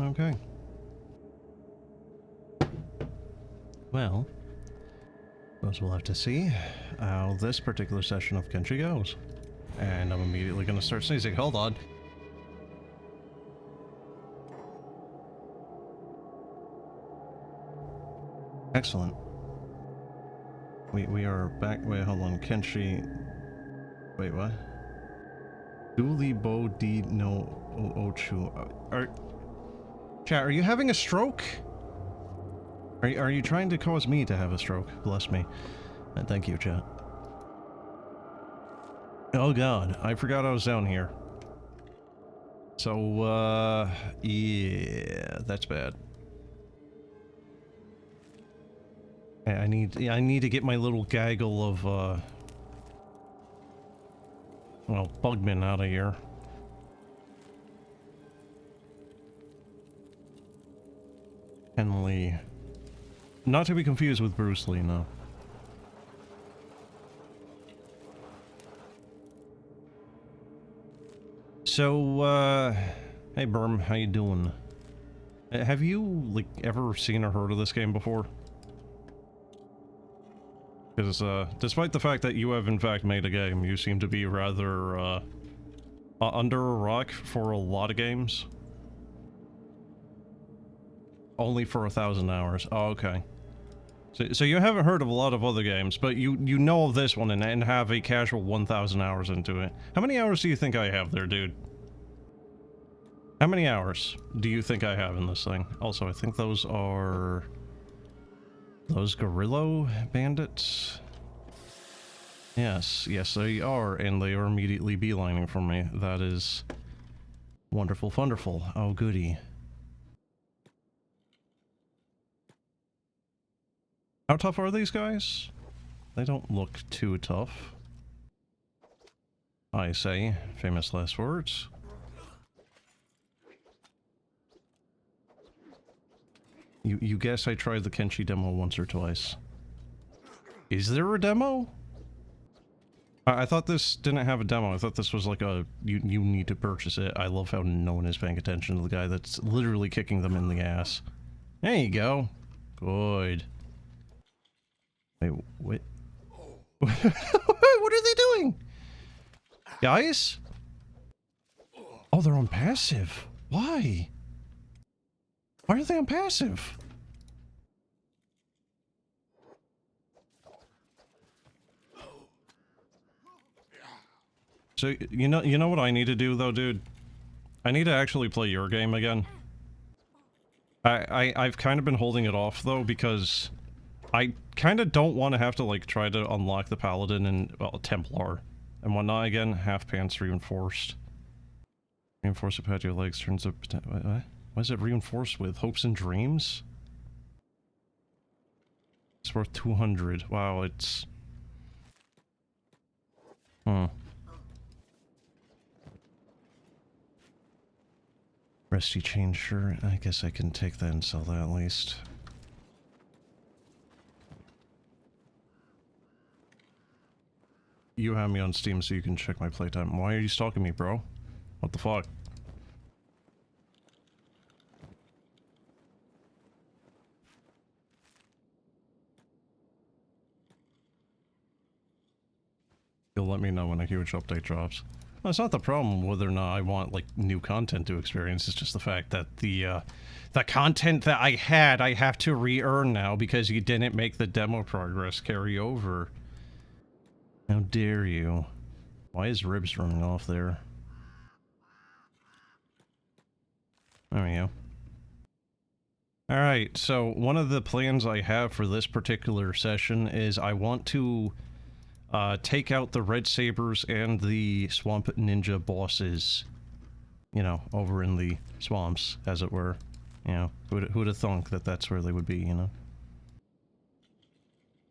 Okay. Well, suppose we'll have to see how this particular session of Kenshi goes. And I'm immediately gonna start sneezing. Hold on. Excellent. We are back. Wait, hold on. Kenshi. Wait, what? Duli Bo Di no Ochu. Chat, are you having a stroke? Are you trying to cause me to have a stroke? Bless me. And thank you, chat. Oh god, I forgot I was down here. So, yeah, that's bad. I need to get my little gaggle of, well, bugmen out of here. Ken Lee. Not to be confused with Bruce Lee, no. So, hey Berm, how you doing? Have you, like, ever seen or heard of this game before? Because, despite the fact that you have in fact made a game, you seem to be rather, under a rock for a lot of games. Only for 1,000 hours. Oh, okay. So you haven't heard of a lot of other games, but you know of this one and have a casual 1,000 hours into it. How many hours do you think I have there, dude? How many hours do you think I have in this thing? Also, I think those are... those Guerrillo bandits? Yes, yes they are, and they are immediately beelining for me. That is... wonderful, wonderful. Oh, goody. How tough are these guys? They don't look too tough. I say, famous last words. You guess I tried the Kenshi demo once or twice. Is there a demo? I thought this didn't have a demo. I thought this was like a, you need to purchase it. I love how no one is paying attention to the guy that's literally kicking them in the ass. There you go. Good. Wait, what? What are they doing? Guys? Oh, they're on passive. Why? Why are they on passive? So, you know what I need to do though, dude? I need to actually play your game again. I've kind of been holding it off though because I kind of don't want to have to like try to unlock the Paladin and, well, Templar and whatnot again. Half pants reinforced. Reinforce a patio legs turns up. What is it reinforced with? Hopes and dreams? It's worth 200. Wow, it's... Rusty chain shirt. I guess I can take that and sell that at least. You have me on Steam so you can check my playtime. Why are you stalking me, bro? What the fuck? You'll let me know when a huge update drops. Well, it's not the problem whether or not I want, like, new content to experience. It's just the fact that the content that I had, I have to re-earn now because you didn't make the demo progress carry over. How dare you? Why is ribs running off there? There we go. Alright, so one of the plans I have for this particular session is I want to take out the Red Sabers and the Swamp Ninja bosses. You know, over in the swamps, as it were. You know, who'd have thunk that that's where they would be, you know?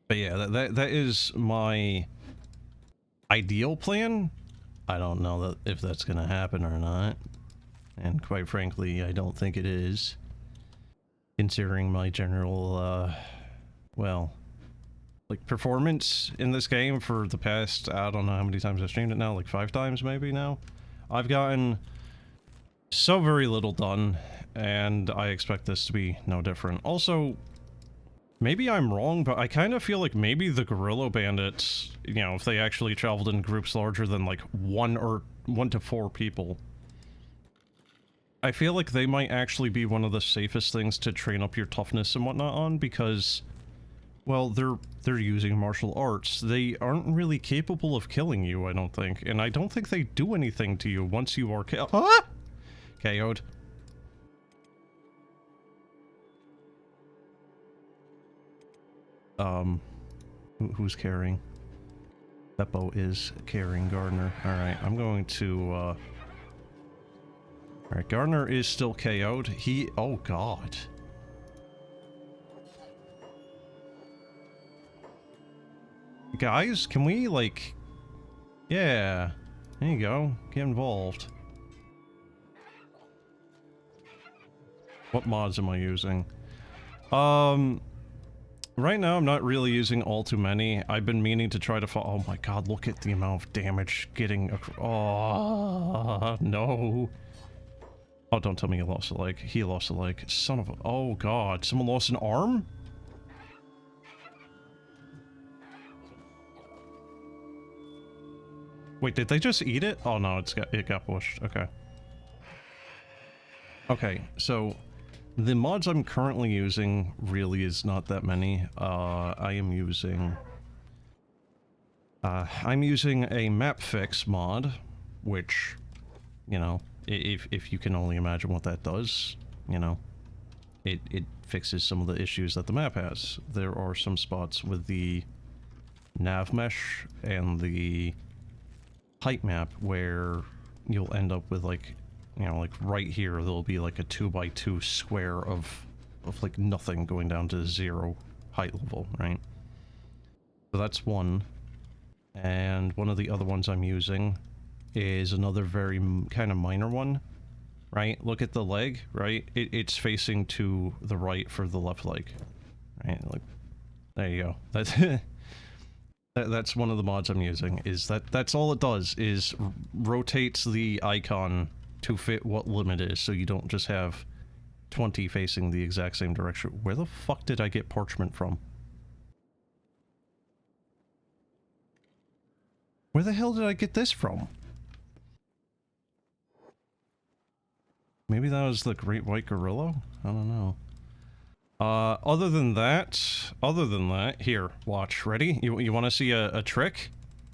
But yeah, that is my ideal plan. I don't know if that's gonna happen or not. And quite frankly, I don't think it is. Considering my general, well, like, performance in this game for the past, I don't know how many times I've streamed it now, like 5 times maybe now? I've gotten So very little done, and I expect this to be no different. Also, maybe I'm wrong, but I kind of feel like maybe the guerrilla bandits, you know, if they actually traveled in groups larger than like one to four people, I feel like they might actually be one of the safest things to train up your toughness and whatnot on, because, well, they're using martial arts. They aren't really capable of killing you, I don't think, and I don't think they do anything to you once you are KO'd. Who's carrying? Beppo is carrying Gardner. Alright, I'm going to, Alright, Gardner is still KO'd. Oh god. Guys, can we, like... Yeah. There you go. Get involved. What mods am I using? Right now I'm not really using all too many. I've been meaning to try to oh my god, look at the amount of damage getting oh, no. Oh, don't tell me he lost a leg. He lost a leg. Son of a... Oh god, someone lost an arm? Wait, did they just eat it? Oh no, it got pushed. Okay. Okay, so the mods I'm currently using really is not that many. I'm using a map fix mod, which, you know, if you can only imagine what that does, you know, it fixes some of the issues that the map has. There are some spots with the nav mesh and the Heightmap where you'll end up with, like, you know, like right here there'll be like a 2x2 square of like nothing going down to 0 height level, right? So that's one. And one of the other ones I'm using is another very kind of minor one, right? Look at the leg, right? It's facing to the right for the left leg, right? Like, there you go. That's that's one of the mods I'm using. Is that's all it does, is rotates the icon to fit what limit is, so you don't just have 20 facing the exact same direction. Where the fuck did I get parchment from? Where the hell did I get this from? Maybe that was the Great White Gorilla? I don't know. Other than that, here, watch, ready? You want to see a trick?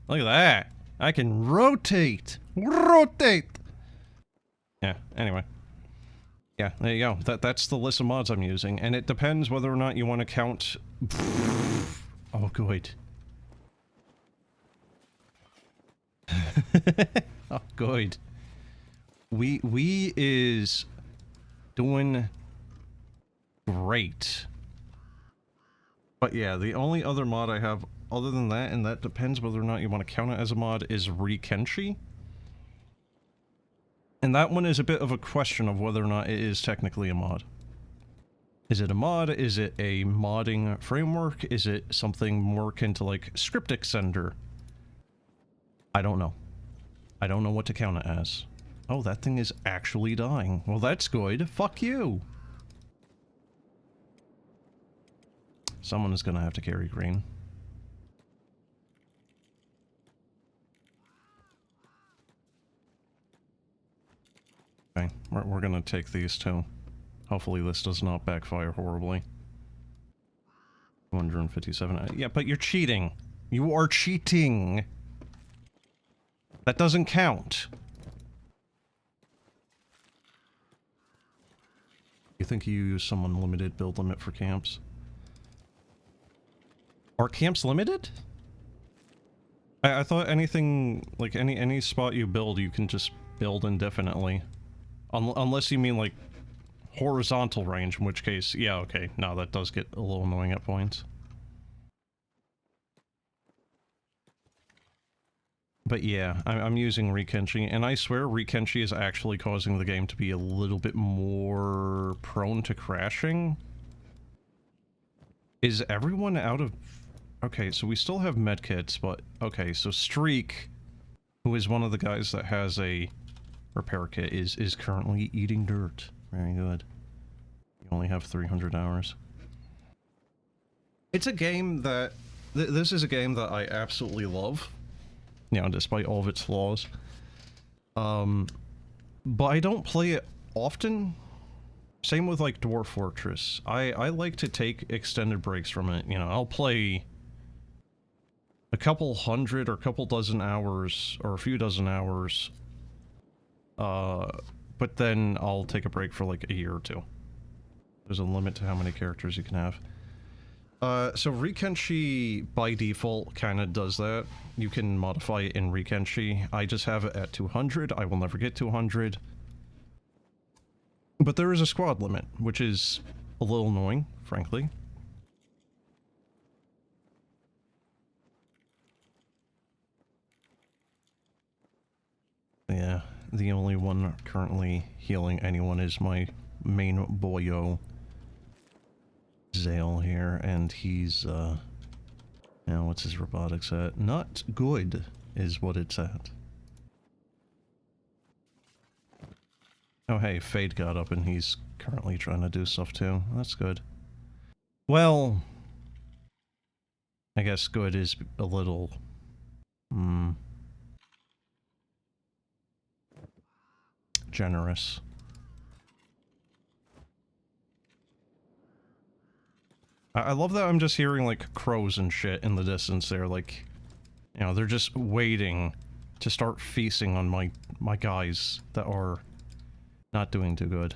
Look at that! I can rotate! Rotate! Yeah, anyway. Yeah, there you go. That's the list of mods I'm using, and it depends whether or not you want to count... Oh, good. Oh, good. We is doing great. But yeah, the only other mod I have other than that, and that depends whether or not you want to count it as a mod, is Kenshi. And that one is a bit of a question of whether or not it is technically a mod. Is it a mod? Is it a modding framework? Is it something more akin to like Script Extender? I don't know. I don't know what to count it as. Oh, that thing is actually dying. Well, that's good. Fuck you. Someone is gonna have to carry green. Okay, we're gonna take these two. Hopefully this does not backfire horribly. 257. Yeah, but you're cheating. You are cheating. That doesn't count. You think you use some unlimited build limit for camps? Are camps limited? I thought anything, like any spot you build, you can just build indefinitely. Unless you mean like horizontal range, in which case, yeah, okay. No, that does get a little annoying at points. But yeah, I'm using Kenshi, and I swear Kenshi is actually causing the game to be a little bit more prone to crashing. Is everyone out of... Okay, so we still have medkits, but... Okay, so Streak, who is one of the guys that has a repair kit is currently eating dirt. Very good. You only have 300 hours. It's a game that... this is a game that I absolutely love. You know, despite all of its flaws. But I don't play it often. Same with, like, Dwarf Fortress. I like to take extended breaks from it. You know, I'll play a couple hundred or a couple dozen hours, or a few dozen hours. But then I'll take a break for, like, a year or two. There's a limit to how many characters you can have. So Kenshi by default kind of does that. You can modify it in Kenshi. I just have it at 200. I will never get 200. But there is a squad limit, which is a little annoying, frankly. Yeah, the only one currently healing anyone is my main boyo, Zale here, and he's, now what's his robotics at? Not good, is what it's at. Oh hey, Fade got up and he's currently trying to do stuff too. That's good. Well, I guess good is a little... generous. I love that I'm just hearing, like, crows and shit in the distance there, like, you know, they're just waiting to start feasting on my guys that are not doing too good.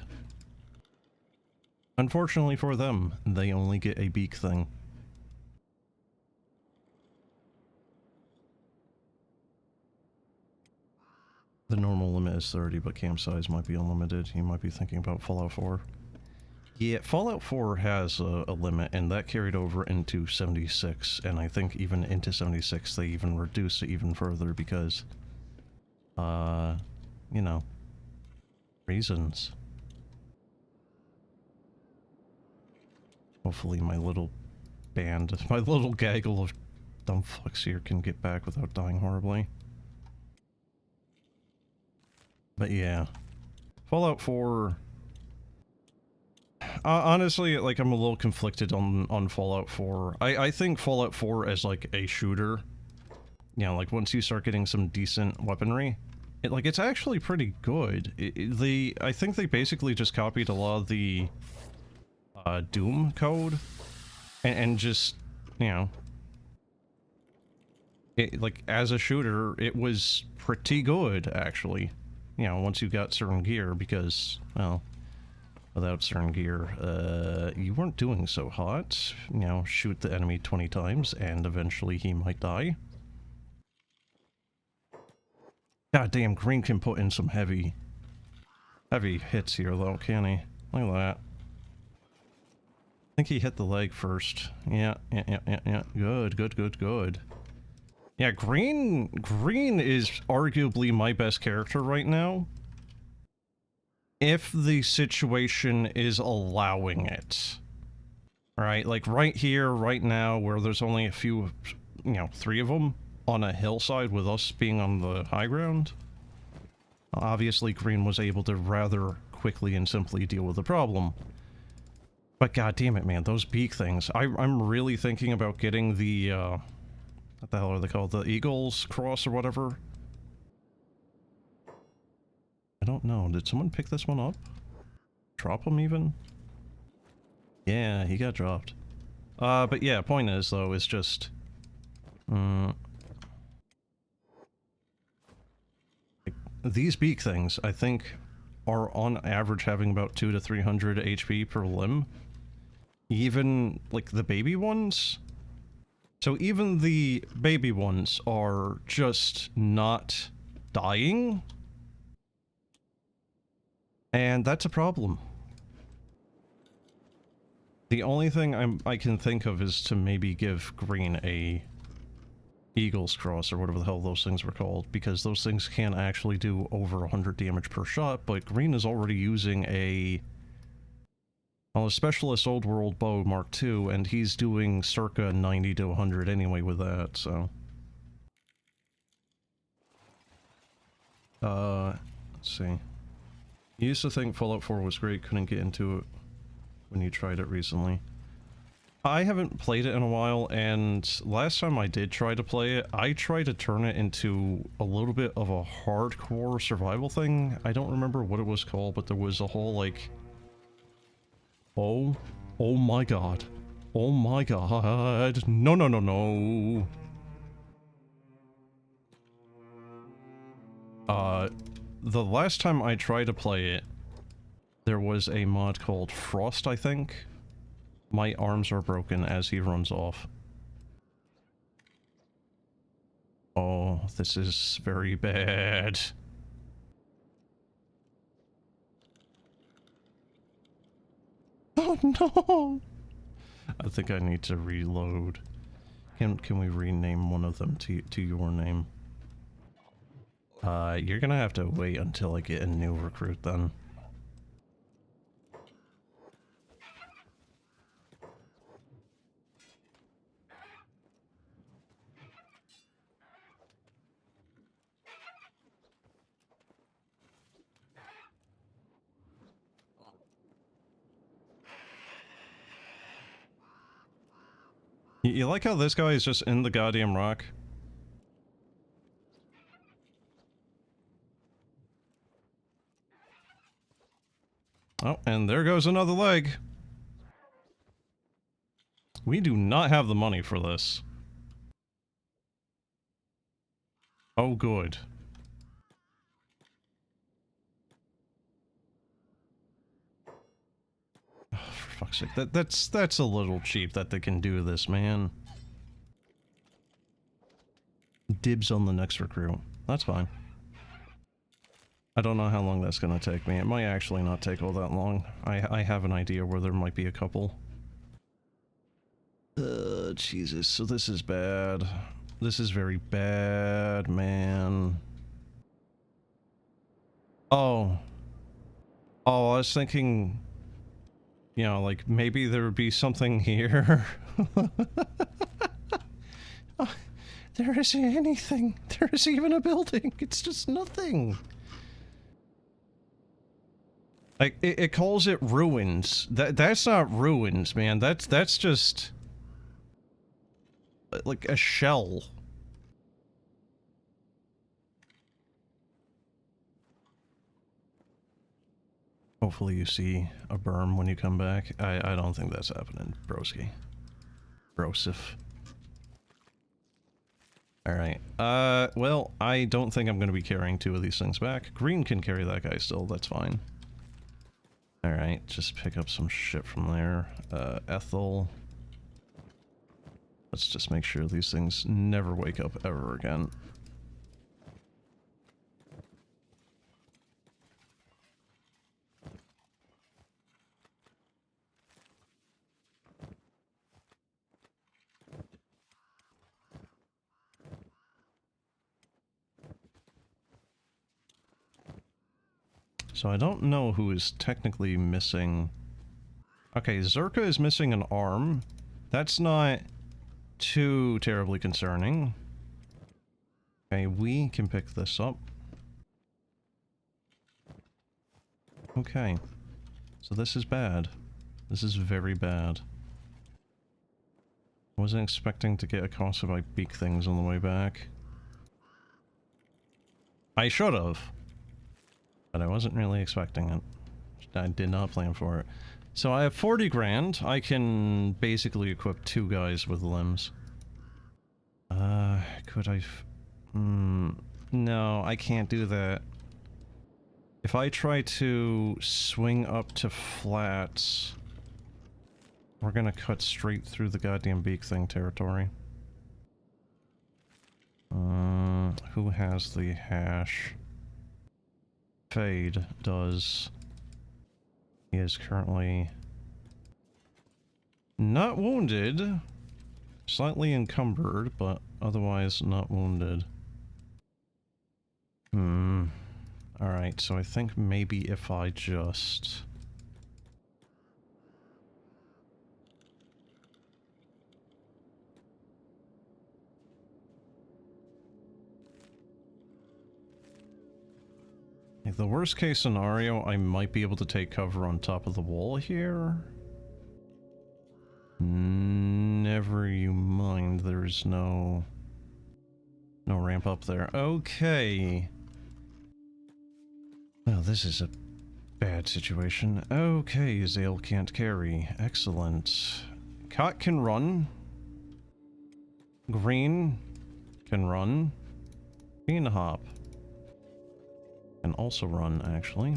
Unfortunately for them, they only get a beak thing. The normal limit is 30, but camp size might be unlimited. You might be thinking about Fallout 4. Yeah, Fallout 4 has a limit, and that carried over into 76, and I think even into 76 they even reduced it even further because, you know, reasons. Hopefully my little band, my little gaggle of dumb fucks here can get back without dying horribly. But yeah, Fallout 4... honestly, like, I'm a little conflicted on Fallout 4. I think Fallout 4 as, like, a shooter, you know, like, once you start getting some decent weaponry, it's actually pretty good. I think they basically just copied a lot of the, Doom code, and just, you know, like, as a shooter, it was pretty good, actually. You know, once you got certain gear, because, well... without certain gear, you weren't doing so hot. You know, shoot the enemy 20 times, and eventually he might die. God damn, Green can put in some heavy hits here, though, can he? Look at that. I think he hit the leg first. Yeah. Good. Yeah, Green is arguably my best character right now. If the situation is allowing it. Right, like right here, right now, where there's only a few, you know, 3 of them on a hillside with us being on the high ground. Obviously, Green was able to rather quickly and simply deal with the problem. But god damn it, man, those beak things. I'm really thinking about getting the, what the hell are they called? The Eagle's Cross or whatever? I don't know. Did someone pick this one up? Drop him even? Yeah, he got dropped. But yeah, point is, though, is just... these beak things, I think, are on average having about 200 to 300 HP per limb. Even, like, the baby ones? So even the baby ones are just not dying? And that's a problem. The only thing I can think of is to maybe give Green a Eagle's Cross, or whatever the hell those things were called, because those things can actually do over 100 damage per shot, but Green is already using a Specialist Old World Bow Mark II, and he's doing circa 90 to 100 anyway with that, so... Let's see. You used to think Fallout 4 was great, couldn't get into it when you tried it recently. I haven't played it in a while, and last time I did try to play it, I tried to turn it into a little bit of a hardcore survival thing. I don't remember what it was called, but there was a whole, like... Oh my god. Oh my god. No, no, no, no. The last time I tried to play it, there was a mod called Frost, I think. My arms are broken as he runs off. Oh, this is very bad. Oh no! I think I need to reload. Can we rename one of them to your name? You're gonna have to wait until I get a new recruit then. You like how this guy is just in the goddamn rock? Oh, and there goes another leg. We do not have the money for this. Oh, good. Oh, for fuck's sake, that's a little cheap that they can do this, man. Dibs on the next recruit. That's fine. I don't know how long that's gonna take me. It might actually not take all that long. I have an idea where there might be a couple. Jesus, so this is bad. This is very bad, man. Oh. Oh, I was thinking... You know, like, maybe there would be something here. Oh, there isn't anything. There isn't even a building. It's just nothing. Like, it calls it ruins. That's not ruins, man. That's just... like a shell. Hopefully you see a berm when you come back. I don't think that's happening, broski. Brosif. Alright. Well, I don't think I'm gonna be carrying two of these things back. Green can carry that guy still, that's fine. Alright, just pick up some shit from there. Ethel. Let's just make sure these things never wake up ever again. So I don't know who is technically missing... Okay, Zerka is missing an arm. That's not too terribly concerning. Okay, we can pick this up. Okay. So this is bad. This is very bad. I wasn't expecting to get accosted by beak things on the way back. I should have. But I wasn't really expecting it. I did not plan for it. So I have 40 grand. I can basically equip two guys with limbs. Could I... no, I can't do that. If I try to swing up to flats, we're gonna cut straight through the goddamn beak thing territory. Who has the hash? Fade does. He is currently not wounded. Slightly encumbered, but otherwise not wounded. Alright, so I think maybe if I just... the worst case scenario, I might be able to take cover on top of the wall here. Never you mind, there's no ramp up there. Okay. Well, this is a bad situation. Okay, Zale can't carry. Excellent. Cot can run. Green can run. Green hop can also run, actually.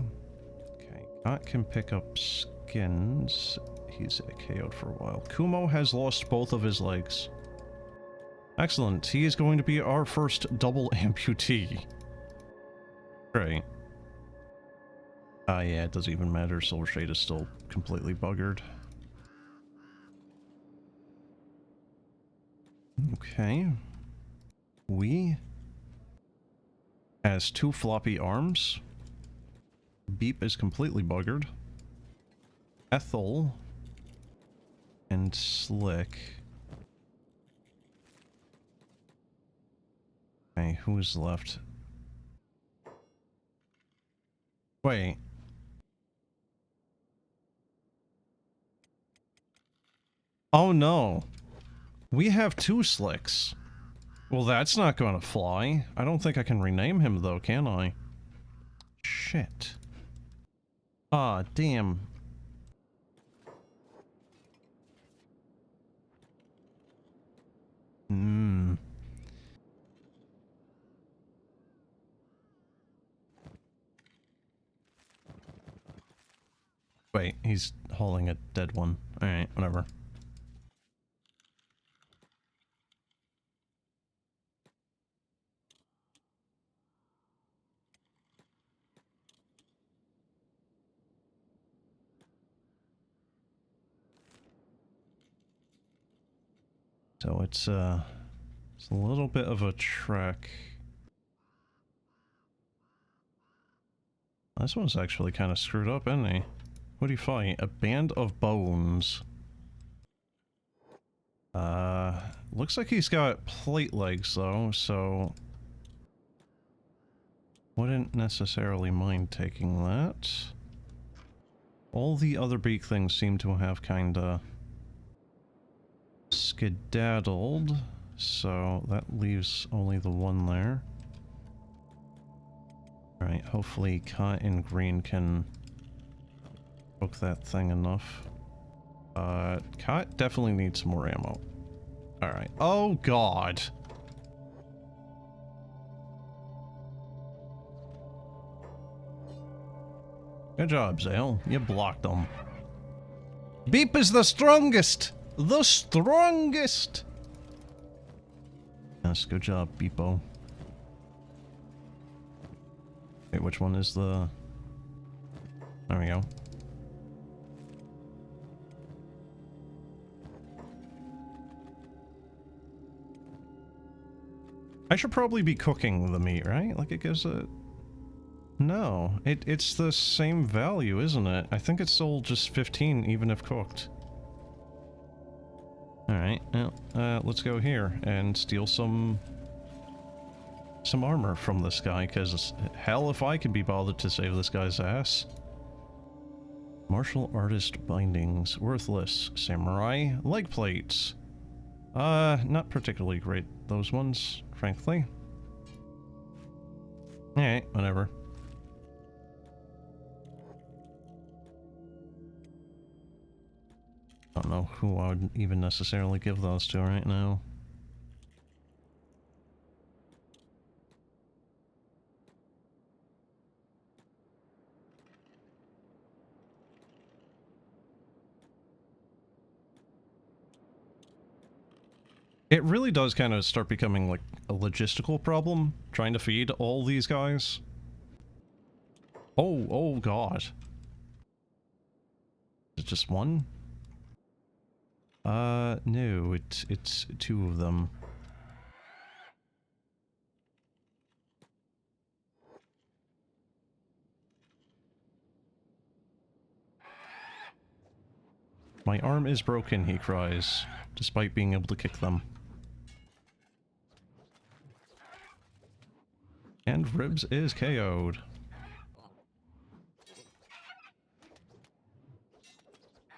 Okay, Cot can pick up skins. He's KO'd for a while. Kumo has lost both of his legs. Excellent. He is going to be our first double amputee. Great. Yeah, it doesn't even matter. Silver Shade is still completely buggered. Okay. We has 2 floppy arms. Beep is completely buggered. Ethel and Slick. Okay, who is left? Wait. Oh no. We have 2 Slicks. Well, that's not gonna fly. I don't think I can rename him though, can I? Shit. Ah, damn. Wait, he's hauling a dead one. Alright, whatever. So it's a little bit of a trek. This one's actually kind of screwed up, isn't he? What do you fight? A band of bones. Looks like he's got plate legs though, so wouldn't necessarily mind taking that. All the other beak things seem to have kinda skedaddled, so that leaves only the one there. Alright, hopefully Kat and Green can poke that thing enough. Kat definitely needs some more ammo. Alright. Oh god! Good job, Zale. You blocked them. Beep is the strongest! The strongest! Yes, good job, Beepo. Wait, which one is the... There we go. I should probably be cooking the meat, right? Like it gives a... No, it's the same value, isn't it? I think it's still just 15 even if cooked. Alright, well, let's go here and steal some armor from this guy, because hell if I can be bothered to save this guy's ass. Martial artist bindings, worthless. Samurai leg plates. Not particularly great, those ones, frankly. Alright, whatever. I don't know who I would even necessarily give those to right now. It really does kind of start becoming like a logistical problem, trying to feed all these guys. Oh god. Is it just one? No, it's 2 of them. My arm is broken, he cries, despite being able to kick them. And Ribs is KO'd.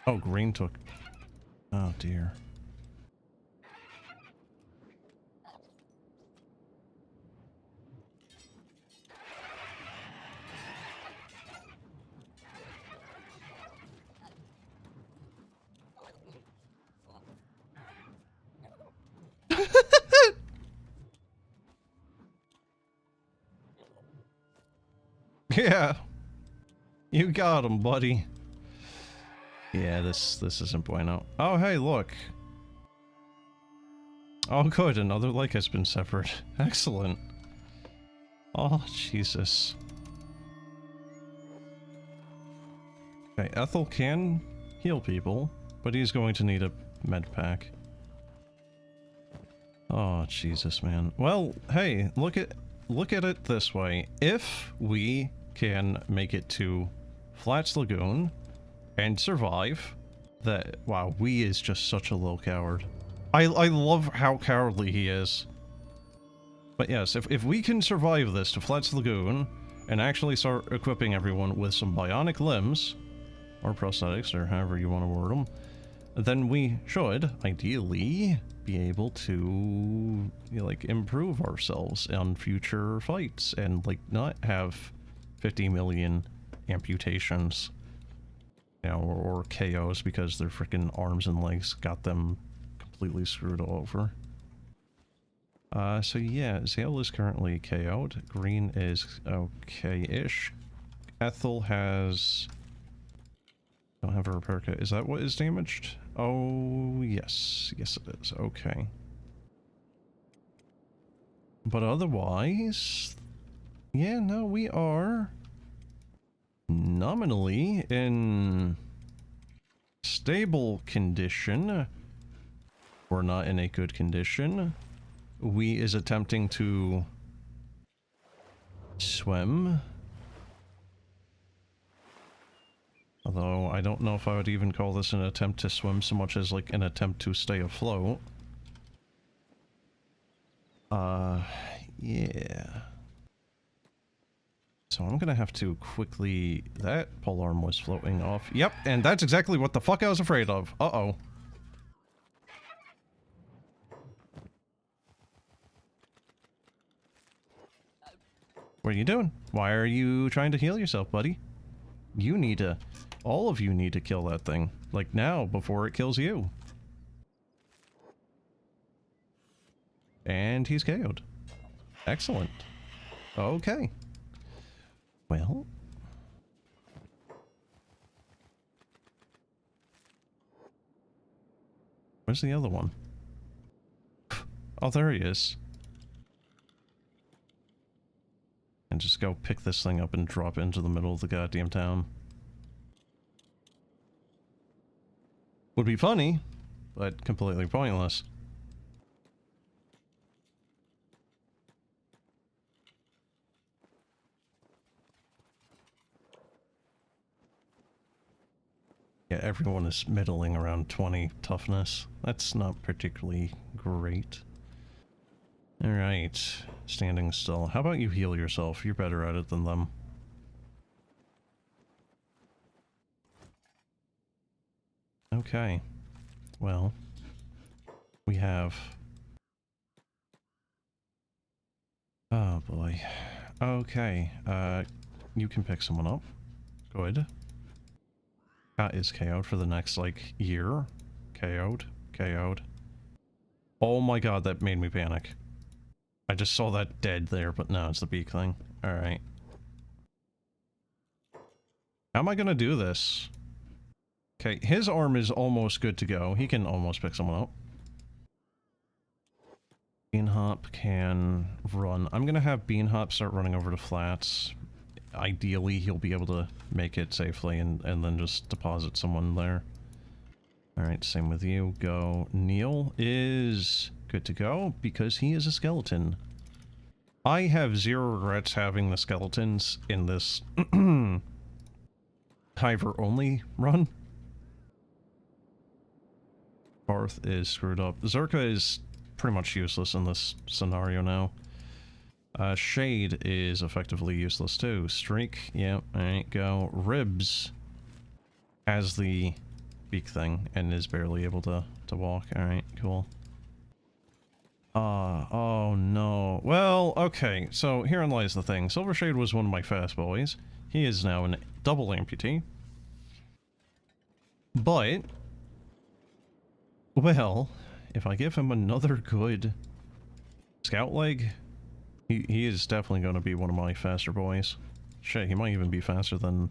Oh, green took... Oh, dear. Yeah. You got him, buddy. Yeah, this isn't bueno. Oh, hey, look. Oh, good. Another lake has been severed. Excellent. Oh, Jesus. Okay, Ethel can heal people, but he's going to need a med pack. Oh, Jesus, man. Well, hey, look at it this way. If we can make it to Flats Lagoon and survive, that... Wow, we is just such a little coward. I love how cowardly he is. But yes, if we can survive this to Flats Lagoon and actually start equipping everyone with some bionic limbs, or prosthetics, or however you want to word them, then we should, ideally, be able to, you know, like, improve ourselves on future fights and, like, not have 50 million amputations, you know, or KOs because their freaking arms and legs got them completely screwed over. So yeah, Zale is currently KO'd. Green is okay-ish. Ethel has... Don't have a repair kit. Is that what is damaged? Oh, yes. Yes, it is. Okay. But otherwise... Yeah, no, we are... nominally in... stable condition. We're not in a good condition. We is attempting to... swim. Although, I don't know if I would even call this an attempt to swim so much as, like, an attempt to stay afloat. Yeah. So I'm gonna have to quickly... That polearm was floating off. Yep, and that's exactly what the fuck I was afraid of. Uh-oh. What are you doing? Why are you trying to heal yourself, buddy? You need to... All of you need to kill that thing. Like now, before it kills you. And he's KO'd. Excellent. Okay. Well... Where's the other one? Oh, there he is. And just go pick this thing up and drop it into the middle of the goddamn town. Would be funny, but completely pointless. Yeah, everyone is middling around 20 toughness. That's not particularly great. Alright, standing still. How about you heal yourself? You're better at it than them. Okay. Well, we have... Oh boy. Okay, you can pick someone up. Good. Cat is KO'd for the next, like, year. KO'd. KO'd. Oh my god, that made me panic. I just saw that dead there, but no, it's the beak thing. Alright. How am I gonna do this? Okay, his arm is almost good to go. He can almost pick someone up. Beanhop can run. I'm gonna have Beanhop start running over to flats. Ideally, he'll be able to make it safely and then just deposit someone there. Alright, same with you. Go. Neil is good to go because he is a skeleton. I have zero regrets having the skeletons in this Hiver only run. Barth is screwed up. Zerka is pretty much useless in this scenario now. Shade is effectively useless too. Streak, yeah, alright, go. Ribs has the beak thing and is barely able to walk. Alright, cool. Oh no. Well, okay, so herein lies the thing. Silvershade was one of my fast boys. He is now a double amputee. But, well, if I give him another good scout leg, he is definitely going to be one of my faster boys. Shit, he might even be faster than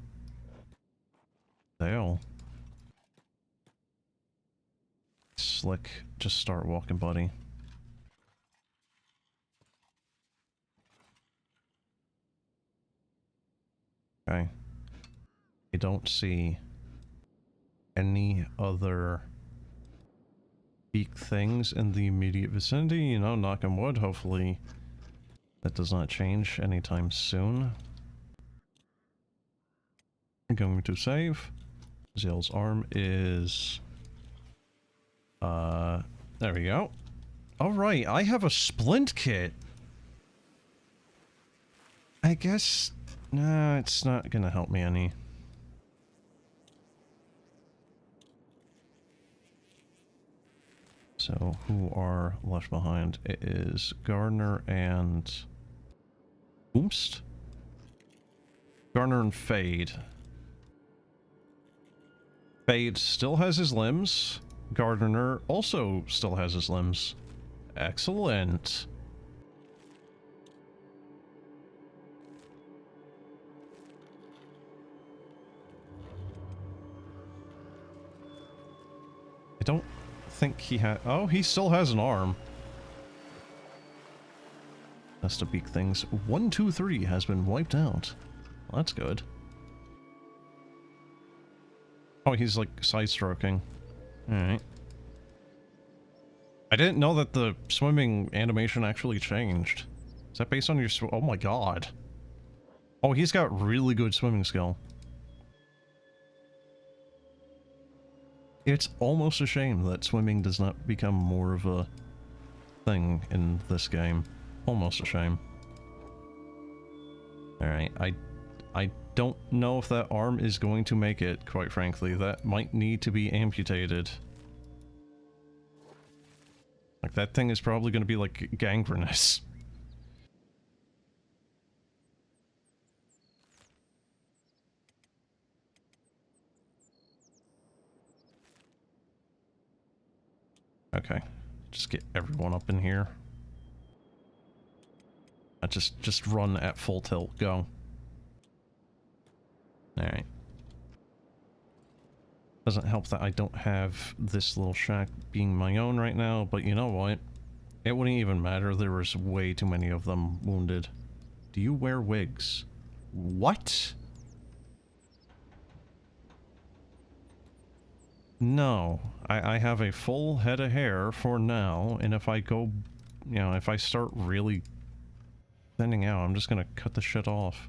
Dale. Slick, just start walking, buddy. Okay. I don't see any other beak things in the immediate vicinity, you know, knock on wood, hopefully that does not change anytime soon. I'm going to save. Zale's arm is... there we go. Alright, I have a splint kit. I guess... nah, it's not gonna help me any. So, who are left behind? It is Gardner and... Oomst? Gardner and Fade. Fade still has his limbs. Gardner also still has his limbs. Excellent. I don't think he had... oh, he still has an arm. That's the beak things. 1, 2, 3 has been wiped out. Well, that's good. Oh, he's like side-stroking. Alright. I didn't know that the swimming animation actually changed. Is that based on your oh my god. Oh, he's got really good swimming skill. It's almost a shame that swimming does not become more of a thing in this game. Almost a shame. Alright, I don't know if that arm is going to make it, quite frankly. That might need to be amputated. Like, that thing is probably going to be, like, gangrenous. Okay. Just get everyone up in here. Just run at full tilt. Go. Alright. Doesn't help that I don't have this little shack being my own right now, but you know what? It wouldn't even matter. There was way too many of them wounded. Do you wear wigs? What? No. I have a full head of hair for now, and if I go, you know, if I start really thinning out, I'm just gonna cut the shit off.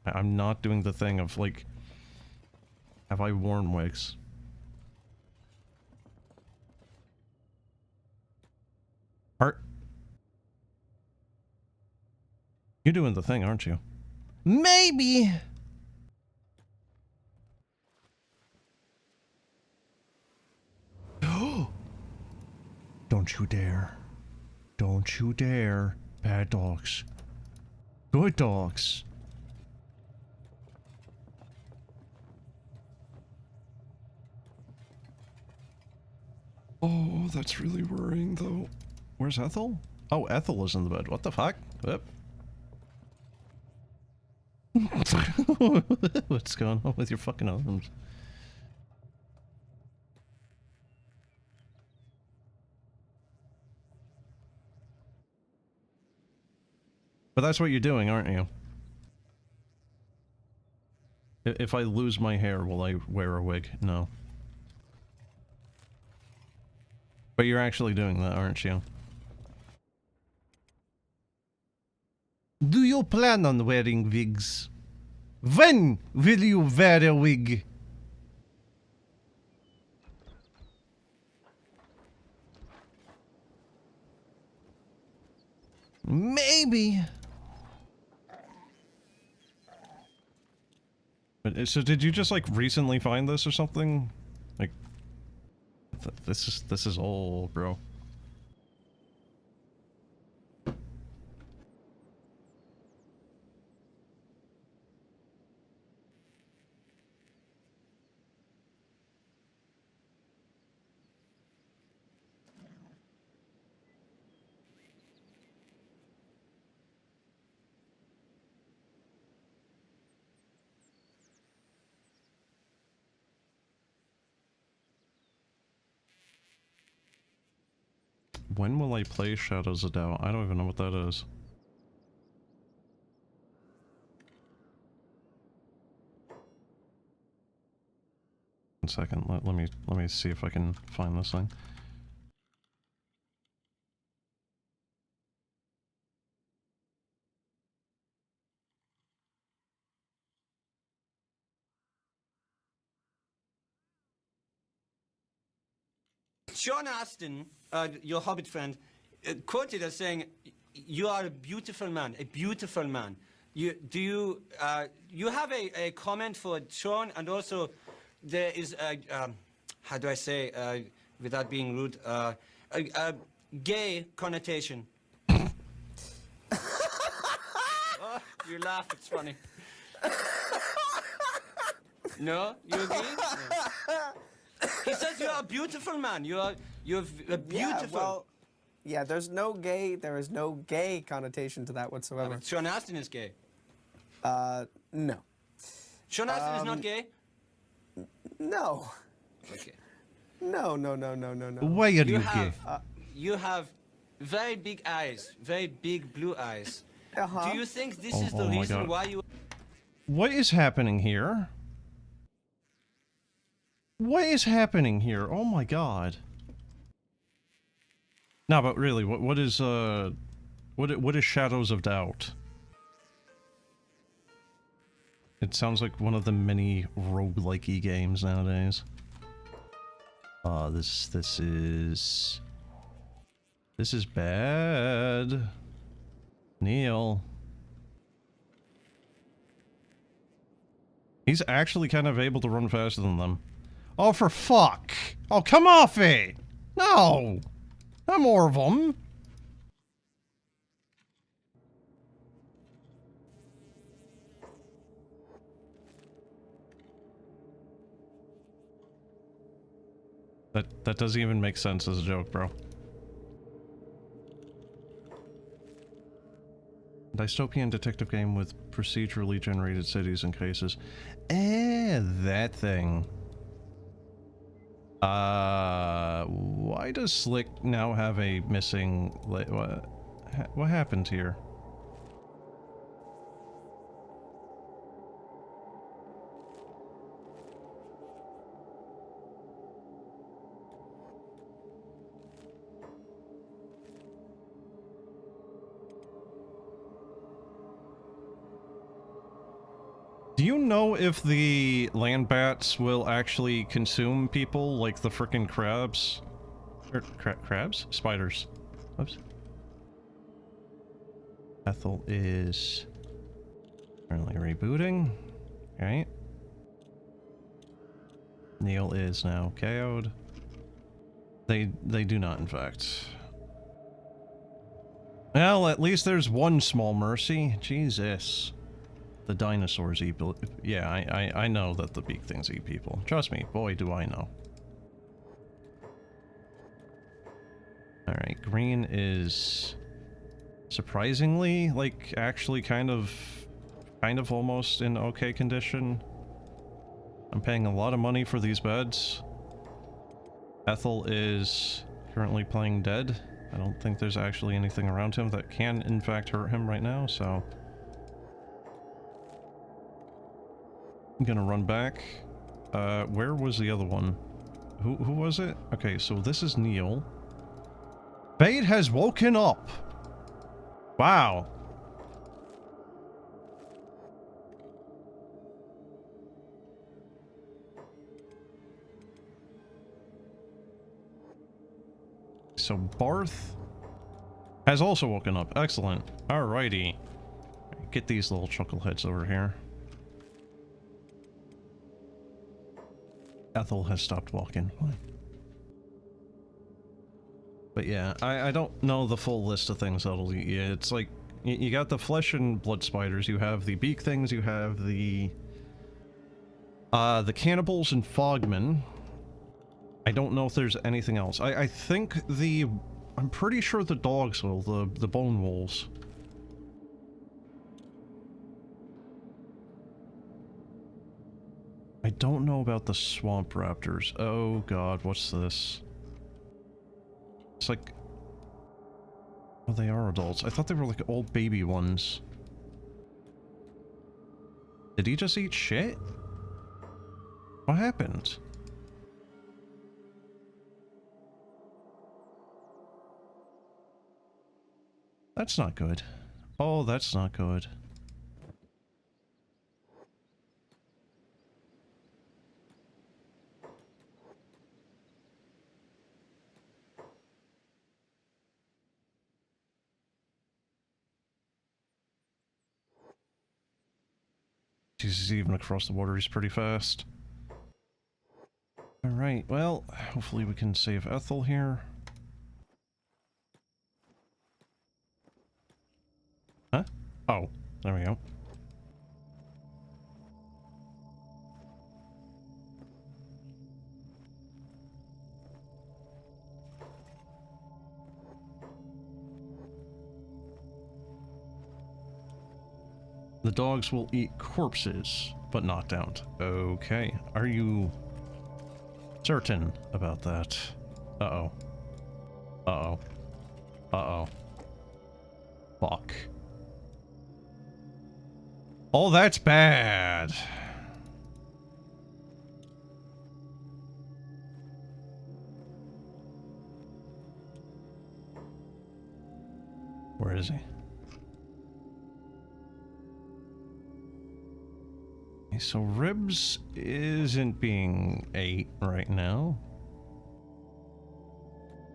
I'm not doing the thing of, like, have I worn wigs? Art? You're doing the thing, aren't you? Maybe! Don't you dare. Don't you dare. Bad dogs. Good dogs. Oh, that's really worrying, though. Where's Ethel? Oh, Ethel is in the bed. What the fuck? Yep. What's going on with your fucking arms? But that's what you're doing, aren't you? If I lose my hair, will I wear a wig? No. But you're actually doing that, aren't you? Do you plan on wearing wigs? When will you wear a wig? Maybe. But, so did you just, like, recently find this or something? Like, This is old, bro. When will I play Shadows of Doubt? I don't even know what that is. One second, let me see if I can find this thing. Sean Astin, your Hobbit friend, quoted as saying, "You are a beautiful man, a beautiful man." You have a comment for Sean, and also there is a how do I say without being rude, a gay connotation. Oh, you laugh. It's funny. No, you agree? No. He says you are a beautiful man. You're a beautiful. Yeah, well, yeah. There is no gay connotation to that whatsoever. Sean Astin is gay. No. Sean Astin is not gay. No. Okay. No. Why are you gay? You have very big eyes, very big blue eyes. Uh-huh. Do you think this is the reason why you? What is happening here? What is happening here? Oh my god. No, but really, what is Shadows of Doubt? It sounds like one of the many roguelike-y games nowadays. This is bad. Neil. He's actually kind of able to run faster than them. Oh, for fuck! Oh, come off it! No! Not more of them! That doesn't even make sense as a joke, bro. Dystopian detective game with procedurally generated cities and cases. That thing. Why does Slick now have a missing... What happened here? Do you know if the land bats will actually consume people like the frickin' crabs? Or crabs? Spiders. Oops. Ethel is currently rebooting. Right. Neil is now KO'd. They do not, in fact. Well, at least there's one small mercy. Jesus. The dinosaurs eat... Yeah, I know that the big things eat people. Trust me, boy, do I know. Alright, green is... surprisingly, like, actually kind of almost in okay condition. I'm paying a lot of money for these beds. Ethel is currently playing dead. I don't think there's actually anything around him that can, in fact, hurt him right now, so... I'm gonna run back. Where was the other one? Who was it? Okay, so this is Neil. Fate has woken up! Wow. So Barth has also woken up. Excellent. Alrighty. Get these little chuckleheads over here. Ethel has stopped walking. But yeah, I don't know the full list of things that'll eat you. It's like, you got the flesh and blood spiders, you have the beak things, you have the cannibals and fogmen. I don't know if there's anything else. I think I'm pretty sure the dogs will, the bone wolves. I don't know about the swamp raptors. Oh god, what's this? It's like... Oh, they are adults. I thought they were like old baby ones. Did he just eat shit? What happened? That's not good. Oh, that's not good. Jesus, even across the water, he's pretty fast. Alright, well, hopefully we can save Ethel here. Huh? Oh, there we go. The dogs will eat corpses, but not downed. Okay, are you certain about that? Uh-oh. Uh-oh. Uh-oh. Fuck. Oh, that's bad. Where is he? Okay, so Ribs isn't being ate right now.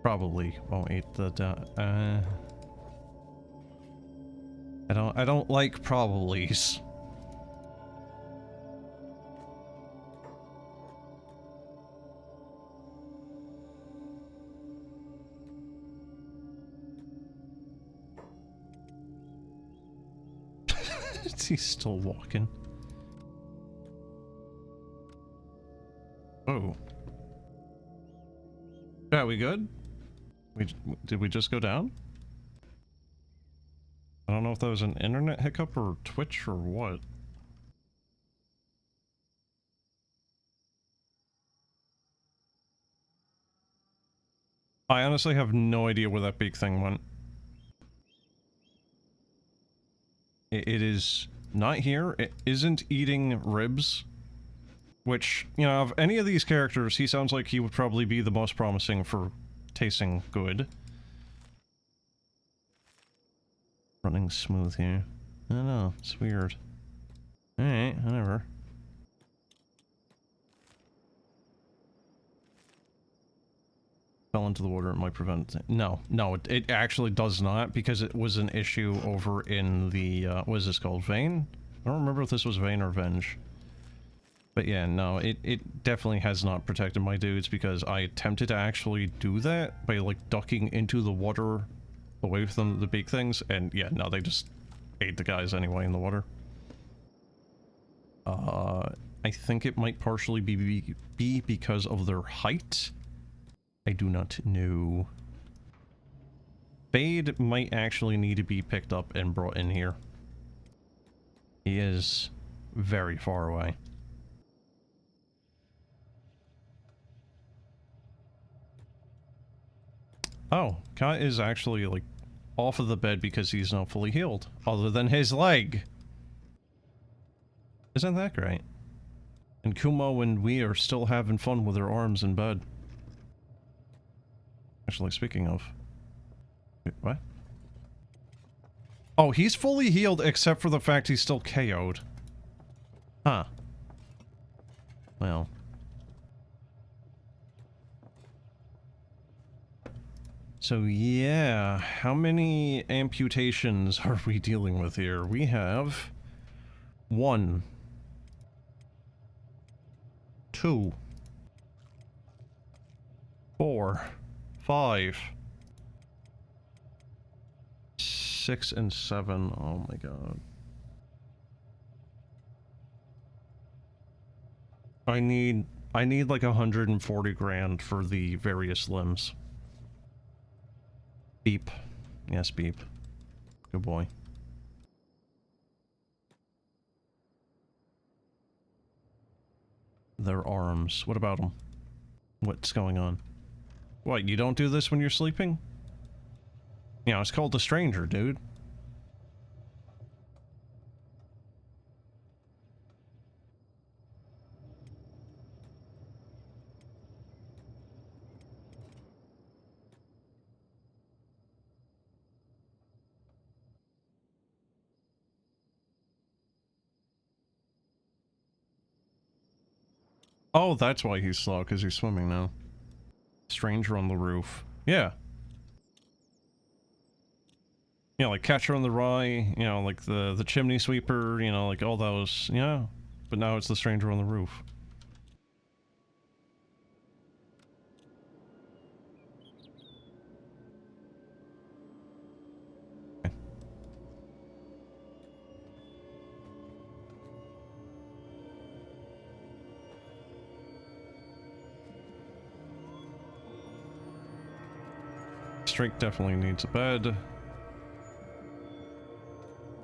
Probably won't eat the I don't like probablys. He's still walking. Oh. Yeah, we good? Did we just go down? I don't know if that was an internet hiccup or Twitch or what. I honestly have no idea where that beak thing went. It is not here. It isn't eating Ribs. Which, you know, of any of these characters, he sounds like he would probably be the most promising for tasting good. Running smooth here. I don't know, it's weird. Alright, whatever. Fell into the water, it might prevent it. No, it actually does not, because it was an issue over in the, what is this called? Vein? I don't remember if this was Vein or Venge. But yeah, no, it definitely has not protected my dudes, because I attempted to actually do that by, like, ducking into the water away from the big things, and yeah, no, they just ate the guys anyway in the water. I think it might partially be because of their height. I do not know. Fade might actually need to be picked up and brought in here. He is very far away. Oh, Kai is actually, like, off of the bed because he's not fully healed, other than his leg. Isn't that great? And Kumo and we are still having fun with our arms in bed. Actually, speaking of... Wait, what? Oh, he's fully healed except for the fact he's still KO'd. Huh. Well... So yeah, how many amputations are we dealing with here? We have 1, 2, 4, 5, 6 and 7. Oh my god. I need like 140 grand for the various limbs. Beep. Yes, beep. Good boy. Their arms. What about them? What's going on? What, you don't do this when you're sleeping? You know, it's called the stranger, dude. Oh, that's why he's slow, because he's swimming now. Stranger on the roof. Yeah. You know, like Catcher in the Rye, you know, like the Chimney Sweeper, you know, like all those, yeah. But now it's the Stranger on the Roof. Okay. Strake definitely needs a bed.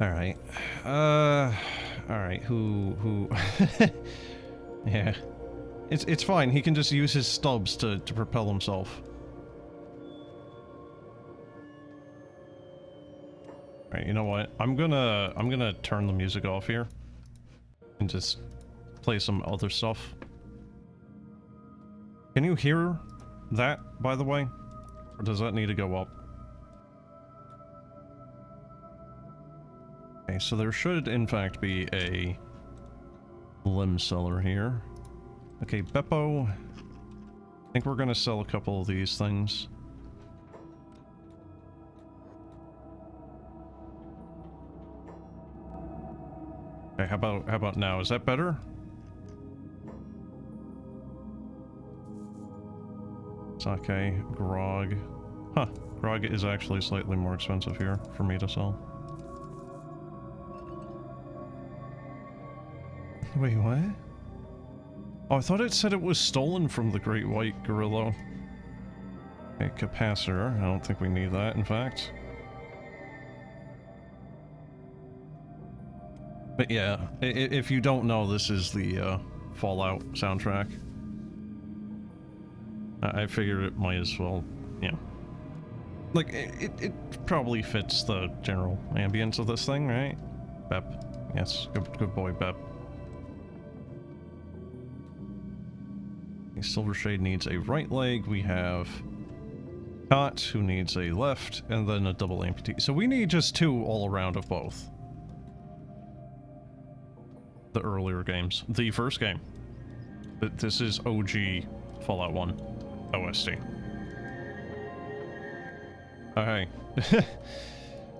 Alright. Alright, who... yeah. It's fine, he can just use his stubs to propel himself. Alright, you know what? I'm gonna turn the music off here. And just play some other stuff. Can you hear that, by the way? Or does that need to go up? Okay, so there should, in fact, be a limb seller here. Okay, Beppo. I think we're gonna sell a couple of these things. Okay, how about now? Is that better? Sake, grog. Huh, grog is actually slightly more expensive here for me to sell. Wait, what? Oh, I thought it said it was stolen from the Great White Gorilla. Okay, capacitor. I don't think we need that, in fact. But yeah, if you don't know, this is the Fallout soundtrack. I figured it might as well, yeah. Like, it probably fits the general ambience of this thing, right? Bep. Yes, good boy, Bep. Silvershade needs a right leg. We have Cot, who needs a left, and then a double amputee. So we need just 2 all around of both. The earlier games. The first game. This is OG Fallout 1 OST. Okay.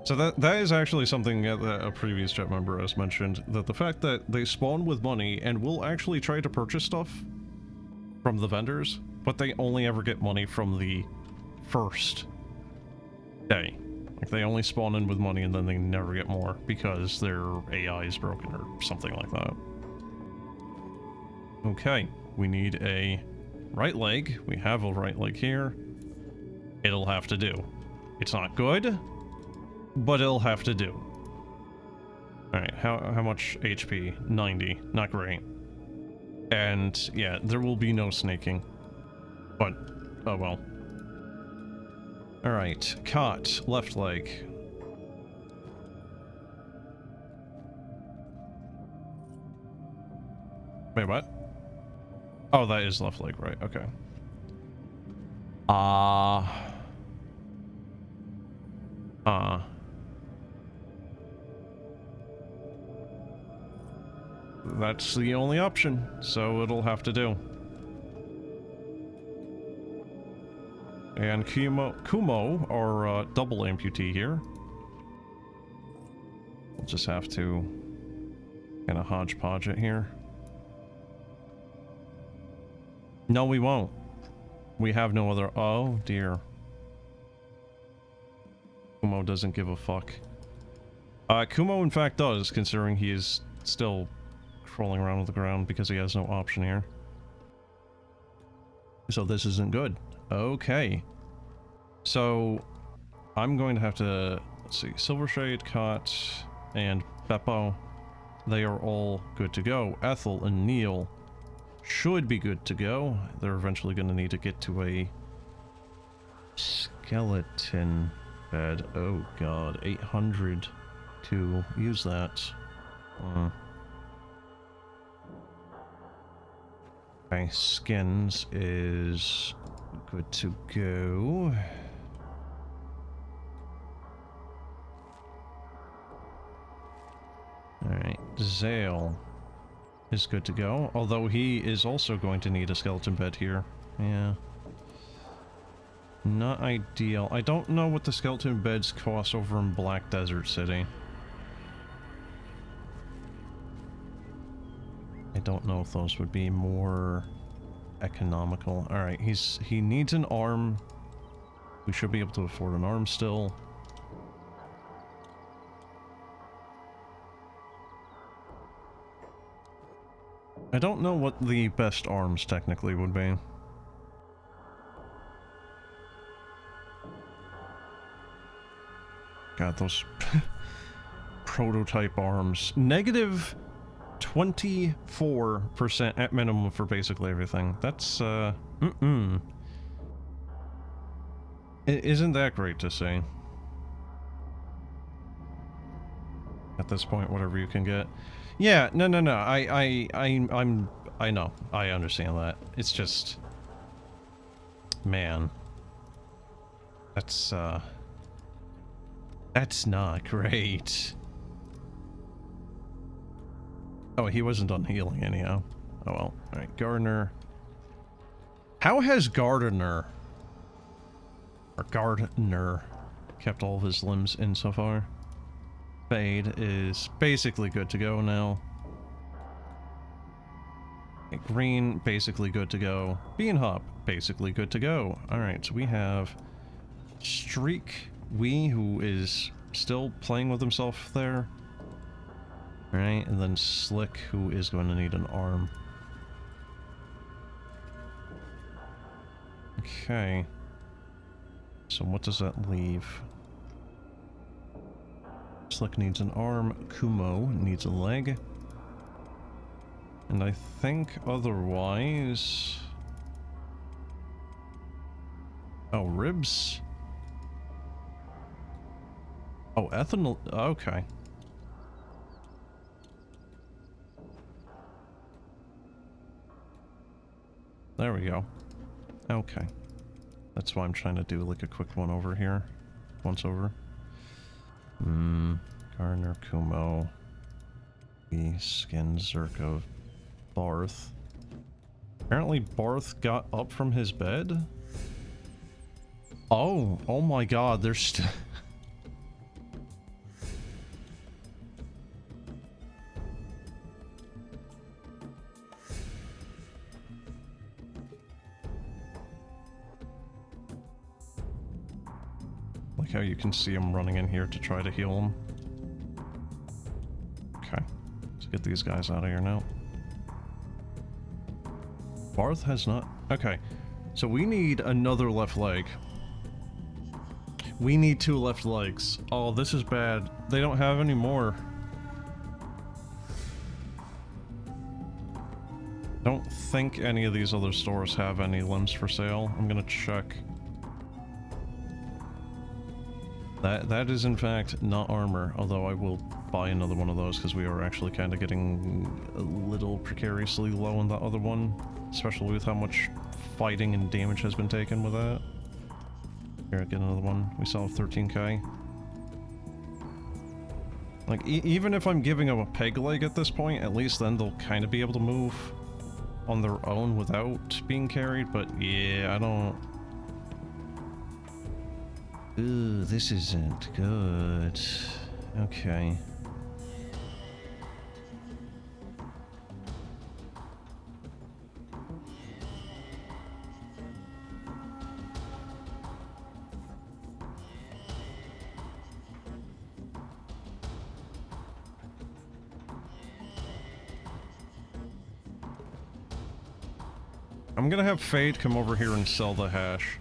So that is actually something that a previous chat member has mentioned, that the fact that they spawn with money and will actually try to purchase stuff from the vendors, but they only ever get money from the first day. Like, they only spawn in with money and then they never get more because their AI is broken or something like that. Okay, we need a right leg. We have a right leg here. It'll have to do. It's not good, but it'll have to do. Alright, how much HP? 90. Not great. And, yeah, there will be no snaking. But, oh well. Alright, Cot, left leg. Wait, what? Oh, that is left leg, right, okay. That's the only option, so it'll have to do. And Kumo, our double amputee here. We'll just have to kind of hodgepodge it here. No, we won't. We have no other... Oh, dear. Kumo doesn't give a fuck. Kumo in fact does, considering he is still crawling around on the ground because he has no option here. So this isn't good. Okay. So I'm going to have to, let's see, Silvershade, Cot, and Beppo. They are all good to go. Ethel and Neil should be good to go. They're eventually going to need to get to a skeleton bed. Oh god, 800 to use that. Okay, skins is good to go. Alright, Zale is good to go, although he is also going to need a skeleton bed here. Yeah. Not ideal. I don't know what the skeleton beds cost over in Black Desert City. I don't know if those would be more economical. Alright, he needs an arm. We should be able to afford an arm still. I don't know what the best arms technically would be. God, those prototype arms. Negative 24% at minimum for basically everything. That's, Isn't that great to see? At this point, whatever you can get. Yeah, no. I know. I understand that. It's just... Man. That's not great. Oh, he wasn't done healing anyhow. Oh well. Alright, Gardener. How has Gardener kept all of his limbs in so far? Fade is basically good to go now. Okay, Green, basically good to go. Bean Hop, basically good to go. Alright, so we have Streak Wee, who is still playing with himself there. Alright, and then Slick, who is going to need an arm. Okay. So what does that leave? Slick needs an arm, Kumo needs a leg. And I think otherwise... Oh, Ribs? Oh, ethanol... Okay. There we go. Okay. That's why I'm trying to do like a quick one over here. Once over. Gardener, Kumo. We skin Zerko. Barth. Apparently Barth got up from his bed? Oh my god, there's still... Like how you can see him running in here to try to heal him. Okay, let's get these guys out of here now. Barth has not... Okay, so we need another left leg. We need 2 left legs. Oh, this is bad. They don't have any more. Don't think any of these other stores have any limbs for sale. I'm gonna check. That is in fact not armor, although I will buy another one of those because we are actually kind of getting a little precariously low on the other one, especially with how much fighting and damage has been taken with that. Here, get another one. We sell 13k. Like, even if I'm giving them a peg leg at this point, at least then they'll kind of be able to move on their own without being carried, but yeah, I don't... Ooh, this isn't good. Okay. I'm gonna have Fade come over here and sell the hash.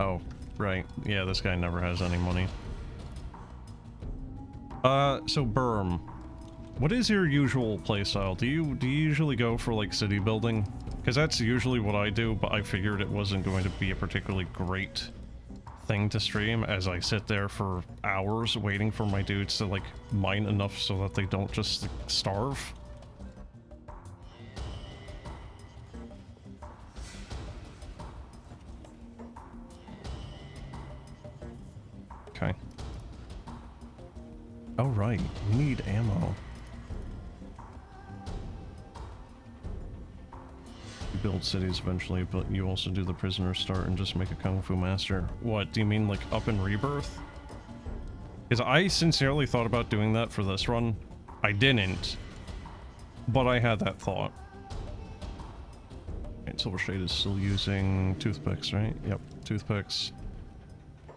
Oh, right. Yeah, this guy never has any money. So Berm, what is your usual playstyle? Do you usually go for like city building? Because that's usually what I do, but I figured it wasn't going to be a particularly great thing to stream as I sit there for hours waiting for my dudes to like mine enough so that they don't just like, starve. Okay. Oh right, we need ammo. You build cities eventually, but you also do the prisoner start and just make a kung fu master. What, do you mean like up in Rebirth? Because I sincerely thought about doing that for this run. I didn't, but I had that thought. Right, Silver Shade is still using toothpicks, right? Yep, toothpicks.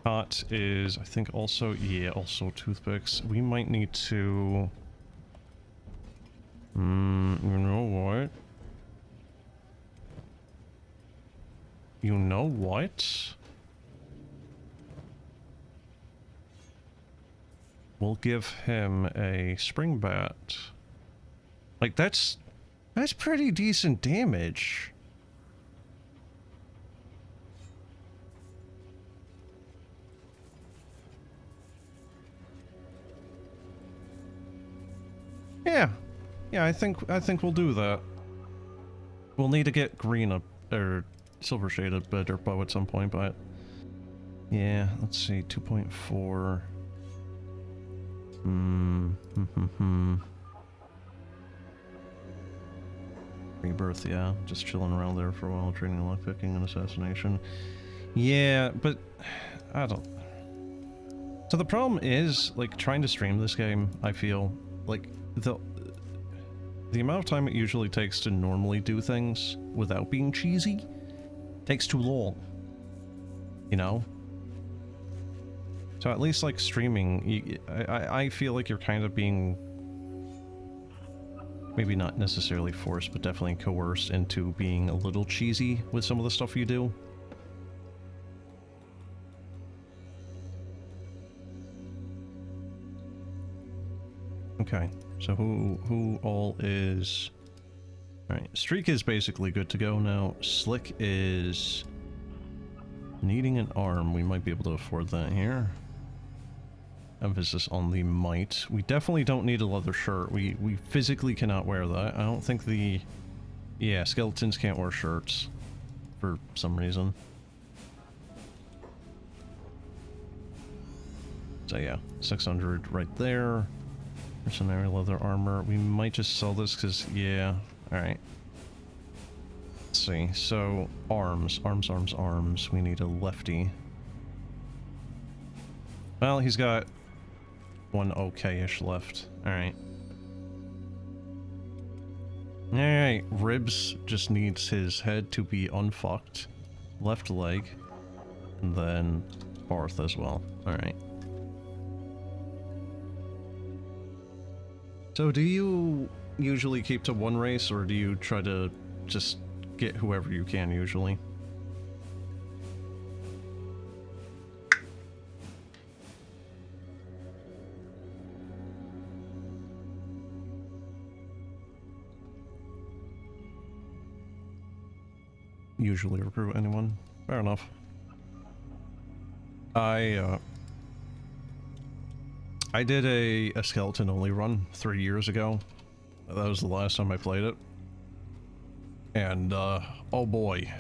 Hot is, I think, also, yeah, also toothpicks. We might need to... you know what? You know what? We'll give him a spring bat. Like, that's pretty decent damage. Yeah, I think we'll do that. We'll need to get green up, or silver shade a better bow at some point, but yeah, let's see, 2.4. Rebirth, yeah, just chilling around there for a while, training lockpicking and assassination. Yeah, but I don't. So the problem is, like, trying to stream this game, I feel like the amount of time it usually takes to normally do things without being cheesy takes too long, you know? So at least like streaming, I feel like you're kind of being maybe not necessarily forced, but definitely coerced into being a little cheesy with some of the stuff you do. Okay, so who all is... Alright, Streak is basically good to go now. Slick is needing an arm. We might be able to afford that here. Emphasis on the might. We definitely don't need a leather shirt. We physically cannot wear that. I don't think the... Yeah, skeletons can't wear shirts. For some reason. So yeah, 600 right there. Mercenary leather armor. We might just sell this because, yeah. Alright. Let's see. So, arms. Arms. We need a lefty. Well, he's got one okay-ish left. Alright. Alright. Ribs just needs his head to be unfucked. Left leg. And then Barth as well. Alright. So do you usually keep to one race, or do you try to just get whoever you can usually? Usually recruit anyone. Fair enough. I did a skeleton-only run 3 years ago. That was the last time I played it. And, oh boy.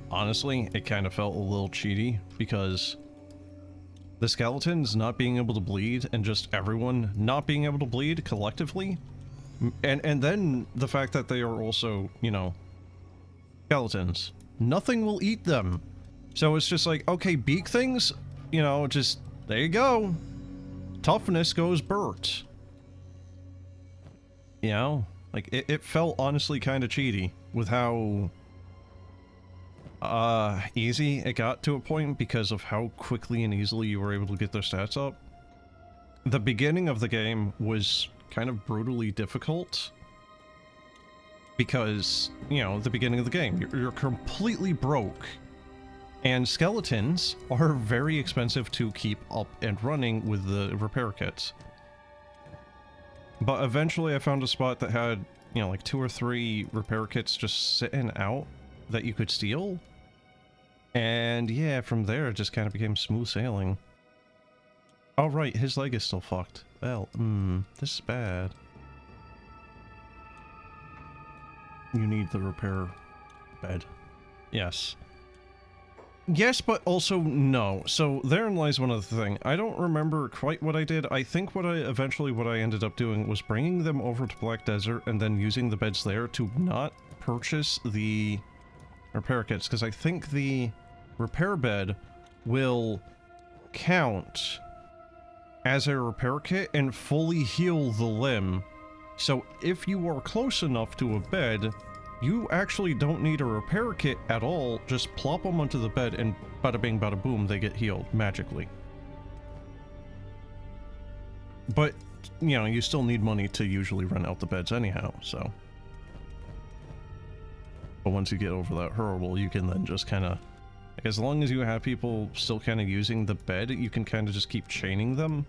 Honestly, it kind of felt a little cheaty, because the skeletons not being able to bleed, and just everyone not being able to bleed collectively, and then the fact that they are also, you know, skeletons. Nothing will eat them. So it's just like, okay, beak things, you know, just, there you go. Toughness goes Bert. You know? Like, it felt honestly kind of cheaty with how easy it got to a point because of how quickly and easily you were able to get their stats up. the beginning of the game was kind of brutally difficult. Because, you know, the beginning of the game, you're completely broke. And skeletons are very expensive to keep up and running with the repair kits. But eventually I found a spot that had, you know, like 2 or 3 repair kits just sitting out that you could steal. And yeah, from there it just kind of became smooth sailing. Oh right, his leg is still fucked. Well, this is bad. You need the repair bed. Yes. Yes, but also no. So therein lies one other thing. I don't remember quite what I did. I think what I ended up doing was bringing them over to Black Desert and then using the beds there to not purchase the repair kits, because I think the repair bed will count as a repair kit and fully heal the limb. So if you are close enough to a bed, you actually don't need a repair kit at all. Just plop them onto the bed and bada bing bada boom, they get healed magically. But, you know, you still need money to usually rent out the beds anyhow, so. But once you get over that hurdle, you can then just kind of, like, as long as you have people still kind of using the bed, you can kind of just keep chaining them.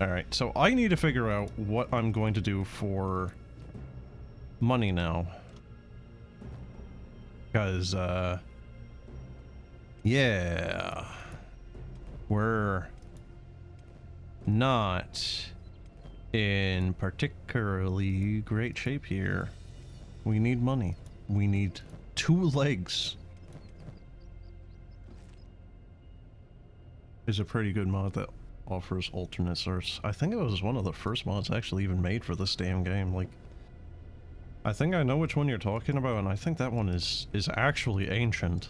Alright, so I need to figure out what I'm going to do for money now. Because, yeah. We're not in particularly great shape here. We need money. We need 2 legs. Is a pretty good mod that offers alternate source. I think it was one of the first mods actually even made for this damn game. Like, I think I know which one you're talking about, and I think that one is actually ancient.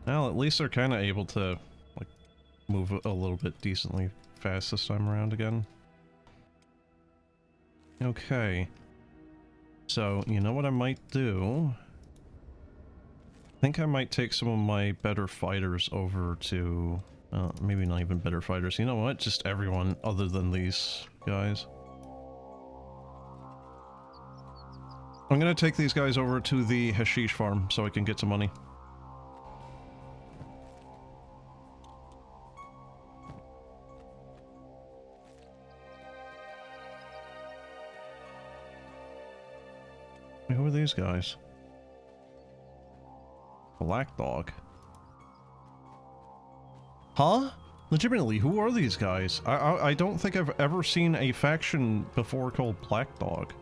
Well, at least they're kind of able to, like, move a little bit decently fast this time around again. Okay. So, you know what I might do? I think I might take some of my better fighters over to... maybe not even better fighters. You know what? Just everyone other than these guys. I'm gonna take these guys over to the hashish farm so I can get some money. Who are these guys? Black Dog. Huh? Legitimately, who are these guys? I don't think I've ever seen a faction before called Black Dog.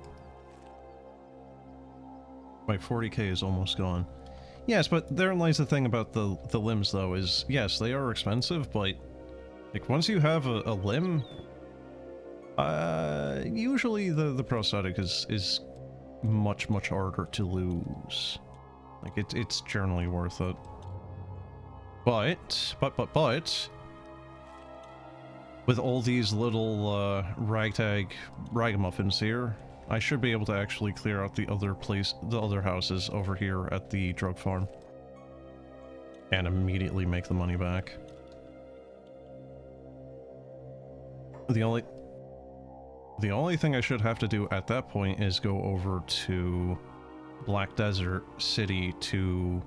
My 40k is almost gone. Yes, but therein lies the thing about the limbs, though, is, yes, they are expensive, but, like, once you have a limb, usually the prosthetic is much harder to lose. Like, it's generally worth it. But with all these little ragtag ragamuffins here, I should be able to actually clear out the other houses over here at the drug farm and immediately make the money back. The only thing I should have to do at that point is go over to Black Desert City to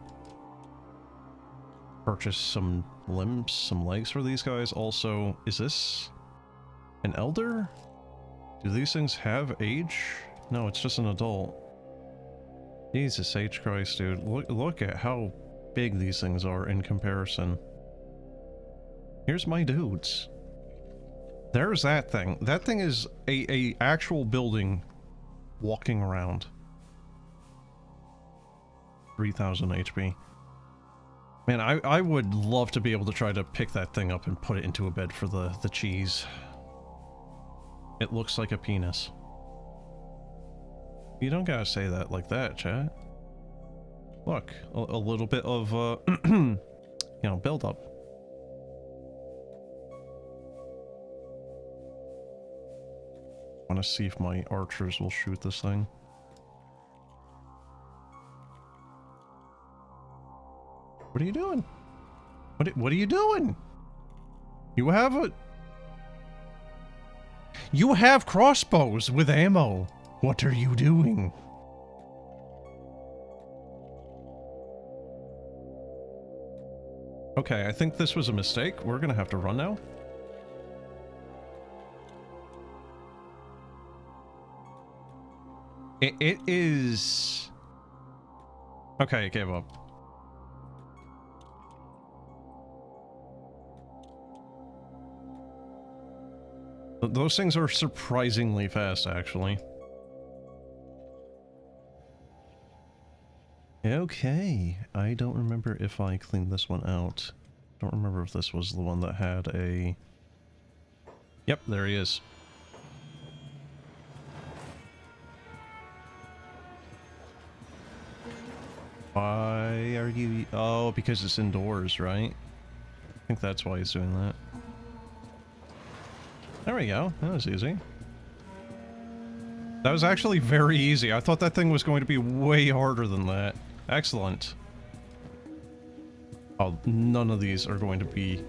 purchase some limbs, some legs for these guys. Also, is this an elder? Do these things have age? No, it's just an adult. Jesus H. Christ, dude. Look at how big these things are in comparison. Here's my dudes. There's that thing. That thing is a actual building walking around. 3000 HP. Man, I would love to be able to try to pick that thing up and put it into a bed for the cheese. It looks like a penis. You don't gotta say that like that, chat. Look, a little bit of, you know, build up. Want to see if my archers will shoot this thing. What are you doing? What are you doing? You have a... You have crossbows with ammo. What are you doing? Okay, I think this was a mistake. We're gonna have to run now. It is... Okay, it gave up. Those things are surprisingly fast, actually. Okay, I don't remember if I cleaned this one out. Don't remember if this was the one that had a... Yep, there he is. Why are you... Oh, because it's indoors, right? I think that's why he's doing that. There we go. That was easy. That was actually very easy. I thought that thing was going to be way harder than that. Excellent. Oh, none of these are going to be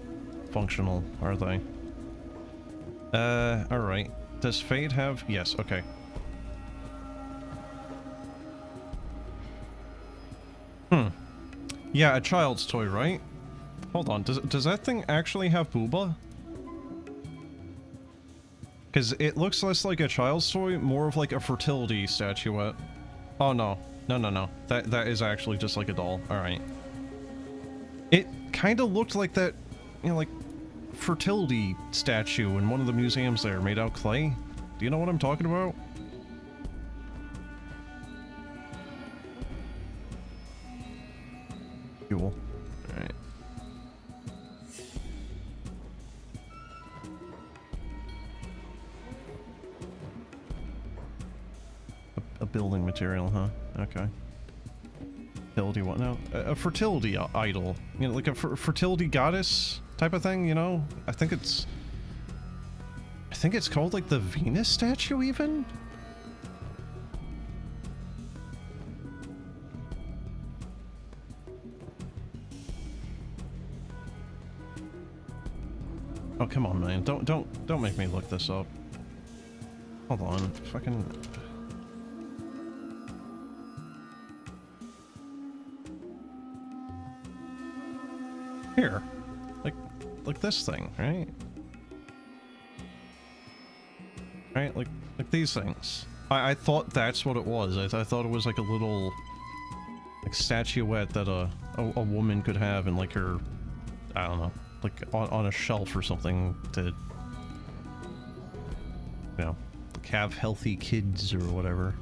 functional, are they? Alright. Does Fade have... Yes, okay. Yeah, a child's toy, right? Hold on, does that thing actually have booba? Because it looks less like a child's toy, more of like a fertility statuette. Oh no. No. That is actually just like a doll. Alright. It kind of looked like that, you know, like, fertility statue in one of the museums there, made out of clay. Do you know what I'm talking about? Cool. Alright. A building material, huh? Okay. Fertility what now? A fertility idol. You know, like a fertility goddess type of thing, you know? I think it's called like the Venus statue even? Oh, come on, man. Don't make me look this up. Hold on. Fucking... Here. Like this thing, right? Right? Like these things. I thought that's what it was. I thought it was like a little... like statuette that a woman could have in like her... I don't know. Like on a shelf or something to, you know, like have healthy kids or whatever.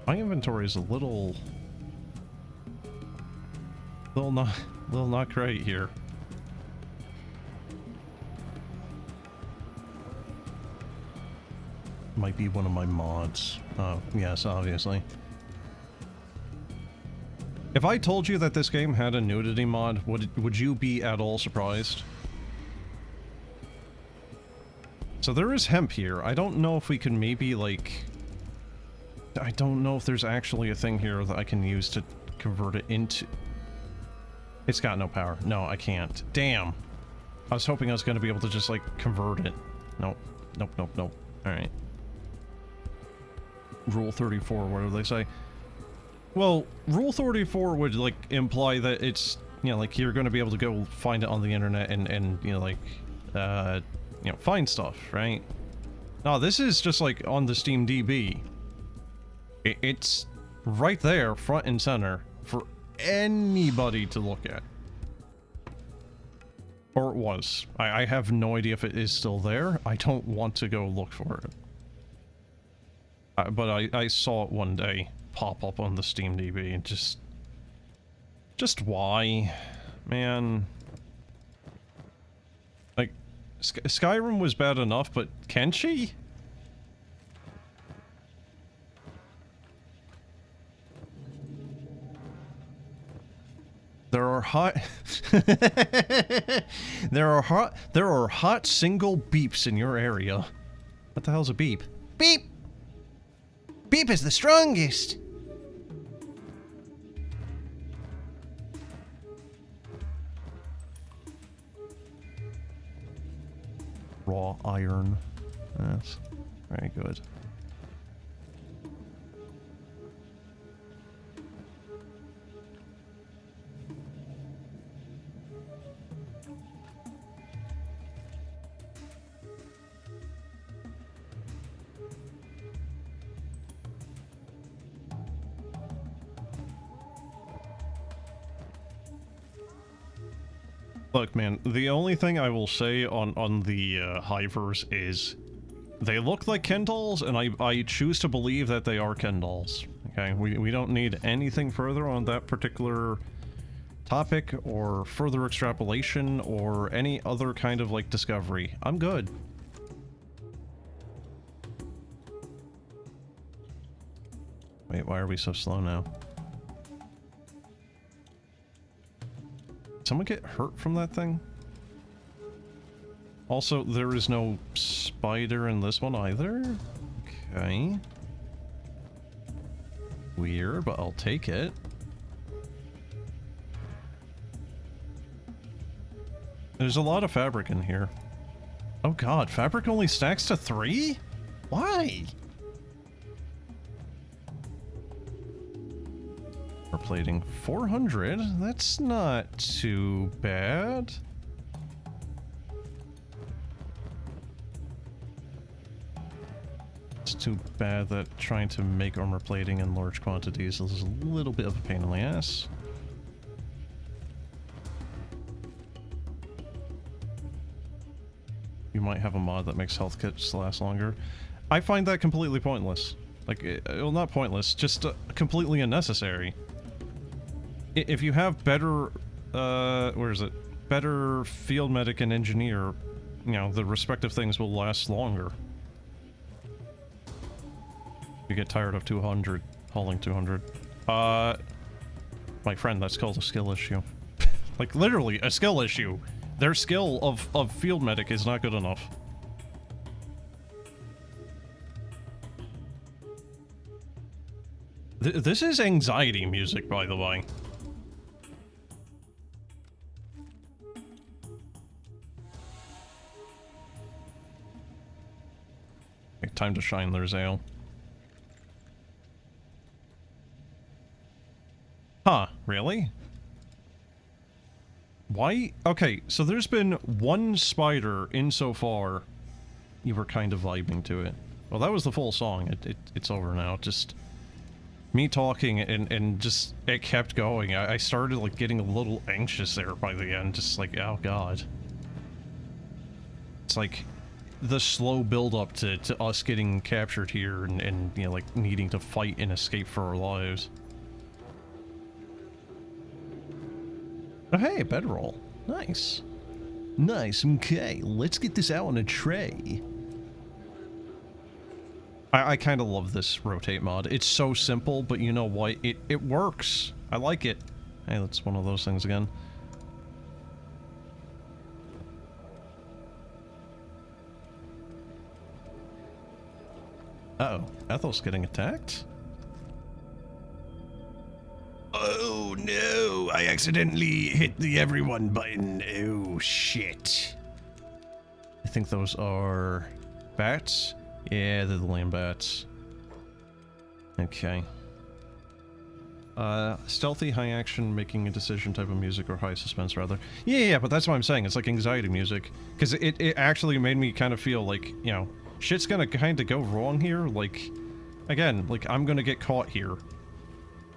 My inventory is a little not great here. Might be one of my mods. Yes, obviously. If I told you that this game had a nudity mod, would you be at all surprised? So there is hemp here. I don't know if we can maybe, like... I don't know if there's actually a thing here that I can use to convert it into... It's got no power. No, I can't. Damn! I was hoping I was going to be able to just, like, convert it. Nope. Nope. Alright. Rule 34, what do they say? Well, Rule 34 would, like, imply that it's, you know, like, you're going to be able to go find it on the internet and you know, like, you know, find stuff, right? No, this is just, like, on the Steam DB. It's right there, front and center, for anybody to look at. Or it was. I have no idea if it is still there. I don't want to go look for it. But I saw it one day pop up on the Steam DB and just why? Man. Like, Skyrim was bad enough, but Kenshi? are hot... there are hot single beeps in your area. What the hell's a beep? Beep! Beep is the strongest! Raw iron. That's very good. Look, man, the only thing I will say on the Hivers is they look like Ken dolls, and I choose to believe that they are Ken dolls. Okay, we don't need anything further on that particular topic, or further extrapolation, or any other kind of, like, discovery. I'm good. Wait, why are we so slow now? Did someone get hurt from that thing? Also, there is no spider in this one either? Okay. Weird, but I'll take it. There's a lot of fabric in here. Oh god, fabric only stacks to 3? Why? We're plating 400. That's not too bad. It's too bad that trying to make armor plating in large quantities is a little bit of a pain in the ass. You might have a mod that makes health kits last longer. I find that completely pointless. Like, well, not pointless, just completely unnecessary. If you have better, where is it? Better field medic and engineer, you know, the respective things will last longer. You get tired of 200, hauling 200. My friend, that's called a skill issue. Like, literally, a skill issue. Their skill of field medic is not good enough. This is anxiety music, by the way. Okay, time to shine their Zale. Huh, really? Why? Okay, so there's been one spider insofar you were kind of vibing to it. Well, that was the full song. It's over now. Just me talking and just it kept going. I started like getting a little anxious there by the end. Just like, oh god. It's like the slow build up to us getting captured here and you know, like needing to fight and escape for our lives. Oh, hey, bedroll. Nice. Nice, okay. Let's get this out on a tray. I kind of love this rotate mod. It's so simple, but you know what? It works. I like it. Hey, that's one of those things again. Uh-oh. Ethel's getting attacked? Oh no, I accidentally hit the everyone button. Oh shit. I think those are bats. Yeah, they're the land bats. Okay. Stealthy, high action, making a decision type of music, or high suspense rather. Yeah, but that's what I'm saying. It's like anxiety music. Because it actually made me kind of feel like, you know, shit's gonna kind of go wrong here. Like, again, like I'm gonna get caught here.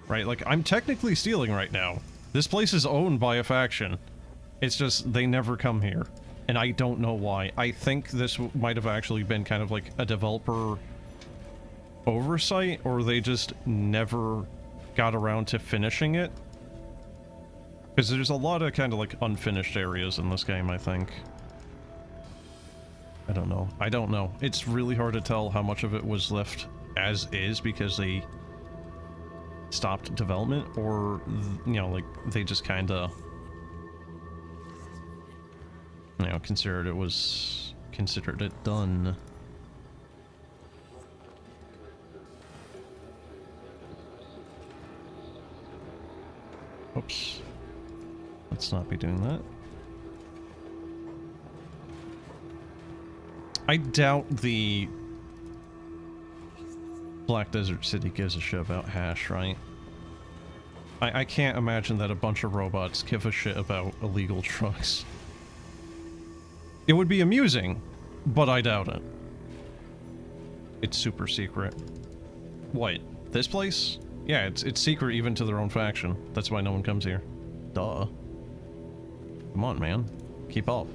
Right, like, I'm technically stealing right now. This place is owned by a faction. It's just, they never come here. And I don't know why. I think this might have actually been kind of like a developer oversight, or they just never got around to finishing it. Because there's a lot of kind of like unfinished areas in this game, I think. I don't know. I don't know. It's really hard to tell how much of it was left as is because they stopped development, or, you know, like, they just kind of You know, considered it done. Oops. Let's not be doing that. I doubt the Black Desert City gives a shit about hash, right? I can't imagine that a bunch of robots give a shit about illegal trucks. It would be amusing, but I doubt it. It's super secret. What? This place? Yeah, it's secret even to their own faction. That's why no one comes here. Duh. Come on, man. Keep up.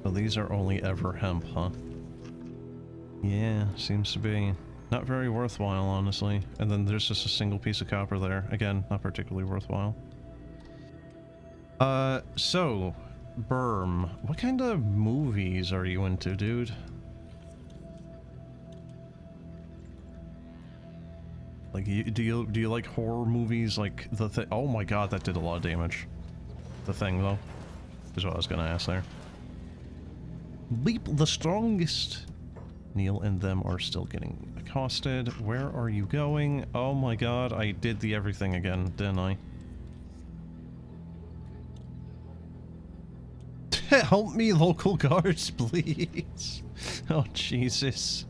So these are only ever hemp, huh? Yeah, seems to be. Not very worthwhile, honestly. And then there's just a single piece of copper there. Again, not particularly worthwhile. So, Berm, what kind of movies are you into, dude? Like, do you like horror movies? Like the thing? Oh my god, that did a lot of damage. The Thing, though, is what I was gonna ask there. Leap the strongest. Neil and them are still getting accosted. Where are you going? Oh my god, I did the everything again, didn't I? Help me, local guards, please. Oh, Jesus.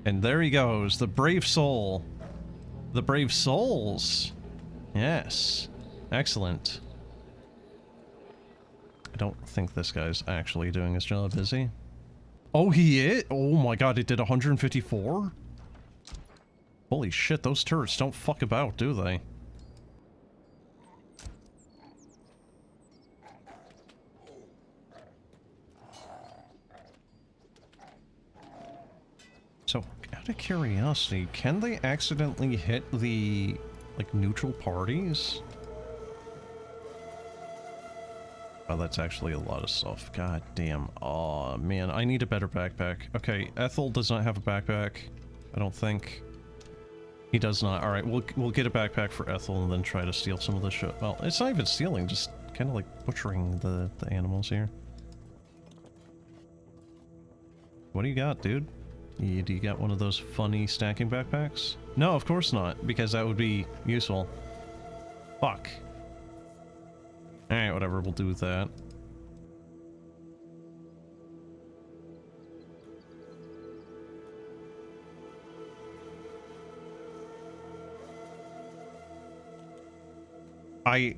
And there he goes, the brave soul. The brave souls. Yes. Excellent. I don't think this guy's actually doing his job, is he? Oh, he is? Oh my god, it did 154? Holy shit, those turrets don't fuck about, do they? So, out of curiosity, can they accidentally hit the, like, neutral parties? Oh, that's actually a lot of stuff. God damn. Aw, man, I need a better backpack. Okay, Ethel does not have a backpack. I don't think. He does not. Alright, we'll get a backpack for Ethel and then try to steal some of this shit. Well, it's not even stealing, just kind of like butchering the animals here. What do you got, dude? Do you got one of those funny stacking backpacks? No, of course not, because that would be useful. Fuck. Alright, whatever, we'll do that. I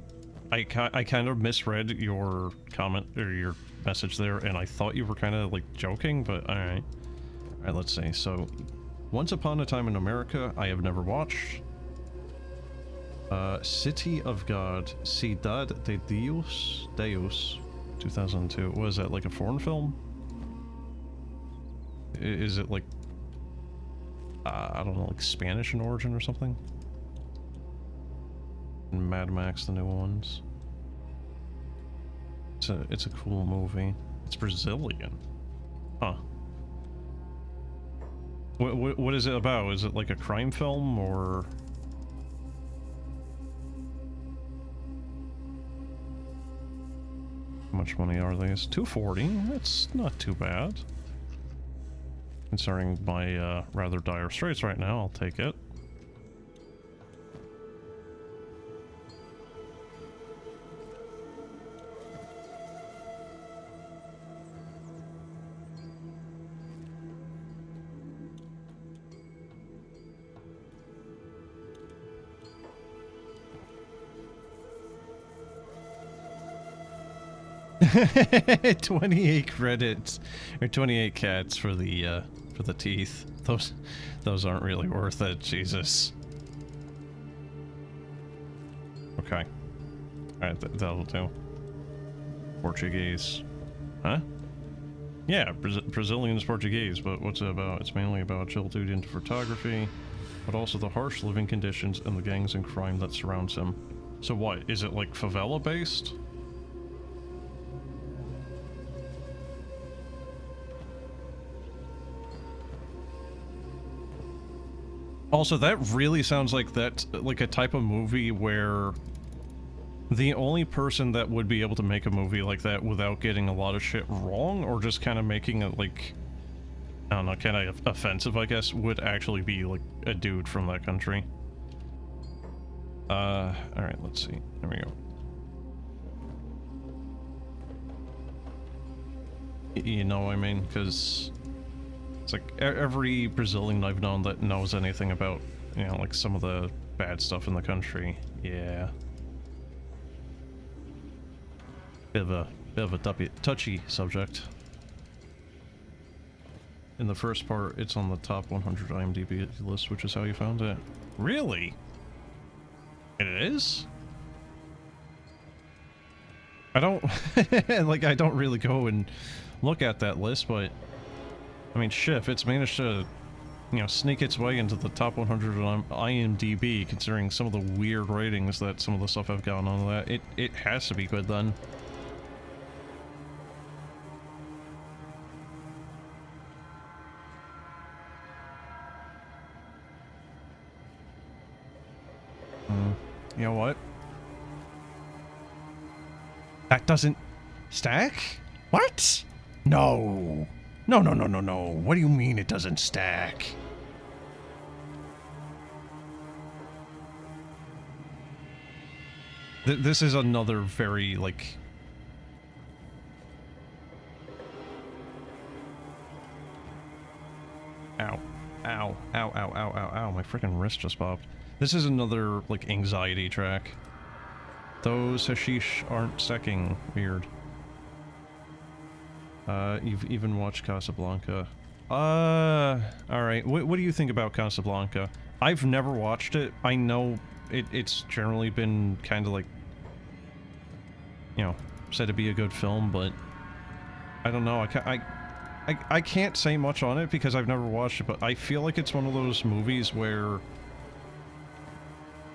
kind of misread your comment, or your message there, and I thought you were kind of, like, joking, but alright. Alright, let's see. So, Once Upon a Time in America, I have never watched. City of God, Ciudad de Dios, 2002. Was that like a foreign film? Is it like, I don't know, like Spanish in origin or something? Mad Max, the new ones. It's a cool movie. It's Brazilian. Huh. What is it about? Is it like a crime film, or... How much money are these? 240. That's not too bad. Considering my rather dire straits right now, I'll take it. $28 credits or 28 cats for the teeth. Those aren't really worth it. Jesus. Okay. All right, that'll do. Portuguese, huh? Yeah, Brazilian is Portuguese, but what's it about? It's mainly about chill dude into photography, but also the harsh living conditions and the gangs and crime that surrounds him. So what? Is it like favela based? Also, that really sounds like that's like a type of movie where the only person that would be able to make a movie like that without getting a lot of shit wrong, or just kind of making it like, I don't know, kind of offensive, I guess, would actually be like a dude from that country. Alright, let's see. There we go. You know what I mean? Because it's like every Brazilian I've known that knows anything about, you know, like some of the bad stuff in the country. Yeah. Bit of a touchy subject. In the first part, it's on the top 100 IMDb list, which is how you found it. Really? It is? I don't like, I don't really go and look at that list, but I mean, shit, if it's managed to, you know, sneak its way into the top 100 on IMDb, considering some of the weird ratings that some of the stuff I've gotten on that, it has to be good then. You know what? That doesn't stack? What? No. No, no, no, no, no. What do you mean it doesn't stack? This is another very, like... Ow. Ow. Ow, ow, ow, ow, ow. My freaking wrist just popped. This is another, like, anxiety track. Those hashish aren't stacking. Weird. You've even watched Casablanca. Alright. What do you think about Casablanca? I've never watched it. I know it's generally been kind of like, you know, said to be a good film, but I don't know. I can't say much on it because I've never watched it, but I feel like it's one of those movies where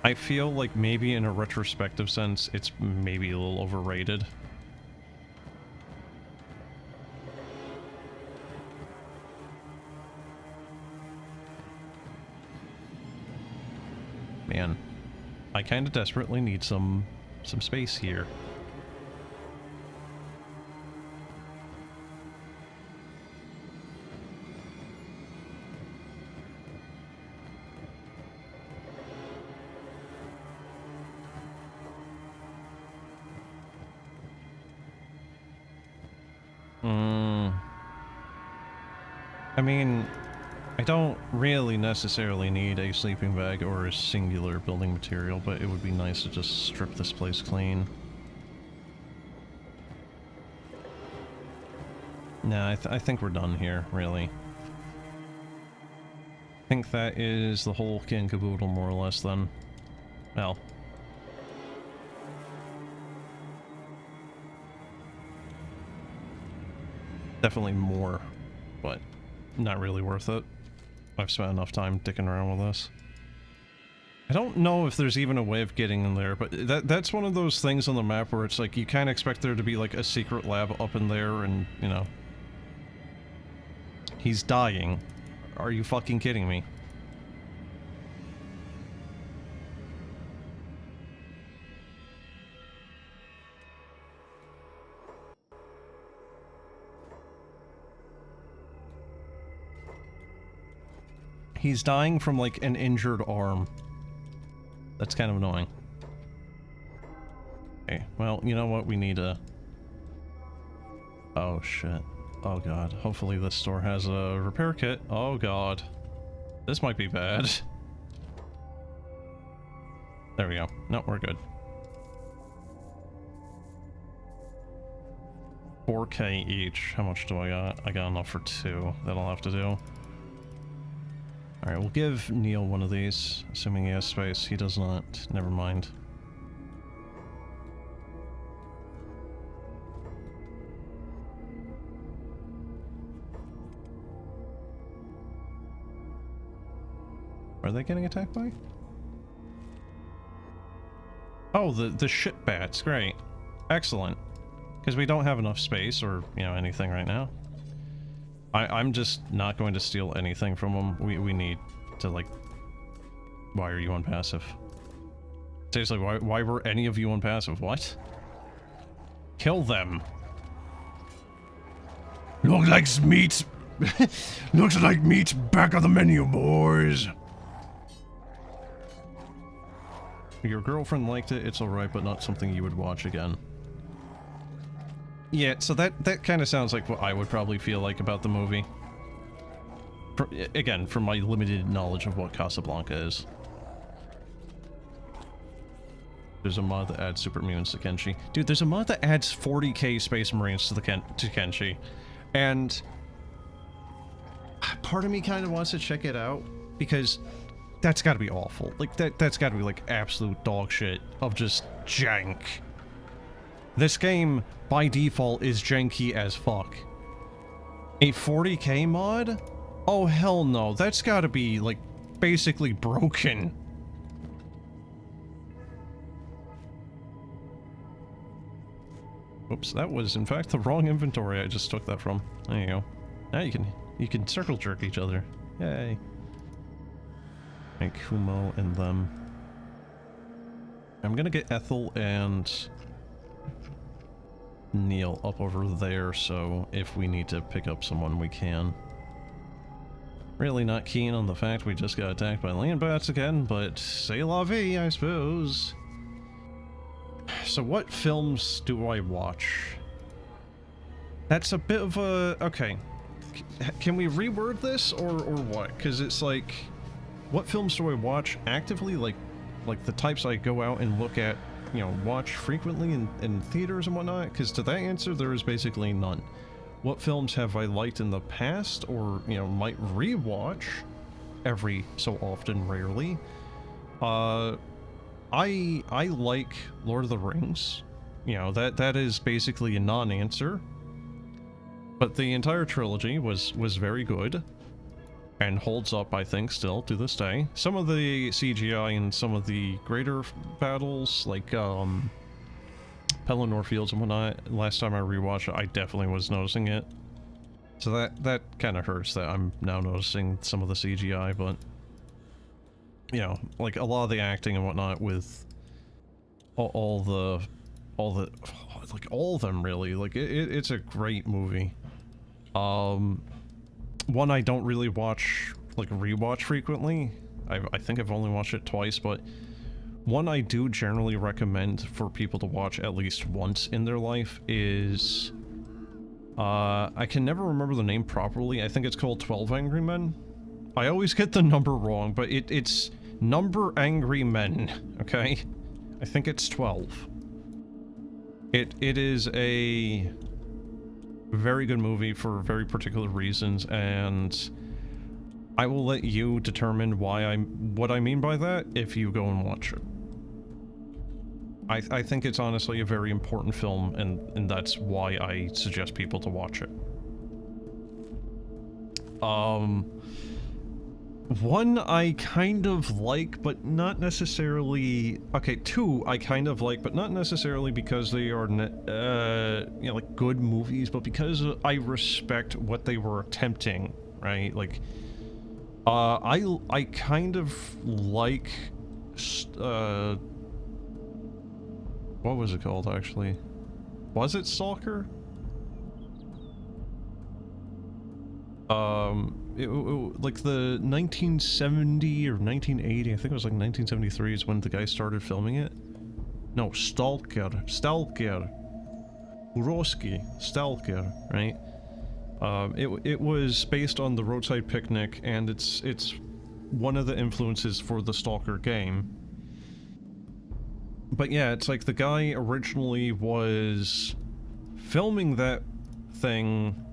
I feel like maybe in a retrospective sense, it's maybe a little overrated. Man, I kind of desperately need some space here. I mean, I don't really necessarily need a sleeping bag or a singular building material, but it would be nice to just strip this place clean. Nah, I think we're done here, really. I think that is the whole kit and caboodle, more or less, then. Well. Definitely more, but not really worth it. I've spent enough time dicking around with this. I don't know if there's even a way of getting in there, but that's one of those things on the map where it's like you kind of expect there to be like a secret lab up in there and, you know. He's dying. Are you fucking kidding me? He's dying from, like, an injured arm. That's kind of annoying. Okay, well, you know what? We need a... Oh, shit. Oh, God. Hopefully this store has a repair kit. Oh, God. This might be bad. There we go. No, we're good. 4K each. How much do I got? I got enough for 2. That'll have to do. Alright, we'll give Neil one of these, assuming he has space. He does not. Never mind. Are they getting attacked by? Oh, the shit bats. Great. Excellent. Because we don't have enough space or, you know, anything right now. I'm just not going to steal anything from them. We need to, like, Why are you on passive? Seriously, why were any of you on passive? What? Kill them. Looks like meat. Looks like meat back on the menu, boys. Your girlfriend liked it. It's alright, but not something you would watch again. Yeah, so that kind of sounds like what I would probably feel like about the movie. Again, from my limited knowledge of what Casablanca is. There's a mod that adds super mutants to Kenshi. Dude, there's a mod that adds 40k Space Marines to Kenshi. And part of me kind of wants to check it out, because that's gotta be awful. Like, that's gotta be, like, absolute dog shit of just jank. This game, by default, is janky as fuck. A 40k mod? Oh, hell no. That's gotta be, like, basically broken. Oops, that was, in fact, the wrong inventory I just took that from. There you go. Now you can circle jerk each other. Yay. Like Kumo and them. I'm gonna get Ethel and Neil up over there, so if we need to pick up someone, we can. Really not keen on the fact we just got attacked by land bats again, but c'est la vie, I suppose. So what films do I watch? That's a bit of a... Okay. Can we reword this, or what? Because it's like... What films do I watch actively? Like the types I go out and look at, you know, watch frequently in theaters and whatnot? Because to that answer, there is basically none. What films have I liked in the past, or, you know, might rewatch every so often, rarely? I like Lord of the Rings. You know, that is basically a non-answer. But the entire trilogy was very good. And holds up, I think, still to this day. Some of the CGI and some of the greater battles, like Pelennor Fields and whatnot, last time I rewatched it, I definitely was noticing it. So that kind of hurts that I'm now noticing some of the CGI, but... You know, like a lot of the acting and whatnot with all of them, really. Like, it's a great movie. One I don't really watch, like, rewatch frequently. I think I've only watched it twice, but one I do generally recommend for people to watch at least once in their life is... I can never remember the name properly. I think it's called 12 Angry Men. I always get the number wrong, but it's Number Angry Men, okay? I think it's 12. It is a very good movie for very particular reasons, and I will let you determine what I mean by that if you go and watch it. I think it's honestly a very important film, and that's why I suggest people to watch it. One I kind of like, but not necessarily... Okay, two I kind of like, but not necessarily because they are, you know, like, good movies, but because I respect what they were attempting, right? Like, I kind of like... what was it called, actually? Was it Stalker? Like the 1970 or 1980, I think it was like 1973 is when the guy started filming it. No, Stalker. Uroski. Stalker, right? It was based on the Roadside Picnic, and it's one of the influences for the Stalker game. But yeah, it's like the guy originally was filming that thing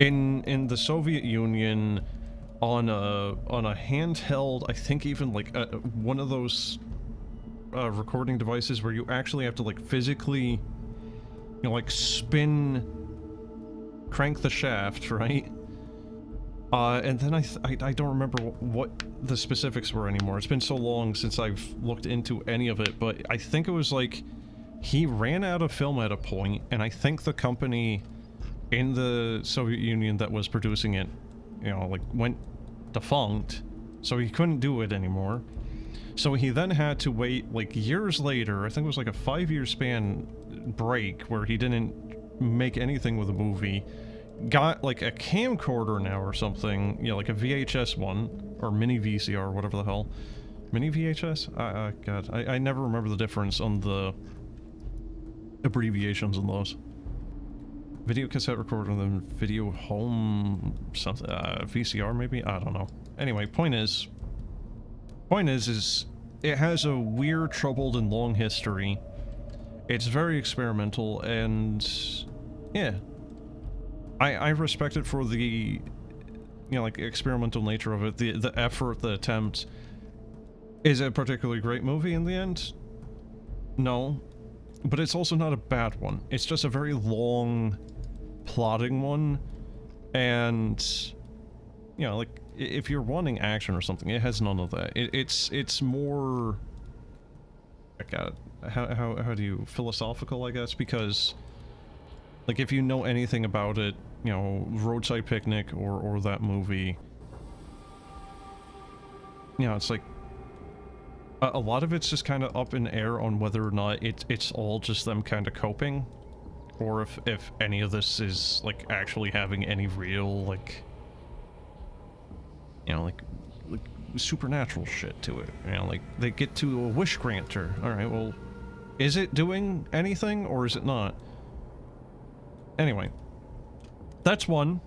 in the Soviet Union on a handheld, I think even like one of those recording devices where you actually have to like physically, you know, like crank the shaft, right? And then I don't remember what the specifics were anymore. It's been so long since I've looked into any of it, but I think it was like he ran out of film at a point, and I think the company in the Soviet Union that was producing it, you know, like went defunct, so he couldn't do it anymore. So he then had to wait, like, years later, I think it was like a 5-year span break where he didn't make anything with a movie, got like a camcorder now or something, you know, like a VHS one, or mini VCR, whatever the hell. Mini VHS? God, I never remember the difference on the abbreviations on those. Video cassette recorder and then video home something, VCR maybe? I don't know. Anyway, point is it has a weird, troubled, and long history. It's very experimental, and yeah. I respect it for the, you know, like, experimental nature of it, the effort, the attempt. Is it a particularly great movie in the end? No. But it's also not a bad one. It's just a very long, plodding one, and, you know, like, if you're wanting action or something, it has none of that. It's more, how do you, philosophical, I guess, because, like, if you know anything about it, you know, Roadside Picnic or that movie, you know, it's like, a lot of it's just kind of up in air on whether or not it's all just them kind of coping, or if any of this is, like, actually having any real, like, you know, like supernatural shit to it. You know, like, they get to a wish granter. Alright, well, is it doing anything, or is it not? Anyway, that's one.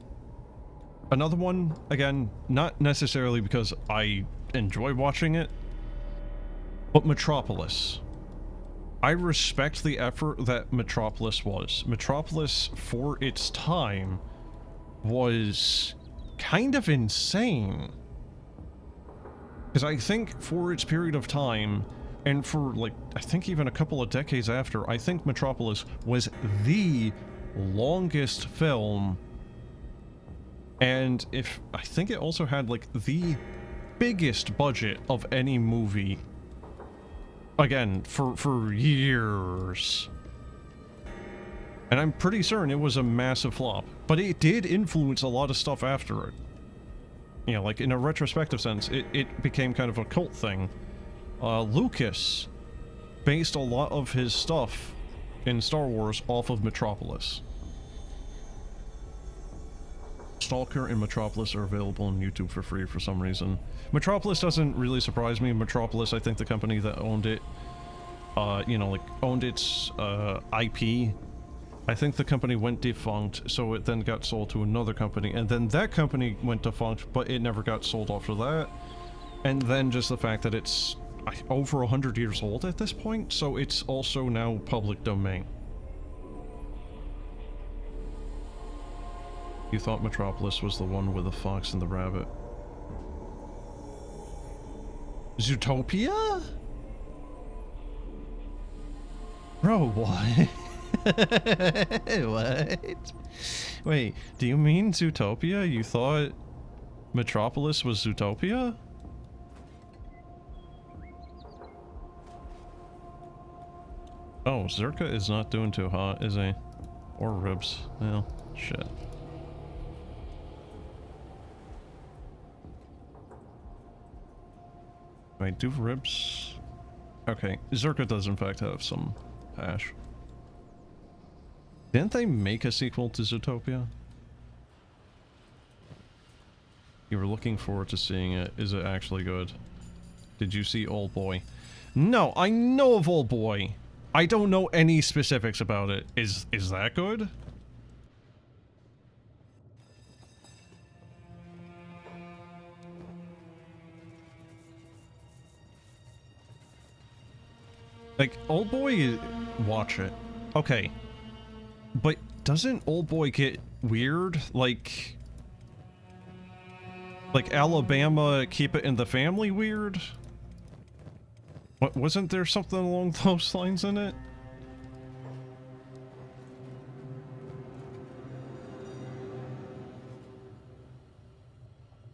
Another one, again, not necessarily because I enjoy watching it, but Metropolis. I respect the effort that Metropolis was. Metropolis, for its time, was kind of insane. Because I think for its period of time, and for, like, I think even a couple of decades after, I think Metropolis was the longest film, and I think it also had, like, the biggest budget of any movie, again, for years. And I'm pretty certain it was a massive flop, but it did influence a lot of stuff after it. You know, like, in a retrospective sense, it became kind of a cult thing. Lucas based a lot of his stuff in Star Wars off of Metropolis. Stalker and Metropolis are available on YouTube for free for some reason. Metropolis doesn't really surprise me. Metropolis, I think the company that owned it, you know, like, owned its IP, I think the company went defunct, so it then got sold to another company, and then that company went defunct, but it never got sold after that. And then just the fact that it's over 100 years old at this point, so it's also now public domain. You thought Metropolis was the one with the fox and the rabbit. Zootopia? Bro, what? What? Wait, do you mean Zootopia? You thought Metropolis was Zootopia? Oh, Zerka is not doing too hot, is he? Or ribs. Well, shit. Wait, do ribs? Okay, Zerka does in fact have some hash. Didn't they make a sequel to Zootopia? You were looking forward to seeing it. Is it actually good? Did you see Old Boy? No, I know of Old Boy. I don't know any specifics about it. Is that good? Like, Old Boy, watch it. Okay. But doesn't Old Boy get weird? Like Alabama Keep It in the Family weird? What, wasn't there something along those lines in it?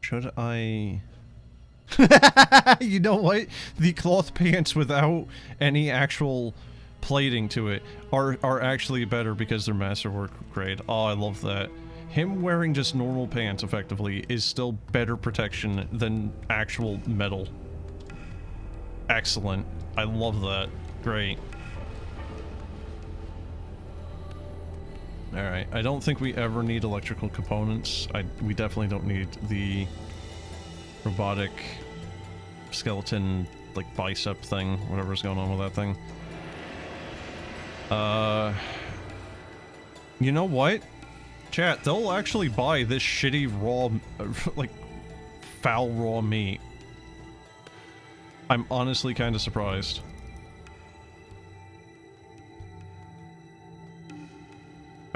Should I... You know what? The cloth pants without any actual plating to it are actually better because they're masterwork grade. Oh, I love that. him wearing just normal pants, effectively, is still better protection than actual metal. Excellent. I love that. Great. Alright, I don't think we ever need electrical components. We definitely don't need the robotic skeleton, like, bicep thing, whatever's going on with that thing. You know what? Chat, they'll actually buy this shitty raw, like, foul raw meat. I'm honestly kind of surprised.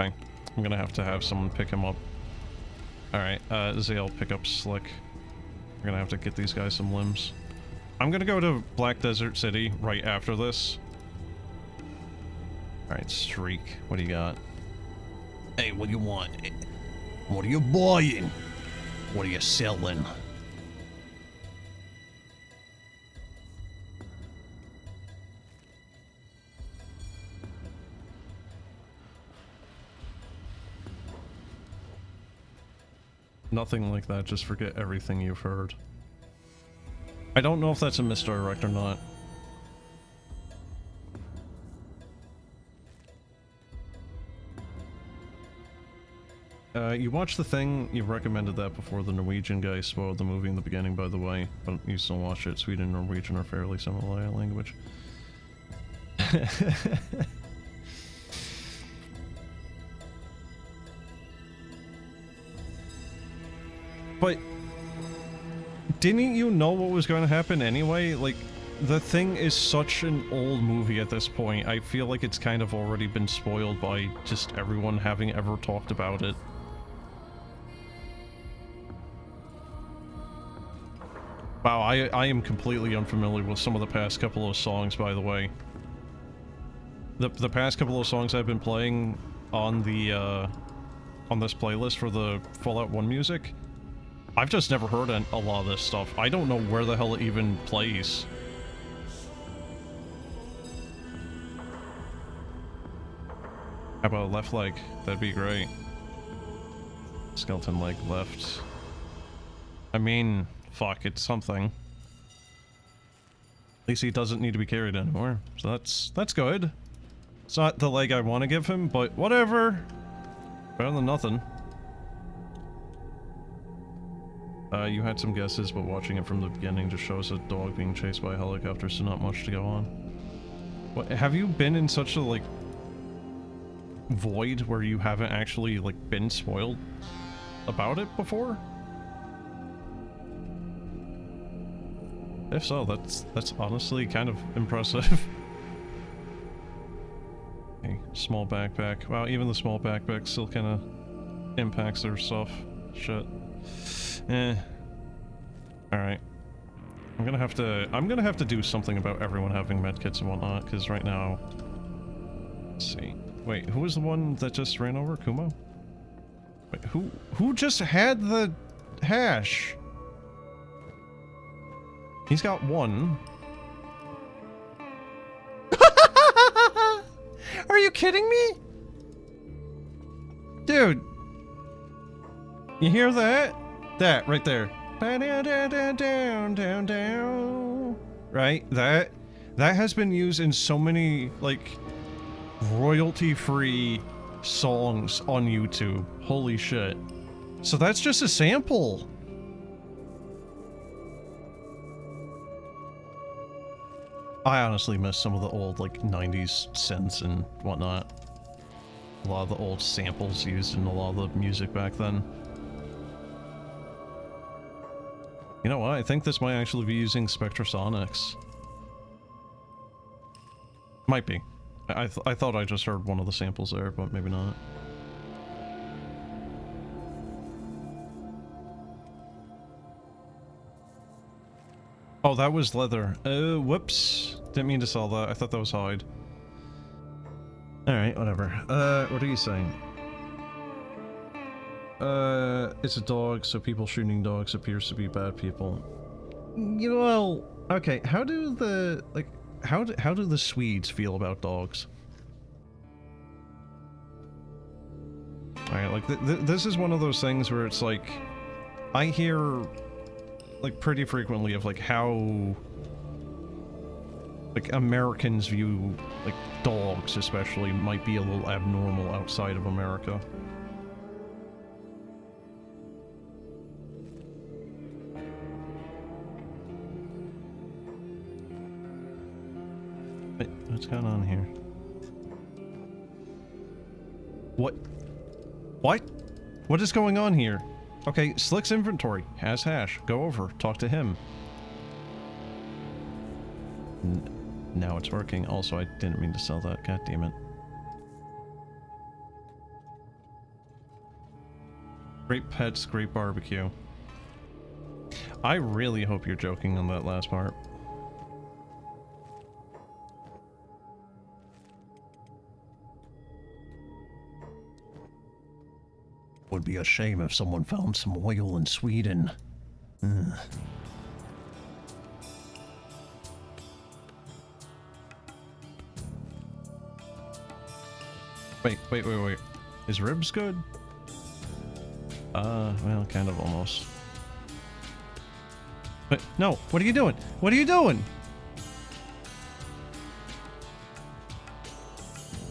Okay, I'm gonna have to have someone pick him up. Alright, Zale, pick up Slick. We're gonna have to get these guys some limbs. I'm gonna go to Black Desert City right after this. Alright, Streak, what do you got? Hey, what do you want? What are you buying? What are you selling? Nothing like that, just forget everything you've heard. I don't know if that's a misdirect or not. You watched The Thing, you recommended that before. The Norwegian guy spoiled the movie in the beginning, by the way, but you still watch it. Sweden and Norwegian are fairly similar in language. But didn't you know what was going to happen anyway? Like, The Thing is such an old movie at this point. I feel like it's kind of already been spoiled by just everyone having ever talked about it. Wow, I am completely unfamiliar with some of the past couple of songs, by the way. The past couple of songs I've been playing on the, on this playlist for the Fallout 1 music, I've just never heard a lot of this stuff. I don't know where the hell it even plays. How about a left leg? That'd be great. Skeleton leg left. I mean, fuck, it's something. At least he doesn't need to be carried anymore. So that's good. It's not the leg I want to give him, but whatever. Better than nothing. You had some guesses, but watching it from the beginning just shows a dog being chased by a helicopter, so not much to go on. What, have you been in such a, like, void where you haven't actually, like, been spoiled about it before? If so, that's honestly kind of impressive. Okay, small backpack. Wow, even the small backpack still kind of impacts their stuff. Shit. Eh. Alright. I'm gonna have to do something about everyone having medkits and whatnot, because right now... Let's see. Wait, who was the one that just ran over? Kumo? Wait, who just had the hash? He's got one. Are you kidding me? Dude. You hear that? That right there. Right? That has been used in so many, like, royalty-free songs on YouTube. Holy shit. So that's just a sample. I honestly miss some of the old, like, 90s synths and whatnot. A lot of the old samples used in a lot of the music back then. You know what? I think this might actually be using Spectrasonics. Might be. I thought I just heard one of the samples there, but maybe not. Oh, that was leather. Oh, whoops. Didn't mean to sell that. I thought that was hide. Alright, whatever. What are you saying? It's a dog, so people shooting dogs appears to be bad people. You know, well, okay, how do the, like, how do the Swedes feel about dogs? Alright, like, this is one of those things where it's like, I hear, like, pretty frequently of, like, how, like, Americans view, like, dogs especially might be a little abnormal outside of America. Wait, what's going on here? What? What? What is going on here? Okay, Slick's inventory has hash. Go over, talk to him. Now it's working. Also, I didn't mean to sell that. God damn it. Great pets, great barbecue. I really hope you're joking on that last part. Would be a shame if someone found some oil in Sweden. Ugh. Wait. Is ribs good? Well, kind of almost. But no, what are you doing? What are you doing?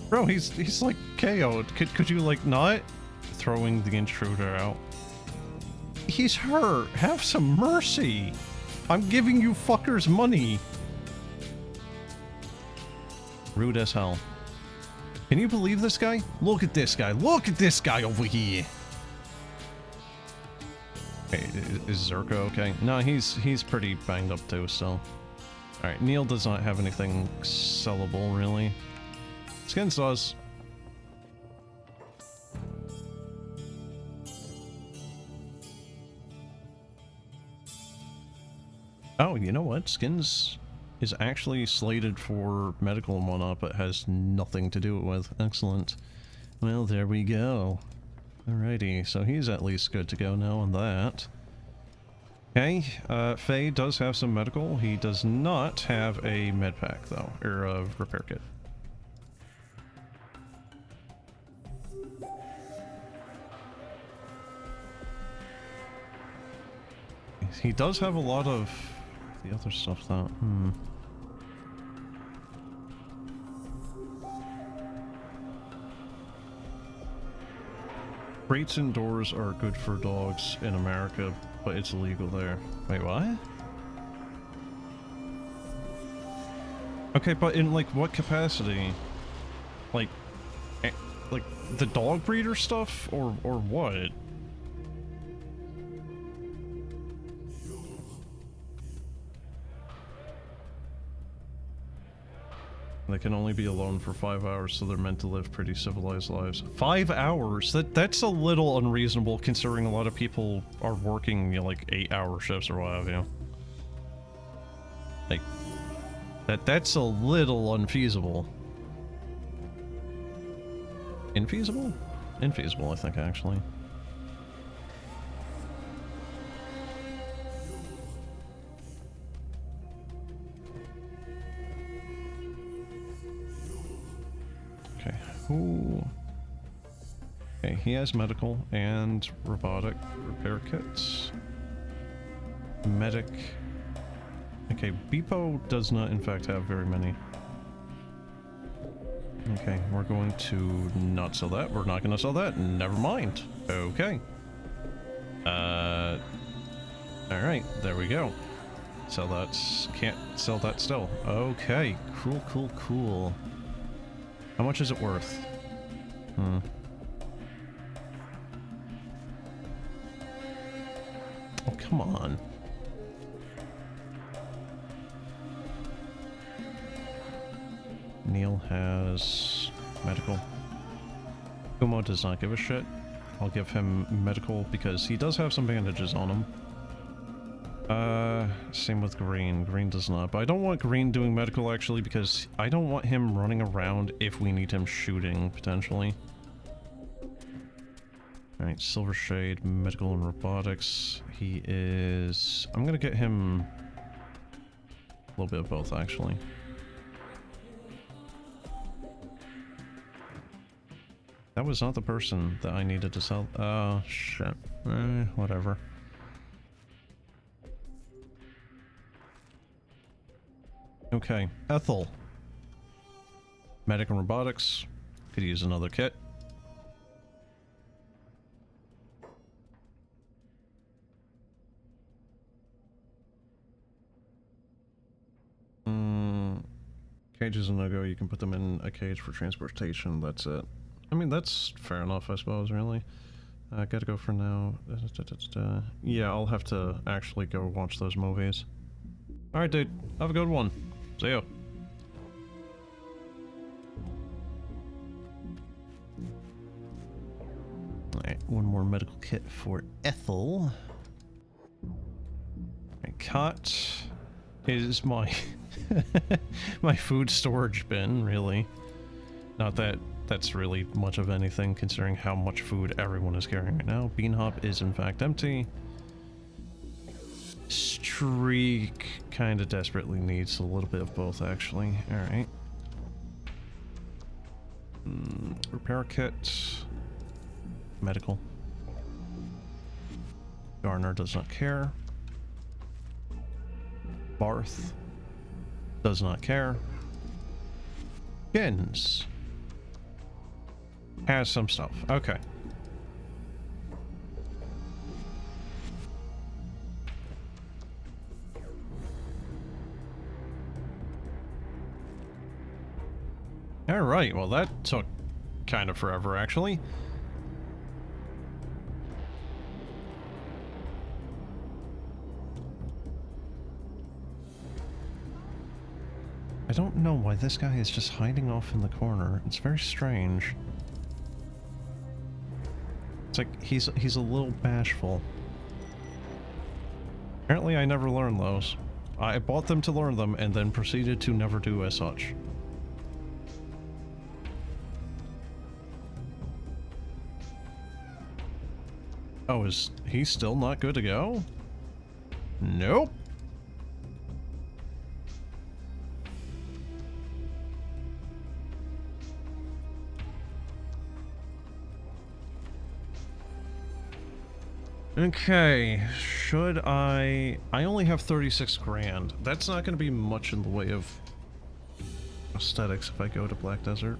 Bro, he's like KO'd. Could you like not? Throwing the intruder out. He's hurt. Have some mercy. I'm giving you fuckers money. Rude as hell. Can you believe this guy? Look at this guy. Look at this guy over here. Hey, is Zerka okay? No, he's pretty banged up too, so. Alright, Neil does not have anything sellable, really. Skins does. Oh, you know what? Skins is actually slated for medical and whatnot, but has nothing to do with. Excellent. Well, there we go. Alrighty, so he's at least good to go now on that. Okay, Faye does have some medical. He does not have a med pack, though, or a repair kit. He does have a lot of the other stuff, though. Crates indoors are good for dogs in America, but it's illegal there. Wait, what? Okay, but in, like, what capacity? Like the dog breeder stuff, or what? They can only be alone for 5 hours, so they're meant to live pretty civilized lives. 5 hours? That's a little unreasonable, considering a lot of people are working, you know, like 8-hour shifts or what have you. Like, that's a little unfeasible. Infeasible? Infeasible, I think, actually. Ooh. Okay, he has medical and robotic repair kits. Medic. Okay, Beepo does not in fact have very many. Okay, we're going to not sell that. We're not going to sell that. Never mind. Okay. Alright, there we go. Sell that. Can't sell that still. Okay, cool. How much is it worth? Oh, come on. Neil has medical. Kumo does not give a shit. I'll give him medical because he does have some bandages on him. Same with Green. Green does not. But I don't want Green doing medical, actually, because I don't want him running around if we need him shooting, potentially. Alright, Silver Shade, medical and robotics. He is... I'm gonna get him... a little bit of both, actually. That was not the person that I needed to sell. Oh, shit. Whatever. Okay, Ethel. Medic and robotics. Could use another kit. Cage is a no-go. You can put them in a cage for transportation. That's it. I mean, that's fair enough, I suppose, really. Gotta go for now. Yeah, I'll have to actually go watch those movies. Alright, dude. Have a good one. See ya. Alright, one more medical kit for Ethel. My cot is my my food storage bin, really. Not that that's really much of anything considering how much food everyone is carrying right now. Bean hop is in fact empty. Streak kind of desperately needs a little bit of both, actually. Alright. Repair kit. Medical. Garner does not care. Barth does not care. Gens has some stuff. Okay. Alright, well that took kind of forever, actually. I don't know why this guy is just hiding off in the corner. It's very strange. It's like he's a little bashful. Apparently I never learned those. I bought them to learn them and then proceeded to never do as such. Oh, is he still not good to go? Nope. Okay, should I only have 36 grand. That's not going to be much in the way of aesthetics if I go to Black Desert.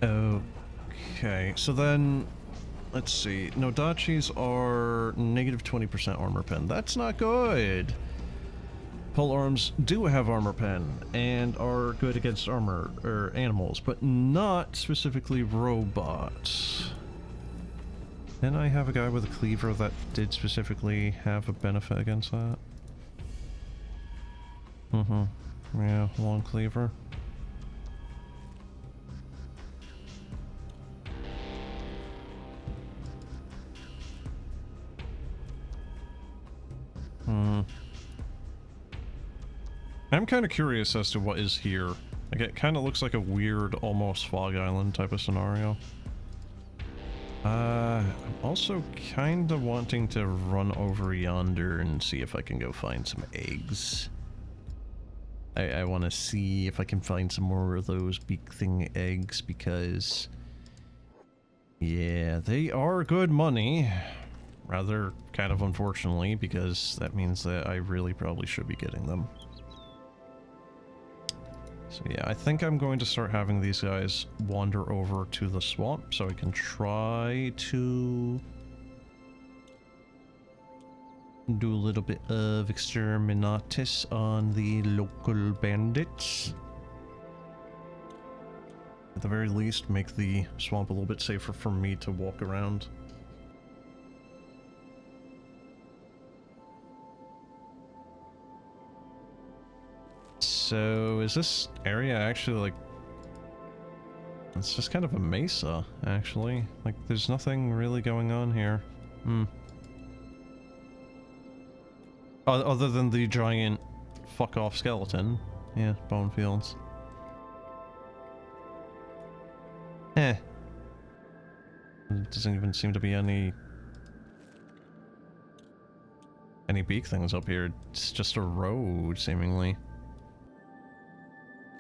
Okay, so then, let's see. Nodachis are negative 20% armor pen. That's not good. Pole arms do have armor pen and are good against armor or animals, but not specifically robots. Then I have a guy with a cleaver that did specifically have a benefit against that. Yeah, long cleaver. I'm kind of curious as to what is here. Like, it kind of looks like a weird, almost Fog Island type of scenario. I'm also kind of wanting to run over yonder and see if I can go find some eggs. I want to see if I can find some more of those beak thing eggs because... yeah, they are good money. Rather, kind of unfortunately, because that means that I really probably should be getting them. So yeah, I think I'm going to start having these guys wander over to the swamp so I can try to do a little bit of exterminatus on the local bandits. At the very least, make the swamp a little bit safer for me to walk around. So, is this area actually like... it's just kind of a mesa, actually. Like, there's nothing really going on here. Other than the giant fuck-off skeleton. Yeah, bone fields. There doesn't even seem to be any beak things up here. It's just a road, seemingly.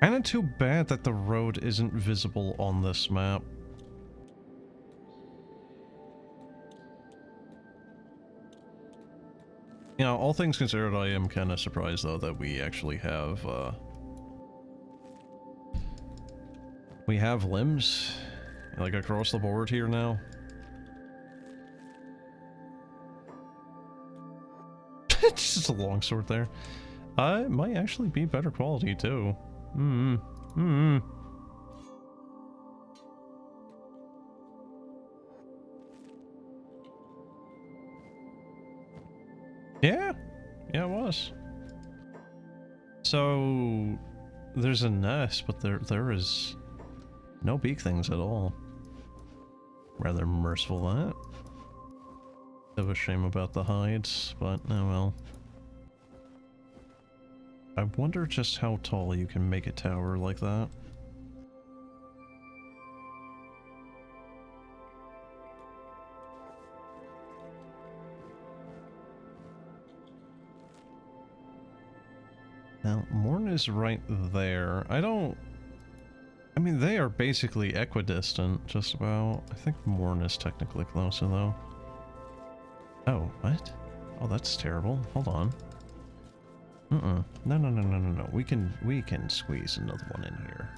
Kinda too bad that the road isn't visible on this map. You know, all things considered, I am kinda surprised though that we actually have, we have limbs, like, across the board here now. It's just a longsword there. It might actually be better quality, too. Yeah. Yeah, it was. So, there's a nest, but there is no beak things at all. Rather merciful, that. Bit of a shame about the hides, but oh well. I wonder just how tall you can make a tower like that. Now, Morn is right there. I mean, they are basically equidistant, just about. I think Morn is technically closer, though. Oh, what? Oh, that's terrible. Hold on. No. We can squeeze another one in here.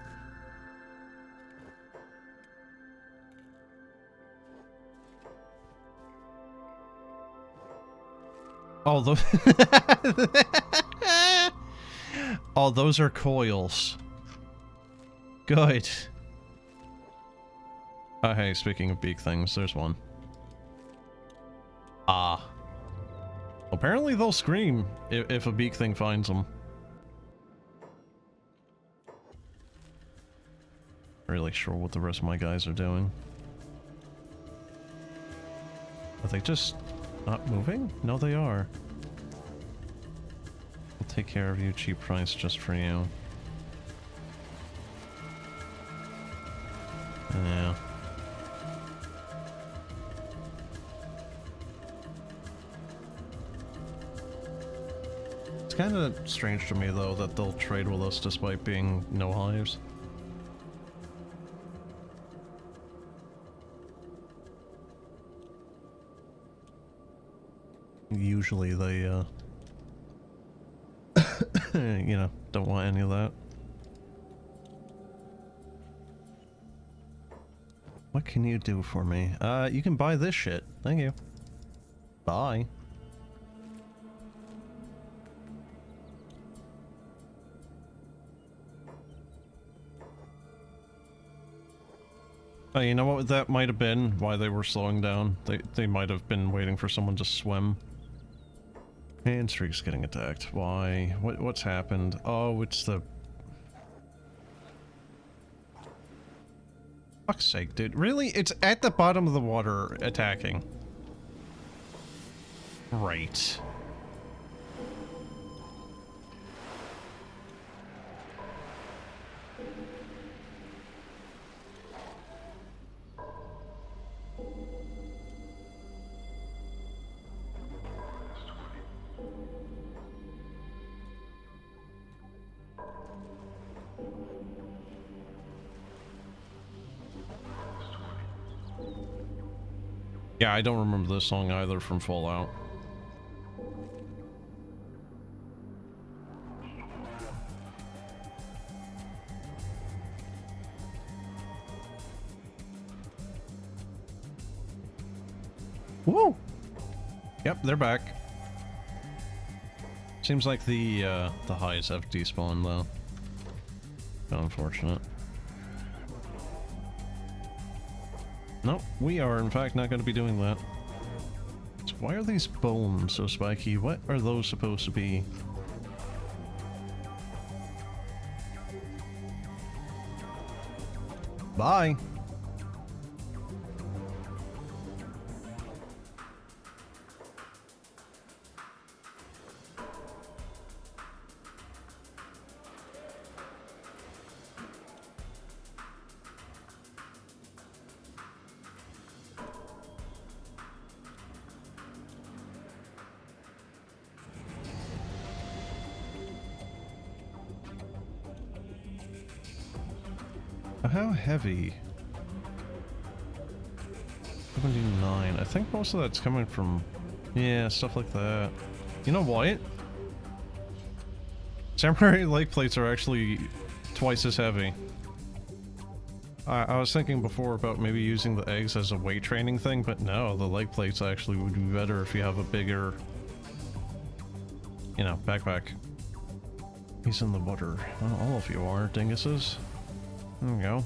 Oh, oh, those are coils. Good. Oh, hey, speaking of beak things, there's one. Ah. Apparently they'll scream if a beak thing finds them. Really sure what the rest of my guys are doing. Are they just not moving? No, they are. We'll take care of you, cheap price just for you. Yeah. It's kind of strange to me, though, that they'll trade with us despite being no hives. Usually they, you know, don't want any of that. What can you do for me? You can buy this shit. Thank you. Bye. Oh, you know what that might have been? Why they were slowing down? They might have been waiting for someone to swim. And Streak's getting attacked. Why? What's happened? Oh, it's the... Fuck's sake, dude. Really? It's at the bottom of the water attacking. Right. Yeah, I don't remember this song either from Fallout. Woo! Yep, they're back. Seems like the highs have despawned though. Unfortunate. No, we are in fact not going to be doing that. So why are these bones so spiky? What are those supposed to be? Bye! how heavy? 79. I think most of that's coming from... Yeah, stuff like that. You know what? Samurai leg plates are actually twice as heavy. I was thinking before about maybe using the eggs as a weight training thing, but no, the leg plates actually would be better if you have a bigger, you know, backpack. He's in the water. Well, all of you are, dinguses. There we go.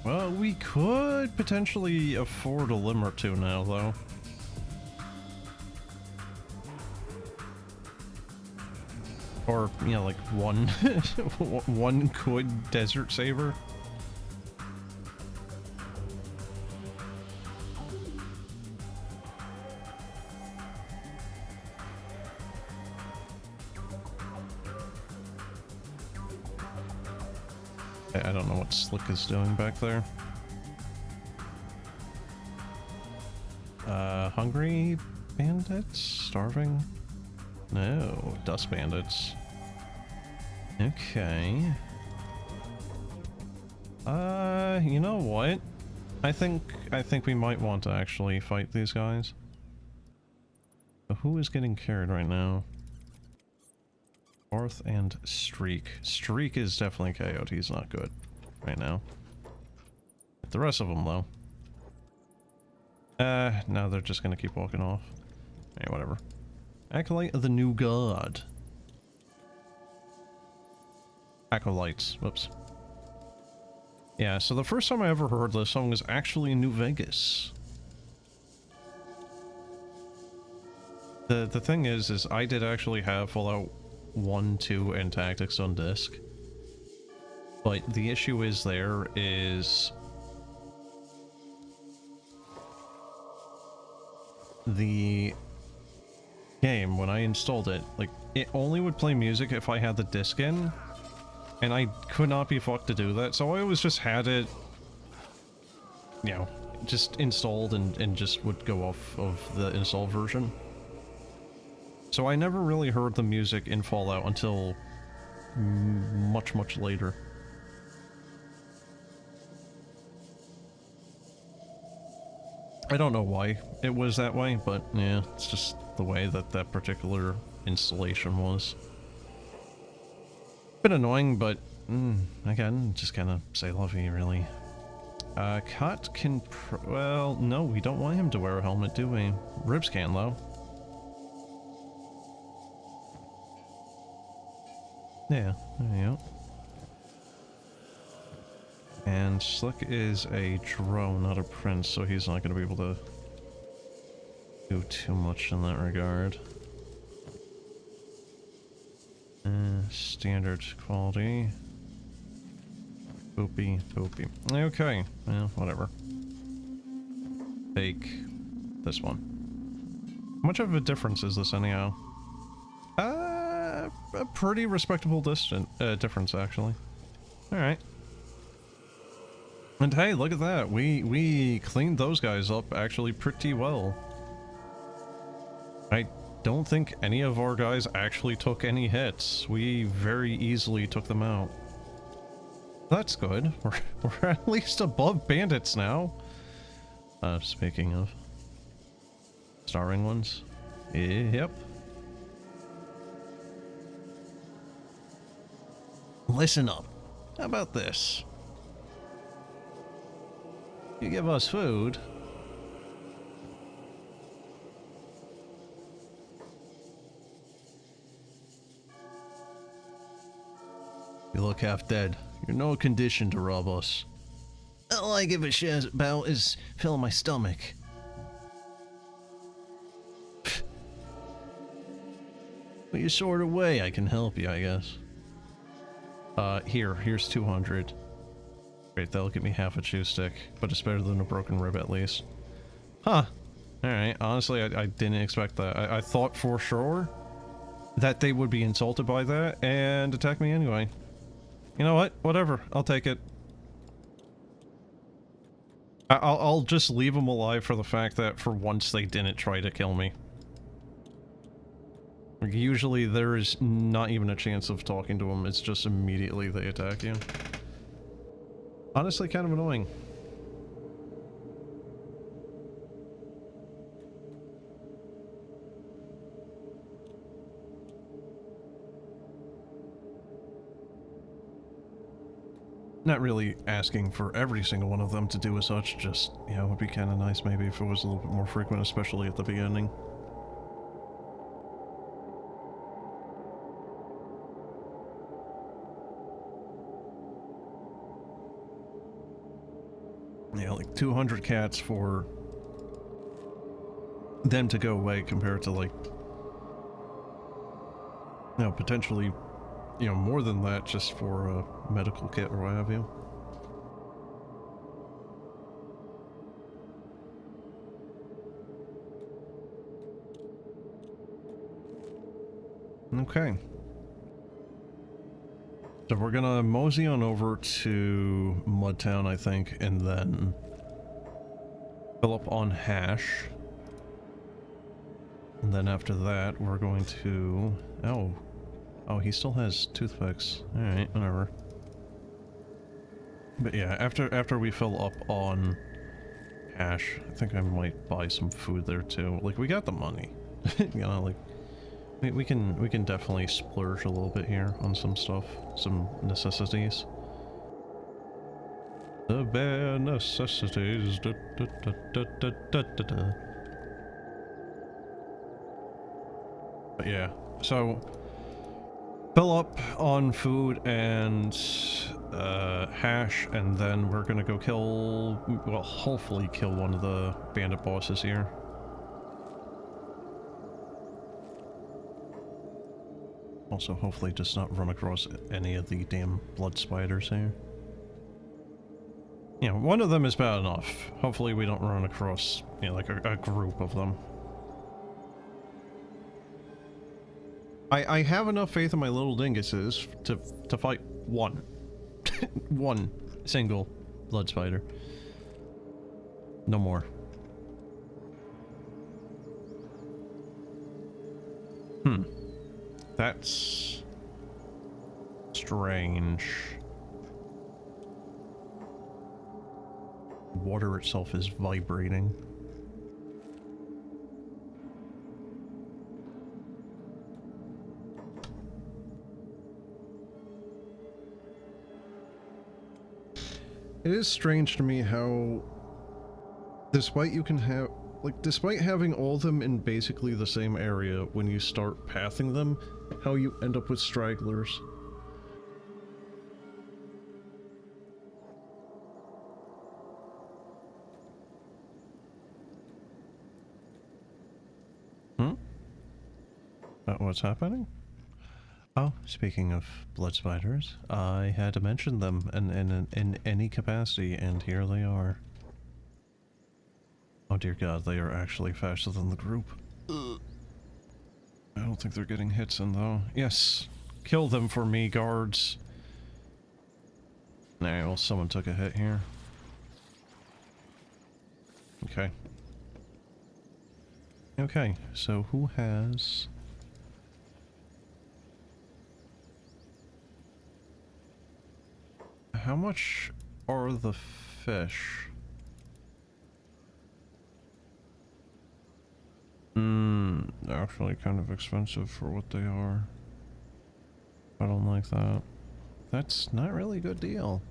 Well, we could potentially afford a limb or two now, though. Or, you know, like one, one good desert saver. I don't know what Slick is doing back there. Hungry bandits? Starving? No, dust bandits. Okay. You know what? I think we might want to actually fight these guys. But who is getting carried right now? North and Streak. Streak is definitely KO'd. He's not good right now. The rest of them, though. No, they're just gonna keep walking off. Hey, whatever. Acolyte of the New God. Acolytes. Whoops. Yeah, so the first time I ever heard this song was actually in New Vegas. The thing is I did actually have Fallout 1, 2, and Tactics on disc. But the issue is there is... the game, when I installed it, like, it only would play music if I had the disc in. And I could not be fucked to do that, so I always just had it, you know, just installed and just would go off of the install version. So I never really heard the music in Fallout until much, much later. I don't know why it was that way, but yeah, it's just the way that that particular installation was. Bit annoying, but again, just kind of say lovey, really. Cut can well, no, we don't want him to wear a helmet, do we? Ribs can, though. Yeah, there you go. And Slick is a drone, not a prince, so he's not going to be able to do too much in that regard. Standard quality. Boopy, boopy. Okay, well, whatever. Take this one. How much of a difference is this anyhow? A pretty respectable difference, actually. Alright. And hey, look at that. We cleaned those guys up actually pretty well. I don't think any of our guys actually took any hits. We very easily took them out. That's good. We're at least above bandits now. Speaking of starving ones. Yep. Listen up. How about this? You give us food. You look half dead. You're no condition to rob us. All I give a shit about is filling my stomach. Well, you sort of way I can help you, I guess. Here's 200. Great, that'll get me half a chew stick, but it's better than a broken rib at least. Huh. Alright, honestly, I didn't expect that. I thought for sure that they would be insulted by that and attack me anyway. You know what? Whatever. I'll take it. I'll just leave them alive for the fact that for once they didn't try to kill me. Like, usually there is not even a chance of talking to them, it's just immediately they attack you. Honestly, kind of annoying. Not really asking for every single one of them to do as such, just, you know, it would be kind of nice maybe if it was a little bit more frequent, especially at the beginning. Yeah, like 200 cats for them to go away compared to, like, you know, potentially, you know, more than that just for a medical kit or what have you. Okay. So we're gonna mosey on over to Mudtown, I think, and then fill up on Hash. And then after that, we're going to... Oh, he still has toothpicks. Alright, whatever. But yeah, after we fill up on Hash, I think I might buy some food there too. Like, we got the money. You know, like... We can definitely splurge a little bit here on some stuff, some necessities. The bare necessities. Da, da, da, da, da, da, da, da. But yeah, so fill up on food and Hash, and then we're gonna go kill, well, hopefully kill one of the bandit bosses here. Also, hopefully just not run across any of the damn blood spiders here. You know, one of them is bad enough. Hopefully we don't run across, you know, like a group of them. I have enough faith in my little dinguses to fight one. One single blood spider. No more. That's strange. Water itself is vibrating. It is strange to me how, despite you can have, like, despite having all of them in basically the same area, when you start pathing them, how you end up with stragglers. What's happening? Oh, speaking of blood spiders, I had to mention them in any capacity, and here they are. Oh dear god, they are actually faster than the group. I don't think they're getting hits in though. Yes! Kill them for me, guards! Nah, well, someone took a hit here. Okay. Okay, so who has... How much are the fish? Actually kind of expensive for what they are. I don't like that. That's not really a good deal.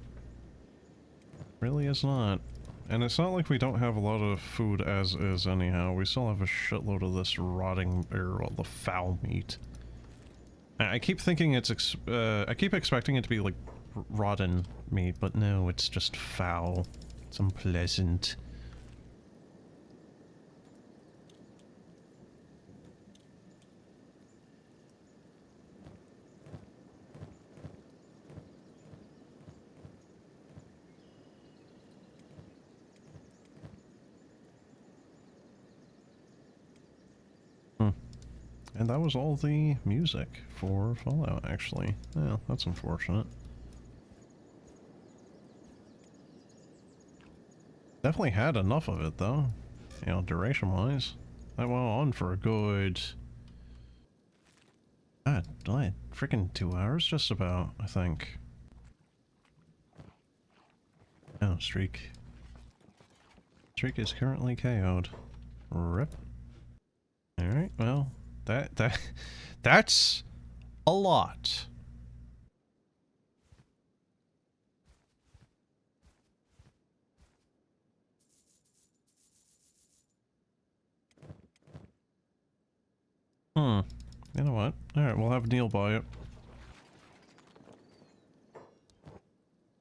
Really is not. And it's not like we don't have a lot of food as is anyhow. We still have a shitload of this rotting, or all the foul meat. I keep thinking it's, I keep expecting it to be like rotten meat, but no, it's just foul. It's unpleasant. And that was all the music for Fallout, actually. Yeah, that's unfortunate. Definitely had enough of it, though. You know, duration-wise. That went on for a good... God, like, freaking 2 hours just about, I think. Oh, Streak. Streak is currently KO'd. RIP. Alright, well, that's a lot. You know what? Alright, we'll have Neil buy it.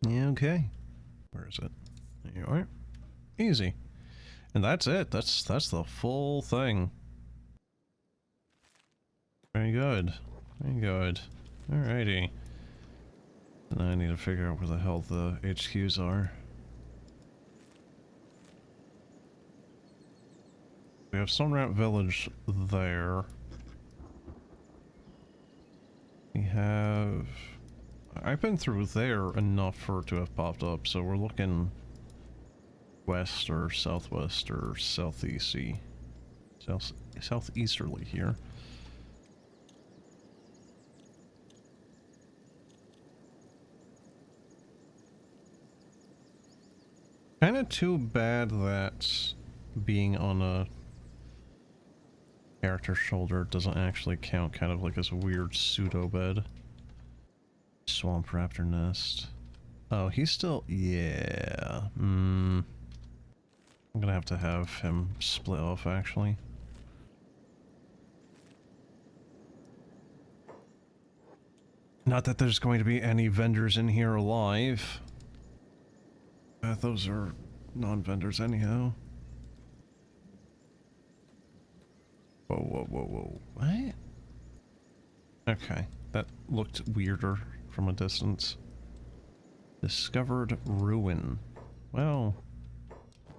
Yeah, okay. Where is it? There you are. Easy. And that's it. That's the full thing. Very good. Very good. Alrighty. And I need to figure out where the hell the HQs are. We have Sunrat Village there. We have... I've been through there enough for it to have popped up, so we're looking west or southwest or southeasty. Southeasterly here. Kinda too bad that being on a character's shoulder doesn't actually count, kind of like this weird pseudo bed. Swamp raptor nest. Oh, he's still... yeah. I'm gonna have to have him split off, actually. Not that there's going to be any vendors in here alive. Those are non-vendors anyhow. Whoa, whoa, whoa, whoa. What? Okay, that looked weirder from a distance. Discovered ruin. Well,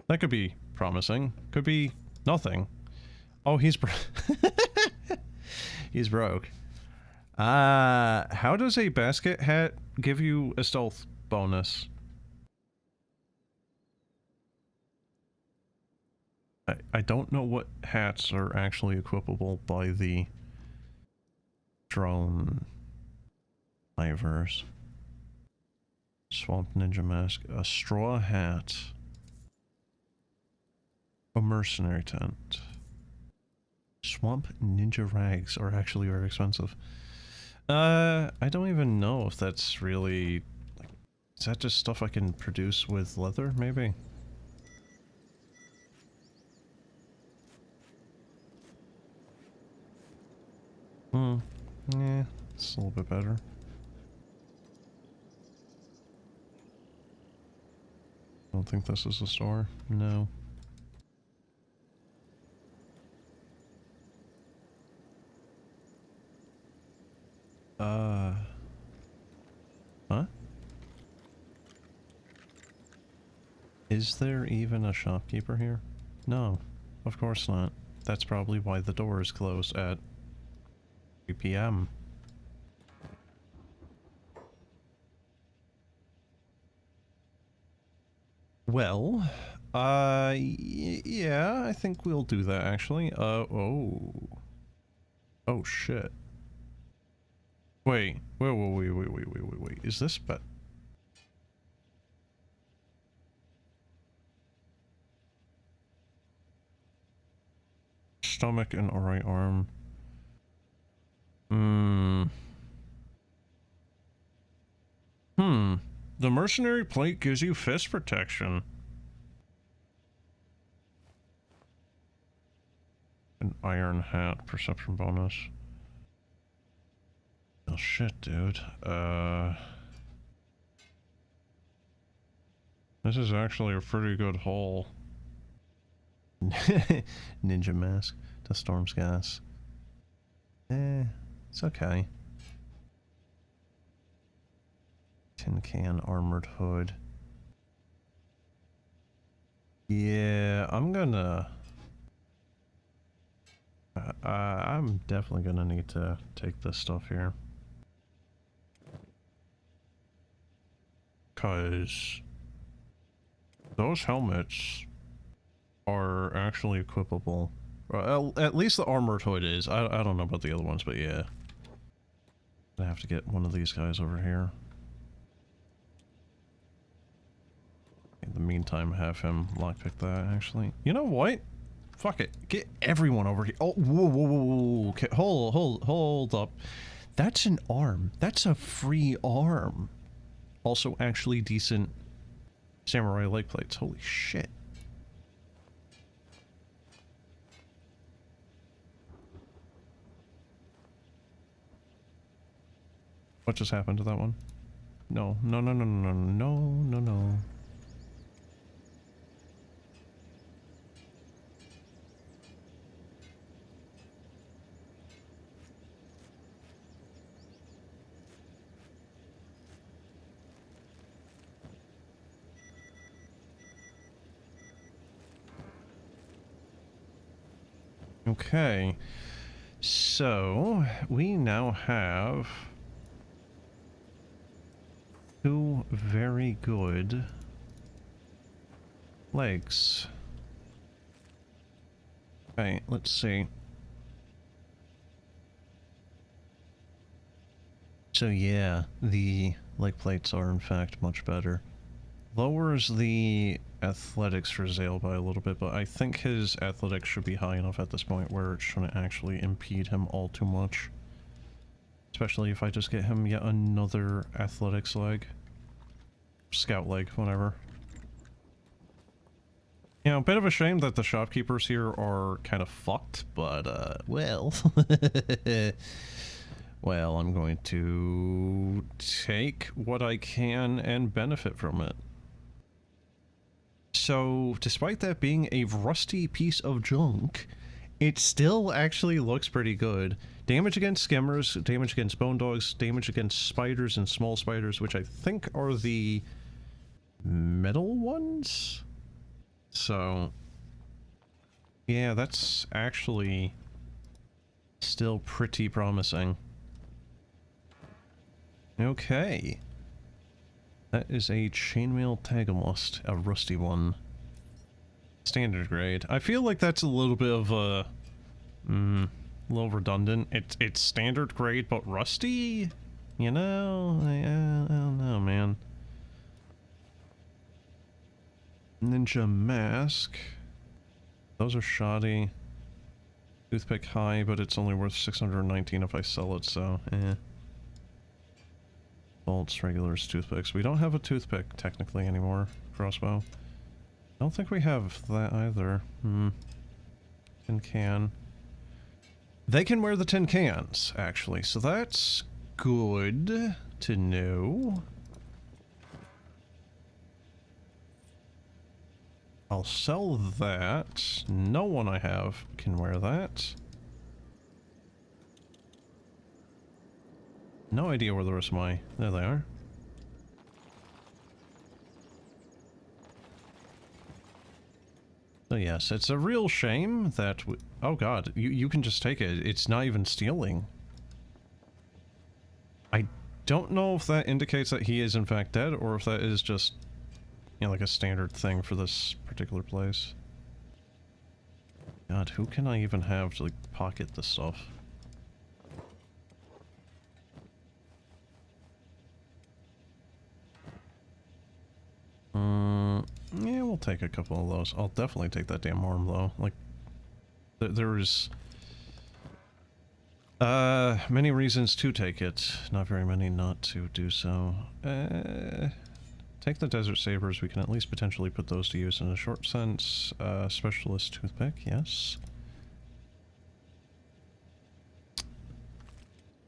that could be promising. Could be nothing. Oh, he's he's broke. How does a basket hat give you a stealth bonus? I don't know what hats are actually equipable by the drone divers. Swamp ninja mask, a straw hat, a mercenary tent. Swamp ninja rags are actually very expensive. I don't even know if that's really... like, is that just stuff I can produce with leather, maybe? Yeah, it's a little bit better. I don't think this is a store. No. Huh? Is there even a shopkeeper here? No, of course not. That's probably why the door is closed at 3 p.m. Well, yeah, I think we'll do that actually. Oh. Oh shit. Wait. Is this stomach and right arm? The mercenary plate gives you fist protection. An iron hat, perception bonus. Oh shit, dude. This is actually a pretty good haul. Ninja mask to Storm's gas. It's okay. Tin can armored hood. Yeah, I'm gonna... I'm definitely gonna need to take this stuff here. 'Cause... Those helmets are actually equipable. At least the armored hood is. I don't know about the other ones, but yeah. I have to get one of these guys over here. In the meantime, have him lockpick that, actually. You know what? Fuck it. Get everyone over here. Oh, whoa, whoa, whoa, whoa. Okay, hold up. That's an arm. That's a free arm. Also, actually decent samurai leg plates. Holy shit. What just happened to that one? No, no, no, no, no, no, no, no. Okay, so we now have two very good legs. Okay, let's see. So yeah, the leg plates are in fact much better. Lowers the athletics for Zale by a little bit, but I think his athletics should be high enough at this point where it shouldn't actually impede him all too much. Especially if I just get him yet another athletics leg. Scout leg, whatever. You know, a bit of a shame that the shopkeepers here are kind of fucked, but, well... well, I'm going to take what I can and benefit from it. So, despite that being a rusty piece of junk, it still actually looks pretty good. Damage against skimmers, damage against bone dogs, damage against spiders and small spiders, which I think are the metal ones? So, yeah, that's actually still pretty promising. Okay. That is a chainmail Tagamust, a rusty one. Standard grade. I feel like that's a little bit of a... little redundant. It's standard grade, but rusty? You know? I don't know, man. Ninja mask. Those are shoddy. Toothpick high, but it's only worth 619 if I sell it, so eh. Bolts, regulars, toothpicks. We don't have a toothpick technically anymore. Crossbow. I don't think we have that either. Tin can. They can wear the tin cans, actually, so that's good to know. I'll sell that. No one I have can wear that. No idea where the rest of my... There they are. So yes, it's a real shame that we... Oh god, you can just take it. It's not even stealing. I don't know if that indicates that he is in fact dead, or if that is just, you know, like a standard thing for this particular place. God, who can I even have to, like, pocket this stuff? Yeah, we'll take a couple of those. I'll definitely take that damn arm, though. Like, there's many reasons to take it. Not very many not to do so. Take the Desert Sabers. We can at least potentially put those to use in a short sense. Specialist Toothpick, yes.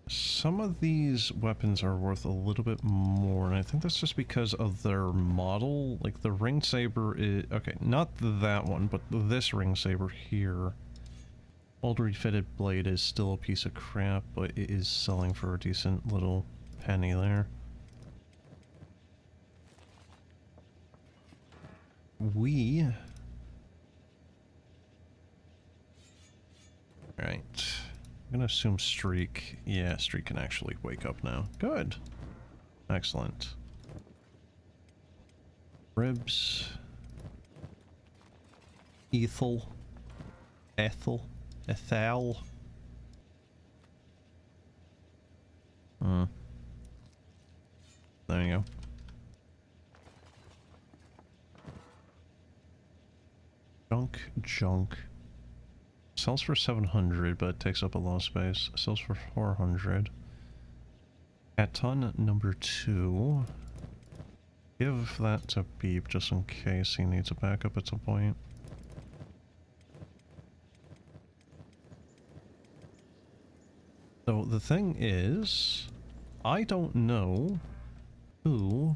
Some of these weapons are worth a little bit more, and I think that's just because of their model. Like, the ring saber is... Okay, not that one, but this ring saber here. Old refitted blade is still a piece of crap, but it is selling for a decent little penny there. Right. I'm gonna assume Streak. Yeah, Streak can actually wake up now. Good. Excellent. Ribs. Ethel. Ethel. There you go. Junk. Sells for 700, but takes up a lot of space. Sells for 400. At ton number 2. Give that to Beep just in case he needs a backup at some point. So the thing is, I don't know who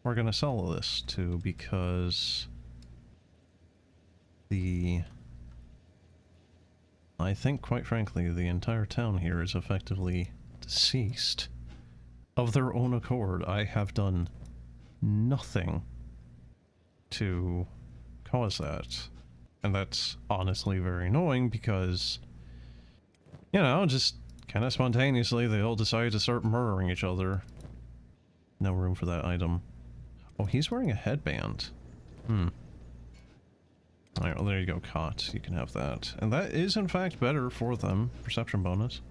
we're gonna sell this to because I think, quite frankly, the entire town here is effectively deceased of their own accord. I have done nothing to cause that. And that's honestly very annoying because, you know, just kind of spontaneously they all decide to start murdering each other. No room for that item. Oh, he's wearing a headband. Alright, well there you go, Cot. You can have that. And that is in fact better for them. Perception bonus.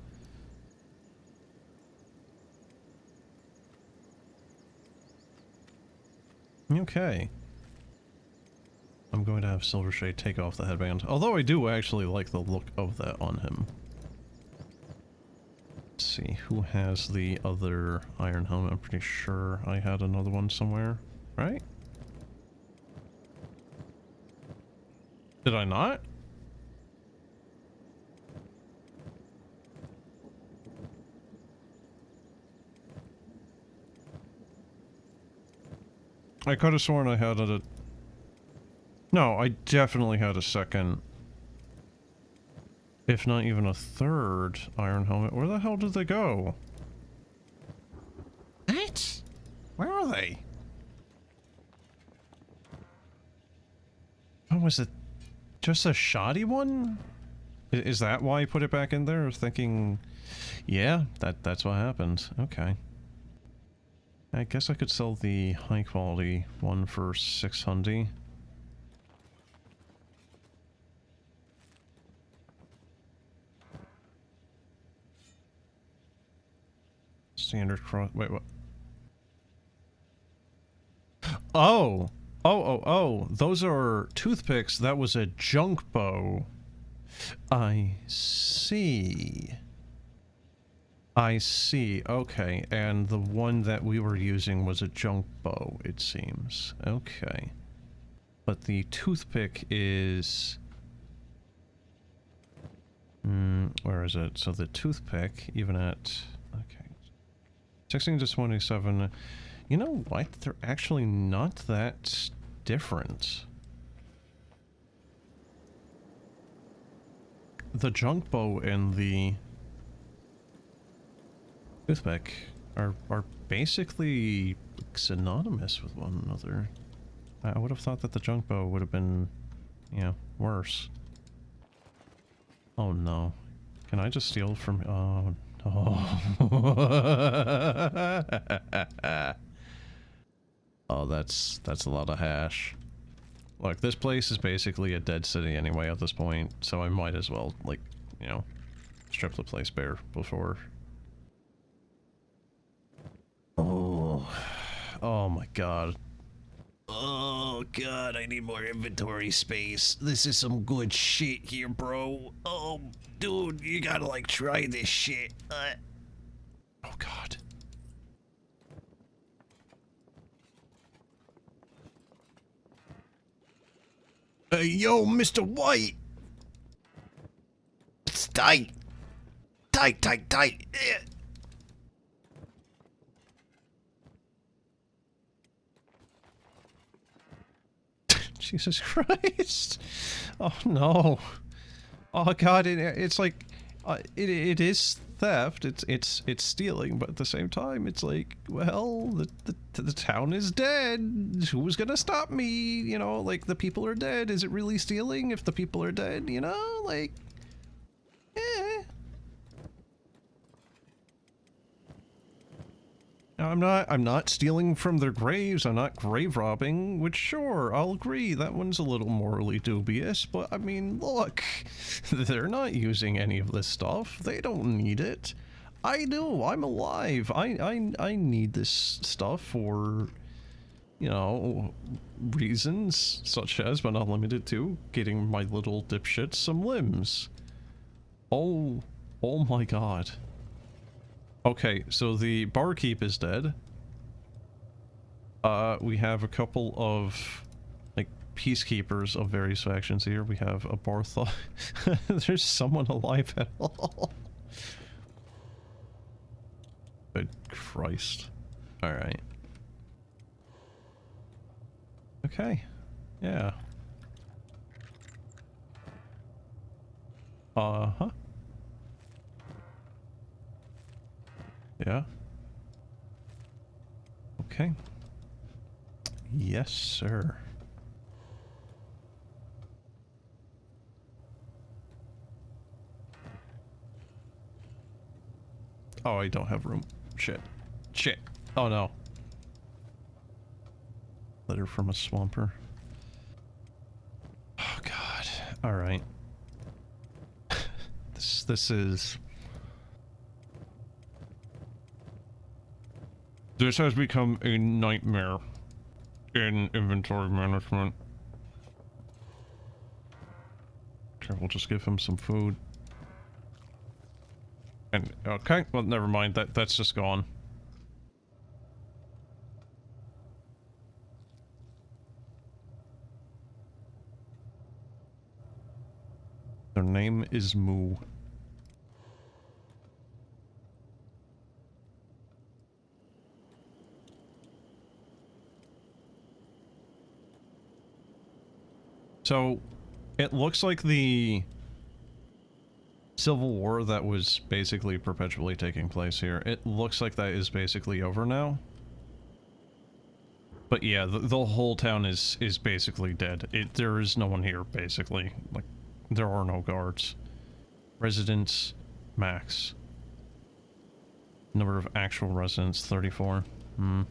Okay. I'm going to have Silvershade take off the headband. Although I do actually like the look of that on him. Let's see, who has the other iron helmet? I'm pretty sure I had another one somewhere, right? Did I not? I could have sworn I had a... No, I definitely had a second. If not even a third iron helmet. Where the hell did they go? What? Where are they? Oh, was it just a shoddy one? Is that why I put it back in there? Thinking, yeah, that's what happened. Okay. I guess I could sell the high quality one for 600. Standard cross. Wait, what? Oh! Oh! Those are toothpicks. That was a junk bow. I see. I see. Okay. And the one that we were using was a junk bow, it seems. Okay. But the toothpick is... where is it? So the toothpick, even at... Okay. 16 to 27. You know what? They're actually not that different. The junk bow and the toothpick are basically synonymous with one another. I would have thought that the junk bow would have been, yeah, worse. Oh no. Can I just steal from... Oh. Oh, that's a lot of hash. Look, this place is basically a dead city anyway at this point, so I might as well, like, you know, strip the place bare before. Oh my god. Oh god, I need more inventory space. This is some good shit here, bro. Oh, dude, you gotta, like, try this shit. Oh god. Hey, yo, Mr. White! It's tight. Tight. Yeah. Jesus Christ. Oh no. Oh god, it's like it is theft. It's stealing, but at the same time it's like, well, the town is dead. Who's gonna stop me? You know, like, the people are dead. Is it really stealing if the people are dead, you know? Like, eh. I'm not stealing from their graves, I'm not grave robbing, which sure, I'll agree, that one's a little morally dubious, but I mean, look, they're not using any of this stuff, they don't need it. I do, I'm alive, I need this stuff for, you know, reasons such as, but not limited to, getting my little dipshits some limbs. Oh my god. Okay, so the barkeep is dead. We have a couple of, like, peacekeepers of various factions here. We have a Bartha. There's someone alive at all. Good Christ. Alright. Okay. Yeah. Uh-huh. Yeah. Okay. Yes, sir. Oh, I don't have room. Shit. Shit. Oh no. Letter from a swamper. Oh god. Alright. This is... This has become a nightmare in inventory management. Okay, we'll just give him some food. And, okay, well, never mind, that's just gone. Their name is Moo. So, it looks like the civil war that was basically perpetually taking place here, it looks like that is basically over now. But yeah, the whole town is basically dead. There is no one here, basically. Like, there are no guards. Residents, max. Number of actual residents, 34. Hmm.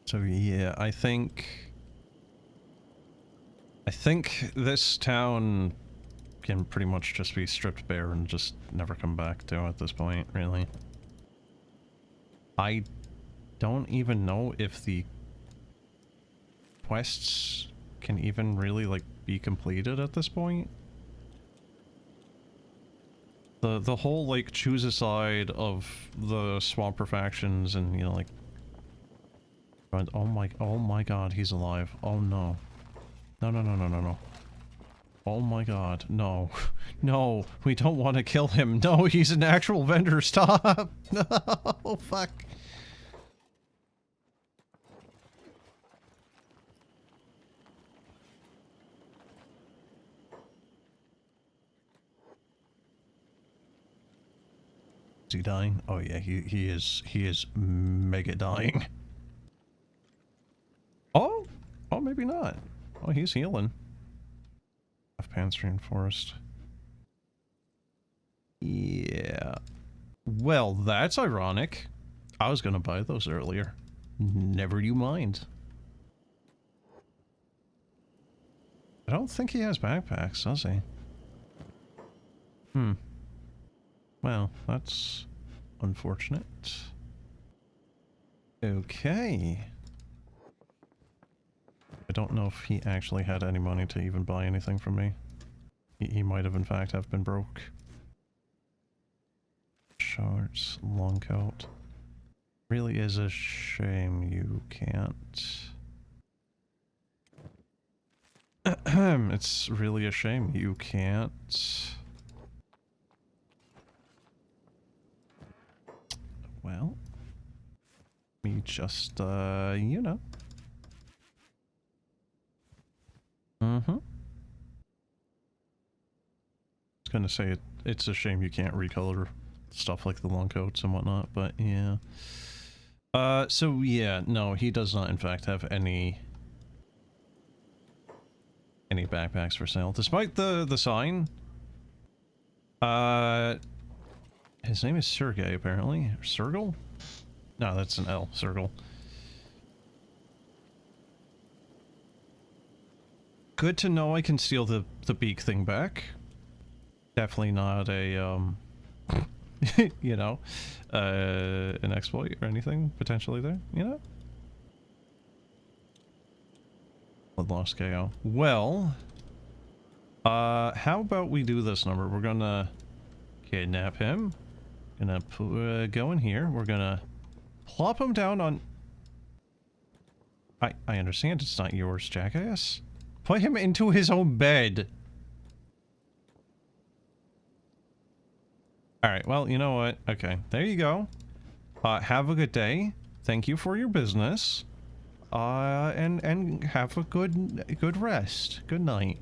So yeah, I think this town can pretty much just be stripped bare and just never come back to at this point, really. I don't even know if the quests can even really, like, be completed at this point. The whole, like, choose a side of the swamper factions and, you know, like, oh my god, he's alive. Oh no. No. Oh my god, no. No, we don't want to kill him. No, he's an actual vendor, stop! No, fuck. Is he dying? Oh yeah, he is mega dying. Oh, maybe not. Oh, he's healing. Panstrian Forest. Yeah. Well, that's ironic. I was gonna buy those earlier. Never you mind. I don't think he has backpacks, does he? Hmm. Well, that's unfortunate. Okay. I don't know if he actually had any money to even buy anything from me. He might have in fact have been broke. Shorts, long coat. Really is a shame you can't. It's really a shame you can't. Well, me just, you know. Mm-hmm. I was gonna say it's a shame you can't recolor stuff like the long coats and whatnot, but yeah. So yeah, no, he does not in fact have any Any backpacks for sale. Despite the sign. His name is Sergey, apparently. Or Sergal? No, that's an L. Sergal. Good to know I can steal the beak thing back. Definitely not a, you know, an exploit or anything potentially there, you know? Lost KO. Well, how about we do this number? We're gonna kidnap him. Gonna go in here. We're gonna plop him down on... I understand it's not yours, jackass. Put him into his own bed. Alright, well, you know what? Okay, there you go. Have a good day. Thank you for your business. And have a good rest. Good night.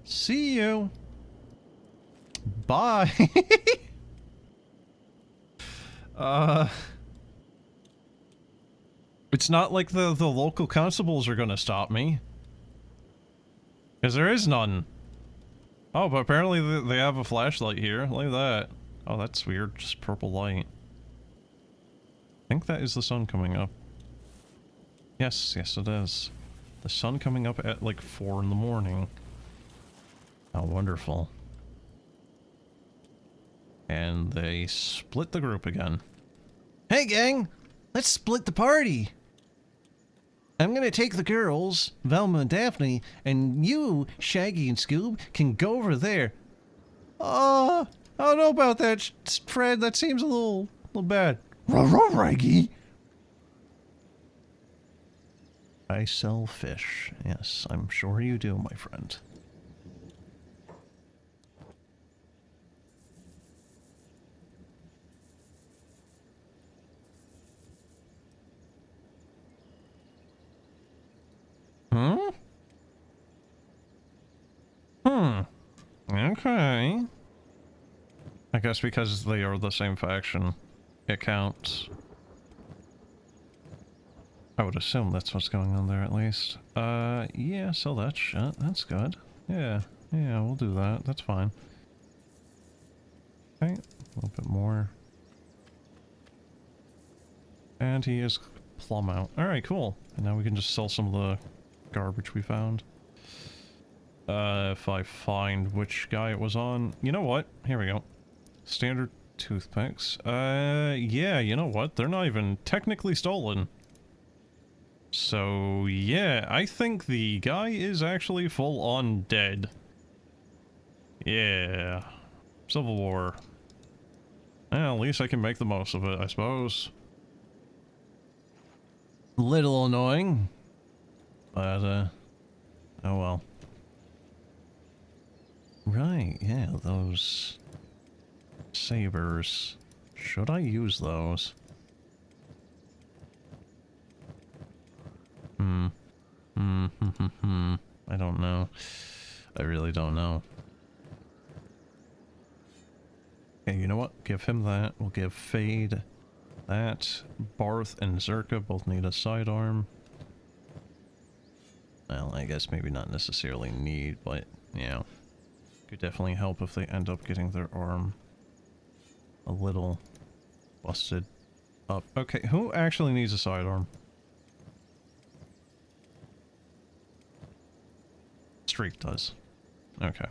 See you. Bye. It's not like the local constables are gonna stop me. Because there is none. Oh, but apparently they have a flashlight here. Look at that. Oh, that's weird. Just purple light. I think that is the sun coming up. Yes, yes it is. The sun coming up at like 4 in the morning. How wonderful. And they split the group again. Hey gang! Let's split the party! I'm gonna take the girls, Velma and Daphne, and you, Shaggy and Scoob, can go over there. I don't know about that, Fred. That seems a little bad. Ruh-roh, Raggy! I sell fish. Yes, I'm sure you do, my friend. Okay. I guess because they are the same faction, it counts. I would assume that's what's going on there at least. Yeah, sell that shit. That's good. Yeah, we'll do that. That's fine. Okay, a little bit more. And he is plumb out. Alright, cool. And now we can just sell some of the garbage we found. If I find which guy it was on. You know what? Here we go. Standard toothpicks. Yeah, you know what? They're not even technically stolen. So, yeah, I think the guy is actually full on dead. Yeah. Civil War. Well, at least I can make the most of it, I suppose. Little annoying. But, oh well. Right, yeah, those sabers. Should I use those? I don't know. I really don't know. Okay, you know what? Give him that. We'll give Fade that. Barth and Zerka both need a sidearm. Well, I guess maybe not necessarily need, but, yeah. Could definitely help if they end up getting their arm a little busted up. Okay, who actually needs a sidearm? Streak does. Okay.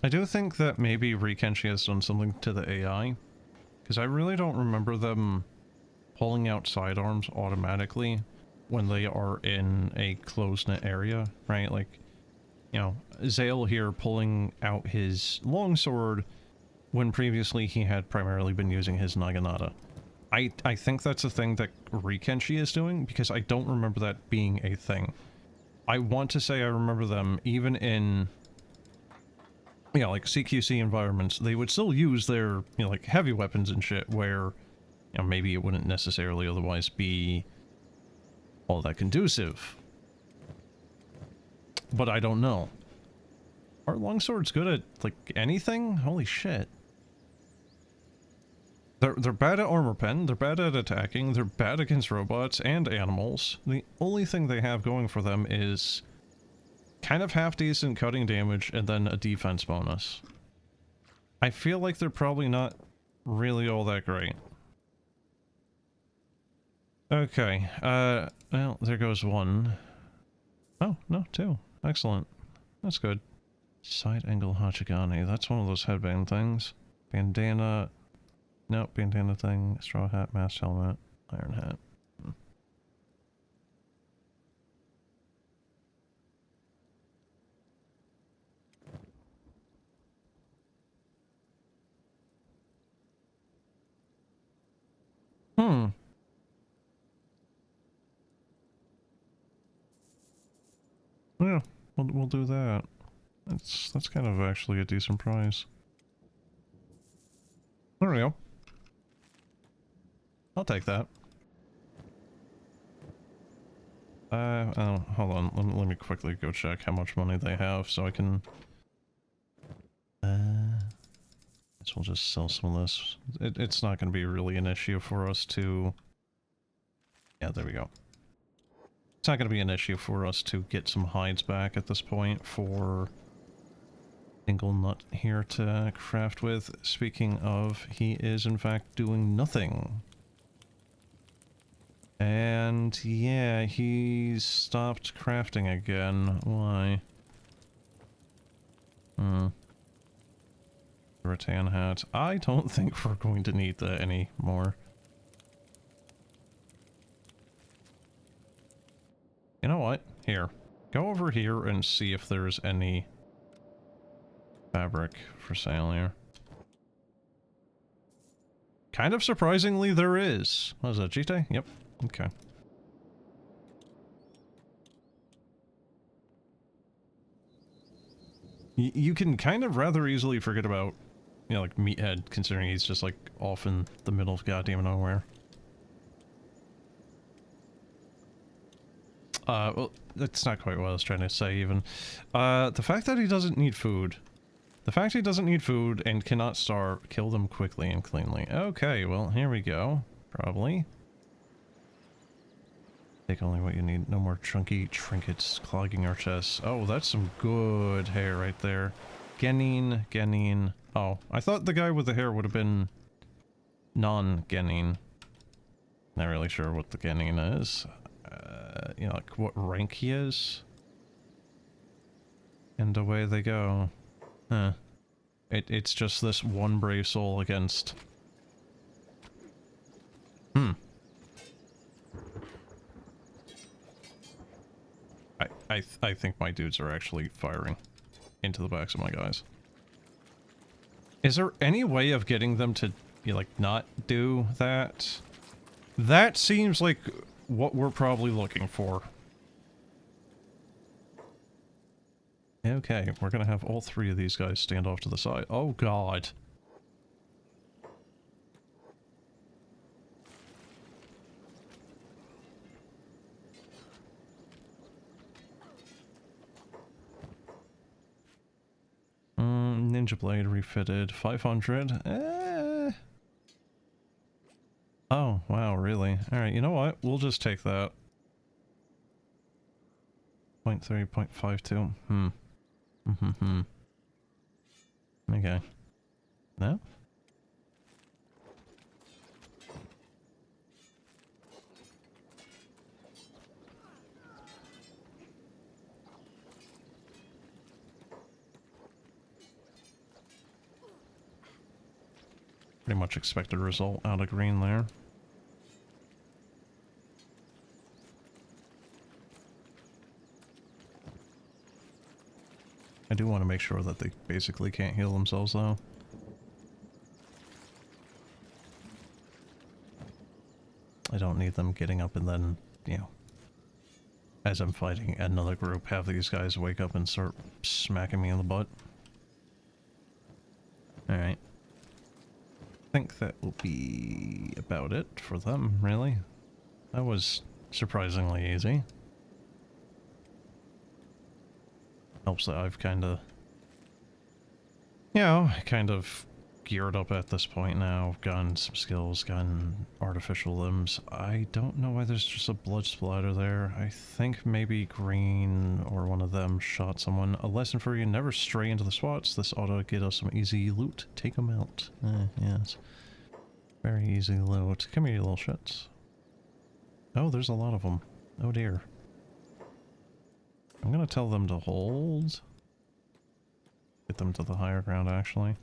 I do think that maybe Kenshi has done something to the AI, because I really don't remember them pulling out sidearms automatically when they are in a closed-knit area, right? Like, you know, Zale here pulling out his longsword when previously he had primarily been using his Naginata. I think that's a thing that Kenshi is doing, because I don't remember that being a thing. I want to say I remember them even in... yeah, like CQC environments, they would still use their, you know, like heavy weapons and shit where, you know, maybe it wouldn't necessarily otherwise be all that conducive. But I don't know. Are longswords good at, like, anything? Holy shit. They're bad at armor pen, they're bad at attacking, they're bad against robots and animals. The only thing they have going for them is kind of half-decent cutting damage and then a defense bonus. I feel like they're probably not really all that great. Okay, well, there goes one. Oh, no, two. Excellent. That's good. Side angle Hachigani, that's one of those headband things. Bandana... Nope, bandana thing, straw hat, mask helmet, iron hat. Yeah, we'll do that. That's kind of actually a decent price. There we go. I'll take that. Oh, hold on. Let me quickly go check how much money they have so I can... Guess we'll just sell some of this. It's not going to be really an issue for us to... Yeah, there we go. It's not going to be an issue for us to get some hides back at this point for... Single nut here to craft with. Speaking of, he is in fact doing nothing. And yeah, he's stopped crafting again. Why? Rattan hat. I don't think we're going to need that anymore. You know what? Here. Go over here and see if there's any fabric for sale here. Kind of surprisingly, there is. What is that, Jite? Yep. Okay. You can kind of rather easily forget about, you know, like, Meathead, considering he's just, like, off in the middle of goddamn nowhere. Well, that's not quite what I was trying to say, even. The fact that he doesn't need food. The fact he doesn't need food and cannot starve, kill them quickly and cleanly. Okay, well, here we go. Probably. Take only what you need. No more chunky trinkets clogging our chests. Oh, that's some good hair right there. Genin. Oh, I thought the guy with the hair would have been non-Genin. Not really sure what the Genin is. You know, like what rank he is. And away they go. Huh. It's just this one brave soul against... I think my dudes are actually firing into the backs of my guys. Is there any way of getting them to, you know, like, not do that? That seems like what we're probably looking for. Okay, we're gonna have all three of these guys stand off to the side. Oh god. Ninja Blade refitted. 500. Oh, wow, really? Alright, you know what? We'll just take that. 0.3, 0.52. Okay. No? Pretty much expected result out of green there. I do want to make sure that they basically can't heal themselves, though. I don't need them getting up and then, you know, as I'm fighting another group, have these guys wake up and start smacking me in the butt. Alright. I think that will be about it for them, really. That was surprisingly easy. Helps that I've kind of you know, kind of geared up at this point now. Gotten some skills, gotten artificial limbs. I don't know why there's just a blood splatter there. I think maybe Green or one of them shot someone. A lesson for you, never stray into the spots. This ought to get us some easy loot. Take them out. Yes. Very easy loot. Come here, you little shits. Oh, there's a lot of them. Oh dear. I'm gonna tell them to hold. Get them to the higher ground, actually.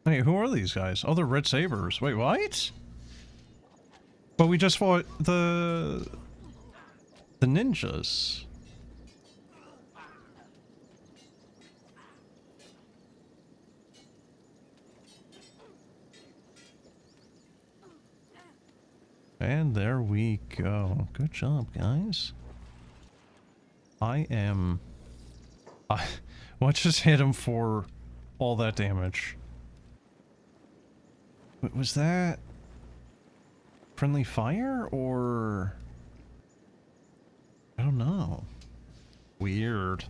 Hey, who are these guys? Oh, they're Red Sabers. Wait, what? But we just fought the ninjas. And there we go. Good job, guys. What just hit him for all that damage? Was that friendly fire or I don't know. Weird.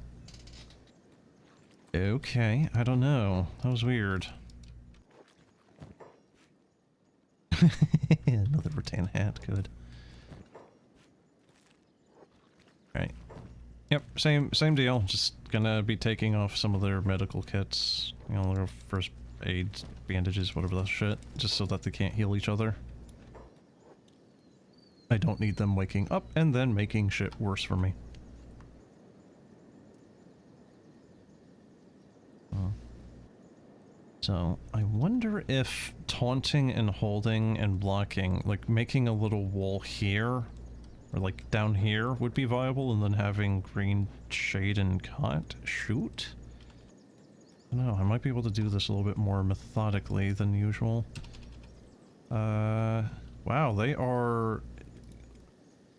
Okay, I don't know. That was weird. Another rattan hat, good. Right. Yep, same deal. Just gonna be taking off some of their medical kits, you know, their first aid bandages, whatever that shit, just so that they can't heal each other. I don't need them waking up and then making shit worse for me. So, I wonder if taunting and holding and blocking, like making a little wall here, or like down here would be viable, and then having green shade and cut shoot? I don't know, I might be able to do this a little bit more methodically than usual. Wow, they are,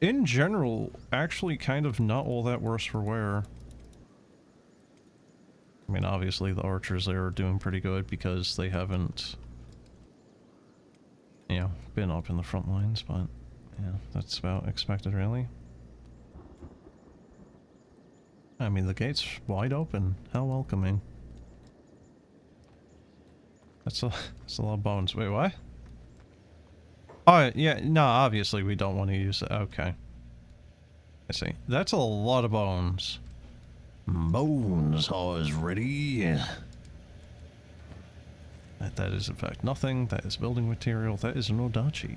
in general, actually kind of not all that worse for wear. I mean, obviously the archers there are doing pretty good because they haven't, you know, been up in the front lines, but yeah, that's about expected, really. I mean, the gate's wide open. How welcoming. That's a lot of bones. Wait, what? Oh, yeah, no, obviously we don't want to use it. Okay. I see. That's a lot of bones. Bones is ready. That is in fact nothing. That is building material. That is a Nodachi.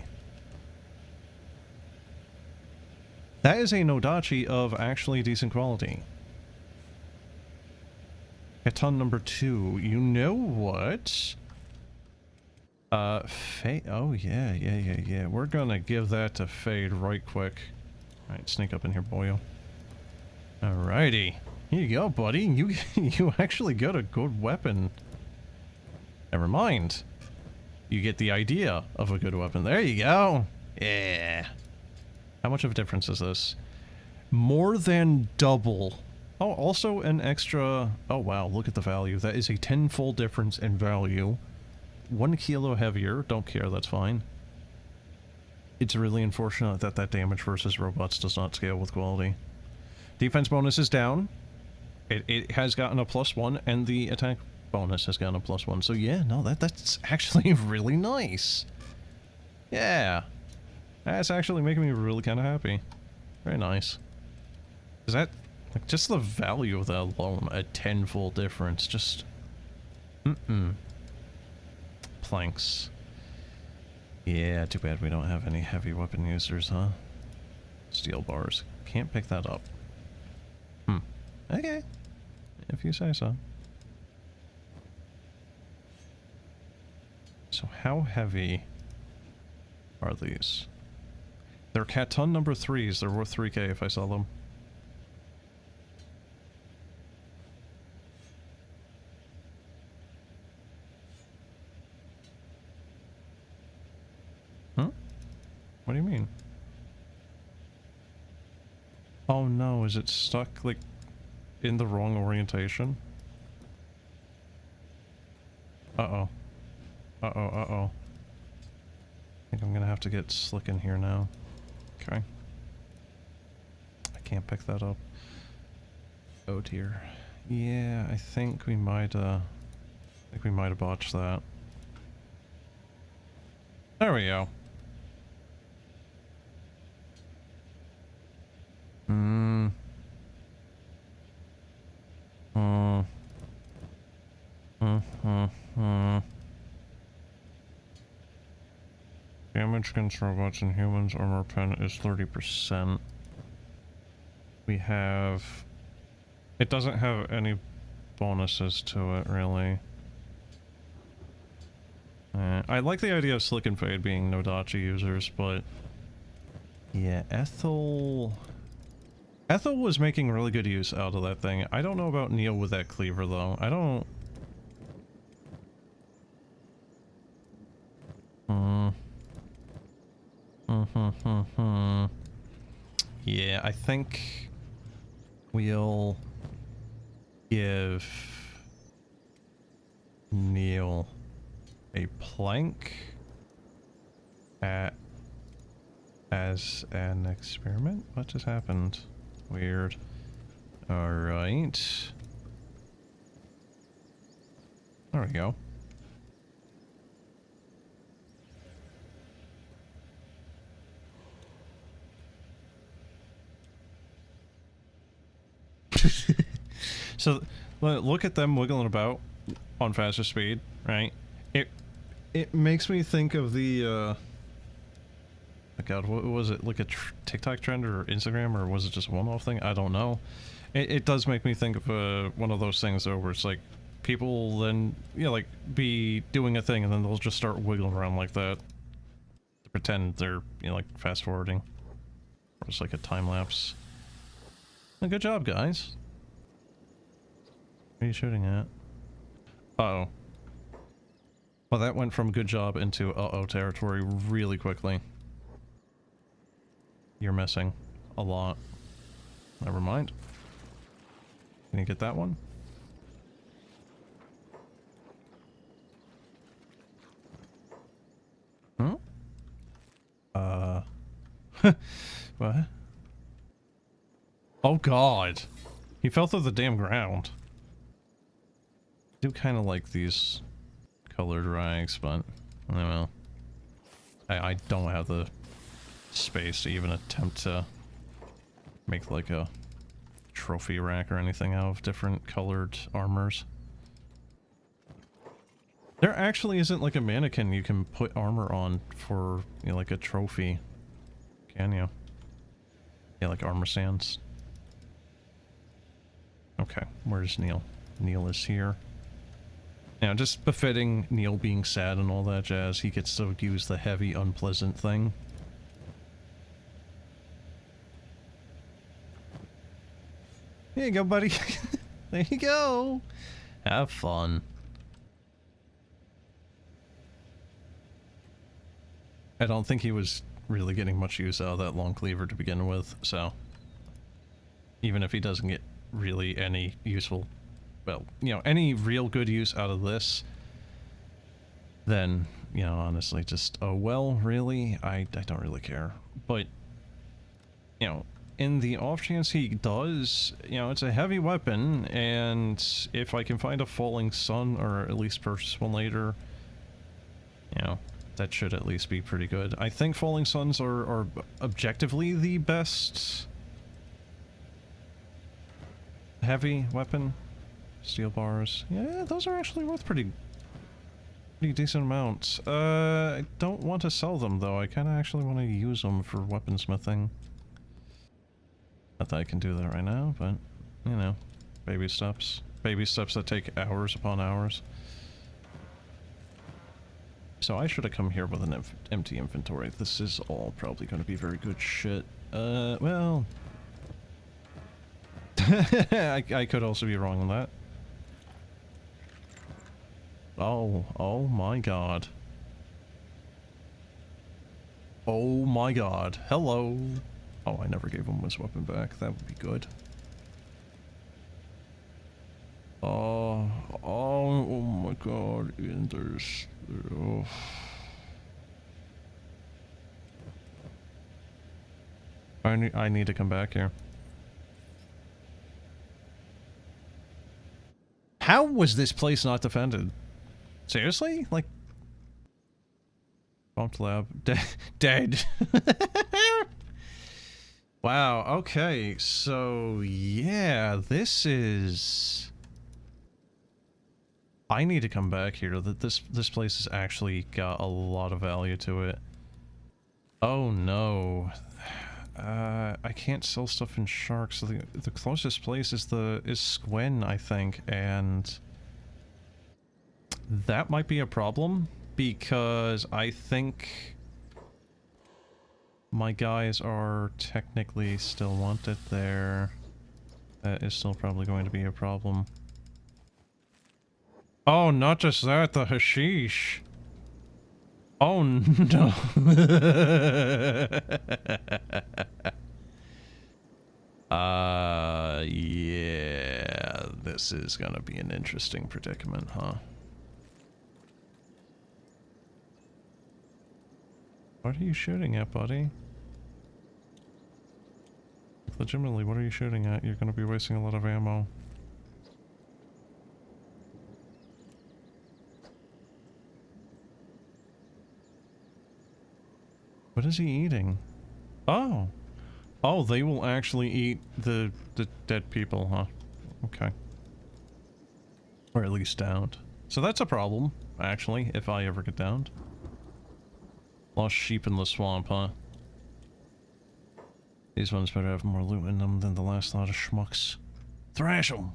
That is a Nodachi of actually decent quality. Katon number 2. You know what? Fade. Oh yeah. We're gonna give that to Fade right quick. Alright, sneak up in here, boyo. Alrighty. Here you go, buddy. You actually got a good weapon. Never mind. You get the idea of a good weapon. There you go. Yeah. How much of a difference is this? More than double. Oh, also an extra... Oh, wow. Look at the value. That is a 10-fold difference in value. 1 kilo heavier. Don't care. That's fine. It's really unfortunate that that damage versus robots does not scale with quality. Defense bonus is down. It has gotten a +1, and the attack bonus has gotten a +1. So yeah, no, that's actually really nice. Yeah. That's actually making me really kind of happy. Very nice. Is that, like, just the value of that alone, a 10-fold difference, just... Planks. Yeah, too bad we don't have any heavy weapon users, huh? Steel bars. Can't pick that up. Okay. If you say so. So how heavy are these? They're Katon number 3s. They're worth 3k if I sell them. Huh? What do you mean? Oh no, is it stuck, like, in the wrong orientation? Uh-oh. Uh-oh, uh-oh. I think I'm gonna have to get slick in here now. Okay. I can't pick that up. Oh dear. Yeah, I think we might have botched that. There we go. Hmm. Damage against robots and humans armor pen is 30%. We have... It doesn't have any bonuses to it, really. I like the idea of Slick and Fade being Nodachi users, but... Yeah, Ethel was making really good use out of that thing. I don't know about Neil with that cleaver, though. I don't... Yeah, I think we'll give Neil a plank as an experiment. What just happened? Weird. Alright. There we go. So, look at them wiggling about on faster speed, right? It makes me think of the, oh god, what was it? Like a TikTok trend or Instagram, or was it just a one-off thing? I don't know. It does make me think of one of those things, though, where it's like, people then, you know, like, be doing a thing, and then they'll just start wiggling around like that. To pretend they're, you know, like, fast-forwarding. Or it's like a time-lapse. Well, good job, guys. What are you shooting at? Uh-oh. Well, that went from good job into uh-oh territory really quickly. You're missing a lot. Never mind. Can you get that one? Huh? What? Oh god. He fell through the damn ground. I do kind of like these colored rags, but I don't know. I don't have the space to even attempt to make like a trophy rack or anything out of different colored armors. There actually isn't like a mannequin you can put armor on for, you know, like a trophy. Can you? Yeah, like armor stands. Okay, where's Neil? Neil is here. Now, just befitting Neil being sad and all that jazz, he gets to use the heavy, unpleasant thing. There you go, buddy. There you go. Have fun. I don't think he was really getting much use out of that long cleaver to begin with, so... Even if he doesn't get really any useful... Well, you know, any real good use out of this, then, you know, honestly, just, oh well, really? I don't really care. But, you know, in the off chance he does, you know, it's a heavy weapon, and if I can find a falling sun, or at least purchase one later, you know, that should at least be pretty good. I think falling suns are objectively the best heavy weapon. Steel bars. Yeah, those are actually worth pretty decent amounts. I don't want to sell them, though. I kind of actually want to use them for weaponsmithing. Not that I can do that right now, but, you know, baby steps. Baby steps that take hours upon hours. So I should have come here with an empty inventory. This is all probably going to be very good shit. Well... I could also be wrong on that. Oh my god. Oh my god. Hello. Oh, I never gave him his weapon back. That would be good. Oh my god, and there's... Oh. I need to come back here. How was this place not defended? Seriously? Like... Bumped lab. Dead. Wow, okay, so... Yeah, this is... I need to come back here. This place has actually got a lot of value to it. Oh no. I can't sell stuff in Shark, so the closest place is Squen, I think, and that might be a problem because I think my guys are technically still wanted there. That is still probably going to be a problem. Oh, not just that, the hashish. Oh no. Yeah, this is gonna be an interesting predicament, huh? What are you shooting at, buddy? Legitimately, what are you shooting at? You're gonna be wasting a lot of ammo. What is he eating? Oh! Oh, they will actually eat the dead people, huh? Okay. Or at least downed. So that's a problem, actually, if I ever get downed. Lost sheep in the swamp, huh? These ones better have more loot in them than the last lot of schmucks. Thrash them!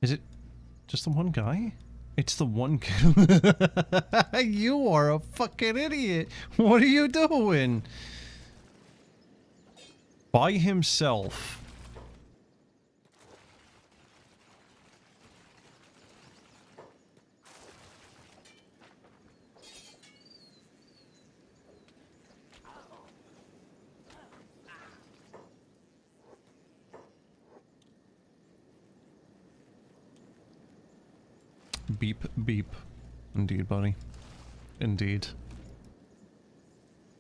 Is it just the one guy? It's the one guy. You are a fucking idiot! What are you doing? By himself. Beep, beep. Indeed, buddy. Indeed.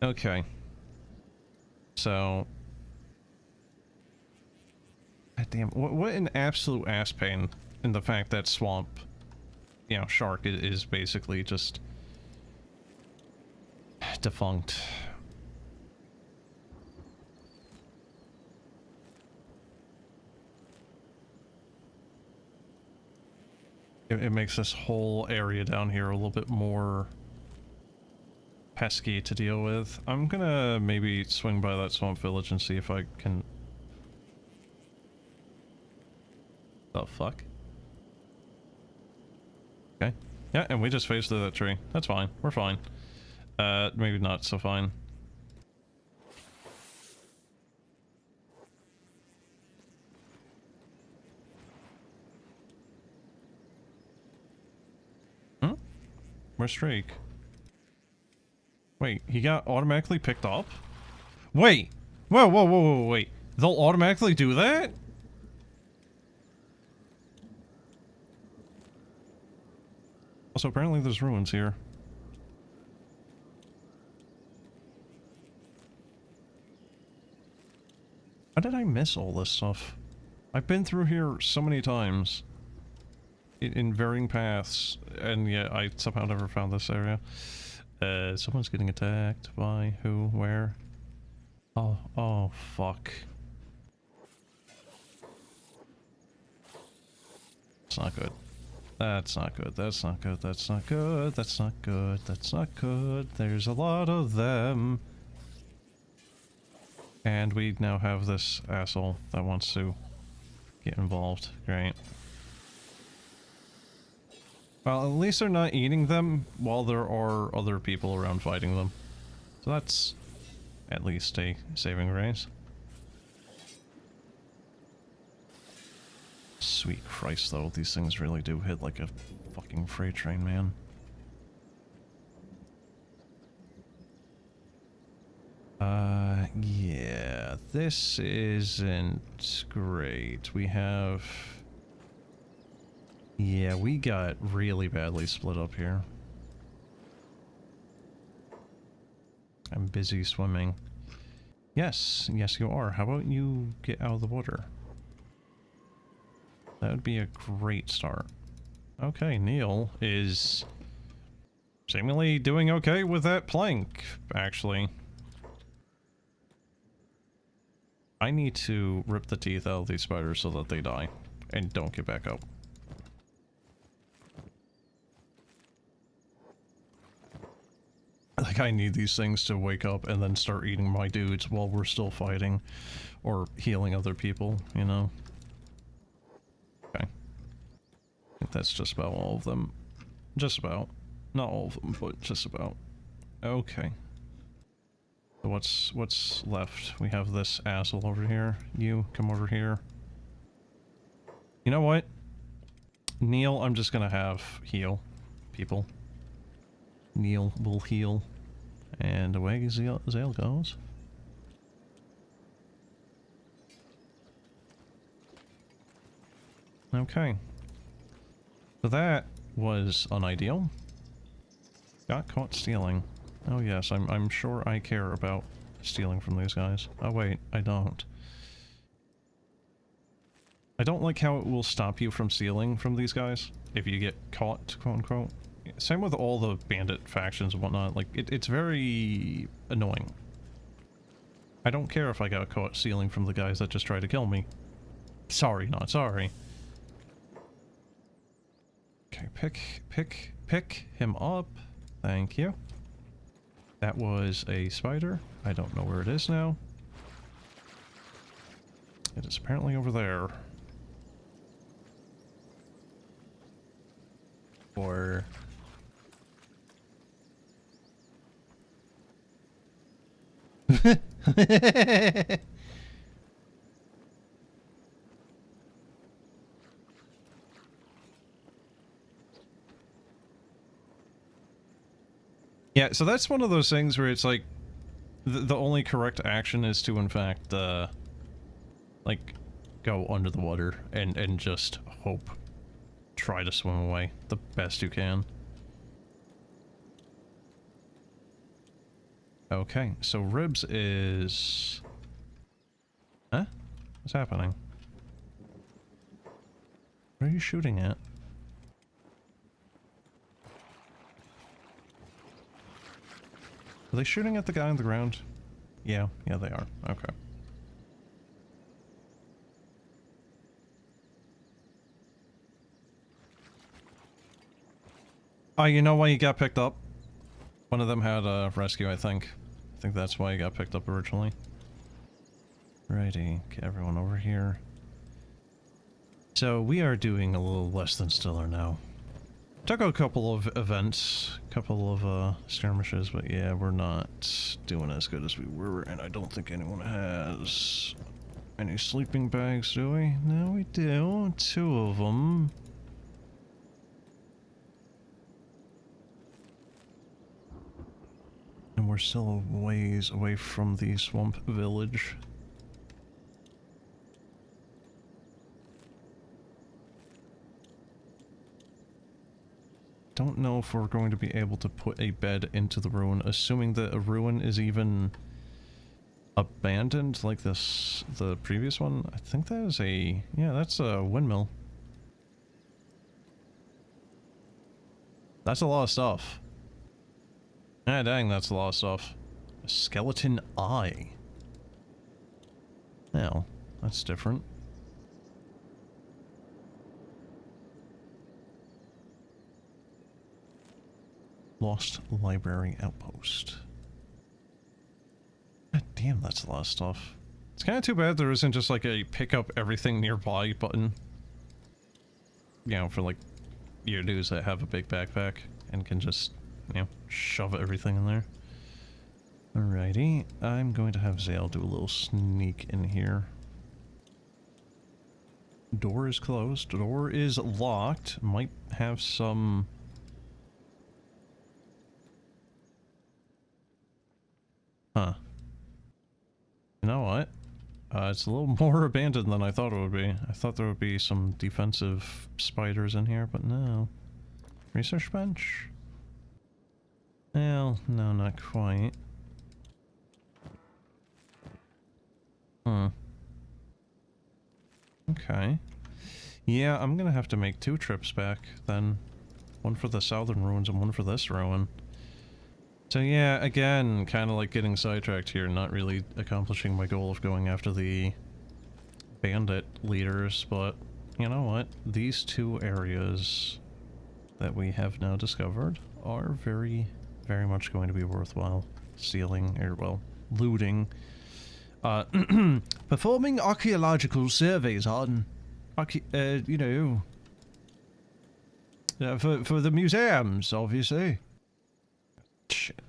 Okay. So... God damn, what an absolute ass pain in the fact that swamp, you know, Shark is basically just defunct. It makes this whole area down here a little bit more pesky to deal with. I'm gonna maybe swing by that swamp village and see if I can... The fuck? Okay. Yeah, and we just phased through that tree. That's fine. We're fine. Maybe not so fine. Hmm? Where's Drake? Wait, he got automatically picked up? Wait! Whoa, wait. They'll automatically do that? Also, apparently there's ruins here. How did I miss all this stuff? I've been through here so many times. In varying paths, and yet I somehow never found this area. Someone's getting attacked. By who? Where? Oh, fuck. It's not good. That's not good. That's not good. That's not good. That's not good. That's not good. There's a lot of them. And we now have this asshole that wants to get involved. Great. Well, at least they're not eating them while there are other people around fighting them. So that's at least a saving grace. Sweet Christ, though, these things really do hit like a fucking freight train, man. Yeah, this isn't great. We have Yeah, we got really badly split up here. I'm busy swimming. Yes, yes you are. How about you get out of the water? That would be a great start. Okay, Neil is seemingly doing okay with that plank, actually. I need to rip the teeth out of these spiders so that they die and don't get back up. Like, I need these things to wake up and then start eating my dudes while we're still fighting or healing other people, you know? Okay. I think that's just about all of them. Just about. Not all of them, but just about. Okay. So what's left? We have this asshole over here. You, come over here. You know what? Neil, I'm just gonna have heal people. Neil will heal. And away Zale goes. Okay. So that was unideal. Got caught stealing. Oh yes, I'm sure I care about stealing from these guys. Oh wait, I don't. I don't like how it will stop you from stealing from these guys if you get caught, quote unquote. Same with all the bandit factions and whatnot. Like, it's very annoying. I don't care if I got caught stealing from the guys that just tried to kill me. Sorry, not sorry. Okay, pick him up. Thank you. That was a spider. I don't know where it is now. It is apparently over there. Or... Yeah, so that's one of those things where it's like the only correct action is to in fact like go under the water and just hope, try to swim away the best you can. Okay, so Ribs is... Huh? What's happening? What are you shooting at? Are they shooting at the guy on the ground? Yeah, they are. Okay. Oh, you know why he got picked up? One of them had a rescue, I think. I think that's why he got picked up originally. Righty, get everyone over here. So we are doing a little less than stellar now. Took a couple of events, couple of skirmishes, but yeah, we're not doing as good as we were, and I don't think anyone has any sleeping bags, do we? No, we do. 2 of them. And we're still a ways away from the swamp village. Don't know if we're going to be able to put a bed into the ruin, assuming that a ruin is even abandoned like this, the previous one. I think that is a... yeah, that's a windmill. That's a lot of stuff. Ah, dang, that's a lot of stuff. A skeleton eye. Now, that's different. Lost library outpost. God damn, that's a lot of stuff. It's kind of too bad there isn't just like a pick up everything nearby button. You know, for like your dudes that have a big backpack and can just, you know, shove everything in there. Alrighty, I'm going to have Zale do a little sneak in here. Door is closed. Door is locked. Might have some... Huh. You know what? It's a little more abandoned than I thought it would be. I thought there would be some defensive spiders in here, but no. Research bench? Well, no, not quite. Hmm. Okay. Yeah, I'm gonna have to make 2 trips back, then. One for the southern ruins and one for this ruin. So yeah, again, kind of like getting sidetracked here, not really accomplishing my goal of going after the bandit leaders, but you know what? These 2 areas that we have now discovered are very, very much going to be worthwhile stealing, or well, looting. Performing archaeological surveys on, you know, for the museums, obviously. Shit.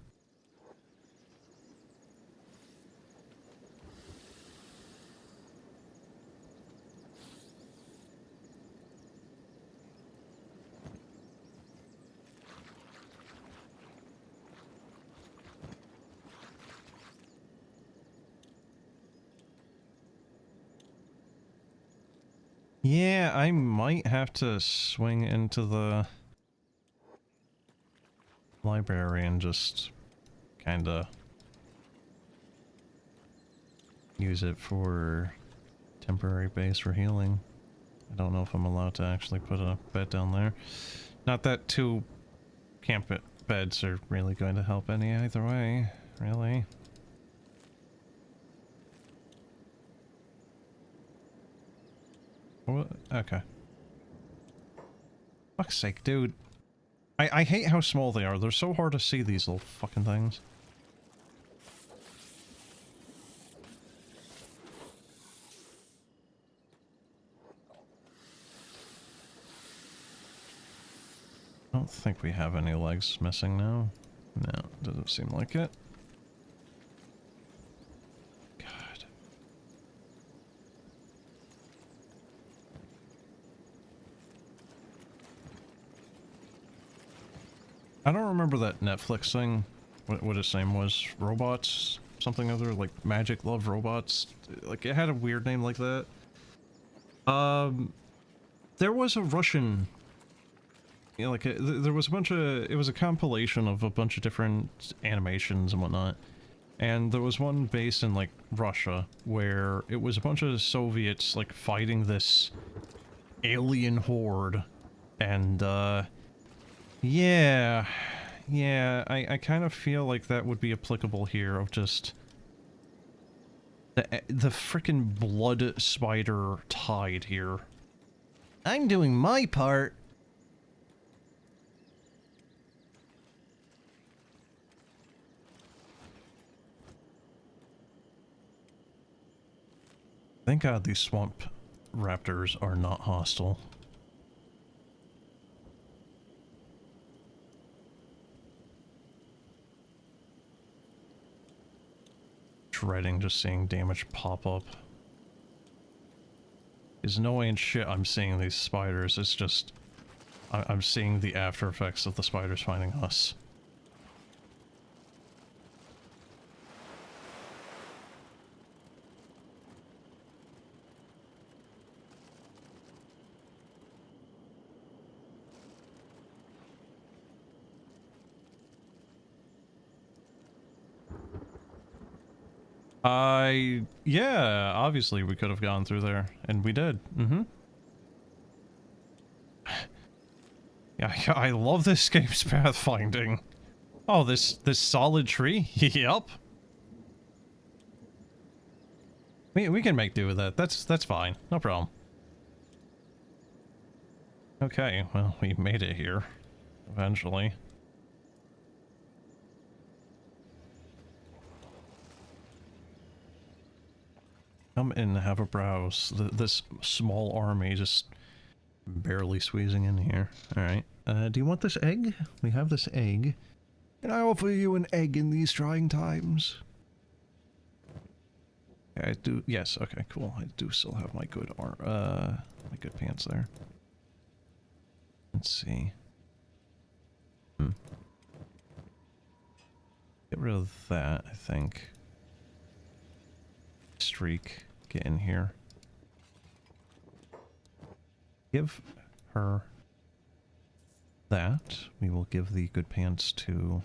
Yeah, I might have to swing into the library and just kinda use it for temporary base for healing. I don't know if I'm allowed to actually put a bed down there. Not that 2 camp beds are really going to help any either way, really. What? Okay. Fuck's sake, dude. I hate how small they are. They're so hard to see, these little fucking things. I don't think we have any legs missing now. No, doesn't seem like it. God. I don't remember that Netflix thing. What its name was. Robots? Something other, like Magic Love Robots? Like, it had a weird name like that. There was a Russian... Yeah, like, there was a bunch of... It was a compilation of a bunch of different animations and whatnot. And there was one based in, like, Russia, where it was a bunch of Soviets, like, fighting this alien horde. And, yeah, I kind of feel like that would be applicable here, of just... The frickin' blood spider tide here. I'm doing my part! Thank God these swamp raptors are not hostile. Dreading just seeing damage pop up. There's no way in shit I'm seeing these spiders, it's just... I'm seeing the after effects of the spiders finding us. Yeah, obviously we could have gone through there, and we did. Yeah, I love this game's pathfinding. Oh, this solid tree? Yup. We can make do with that. That's fine. No problem. Okay, well, we made it here. Eventually. Come in, have a browse. This small army just barely squeezing in here. Alright. Do you want this egg? We have this egg. Can I offer you an egg in these trying times? I do. Yes, okay, cool. I do still have my good my good pants there. Let's see. Get rid of that, I think. Streak. get in here. Give her that. We will give the good pants to...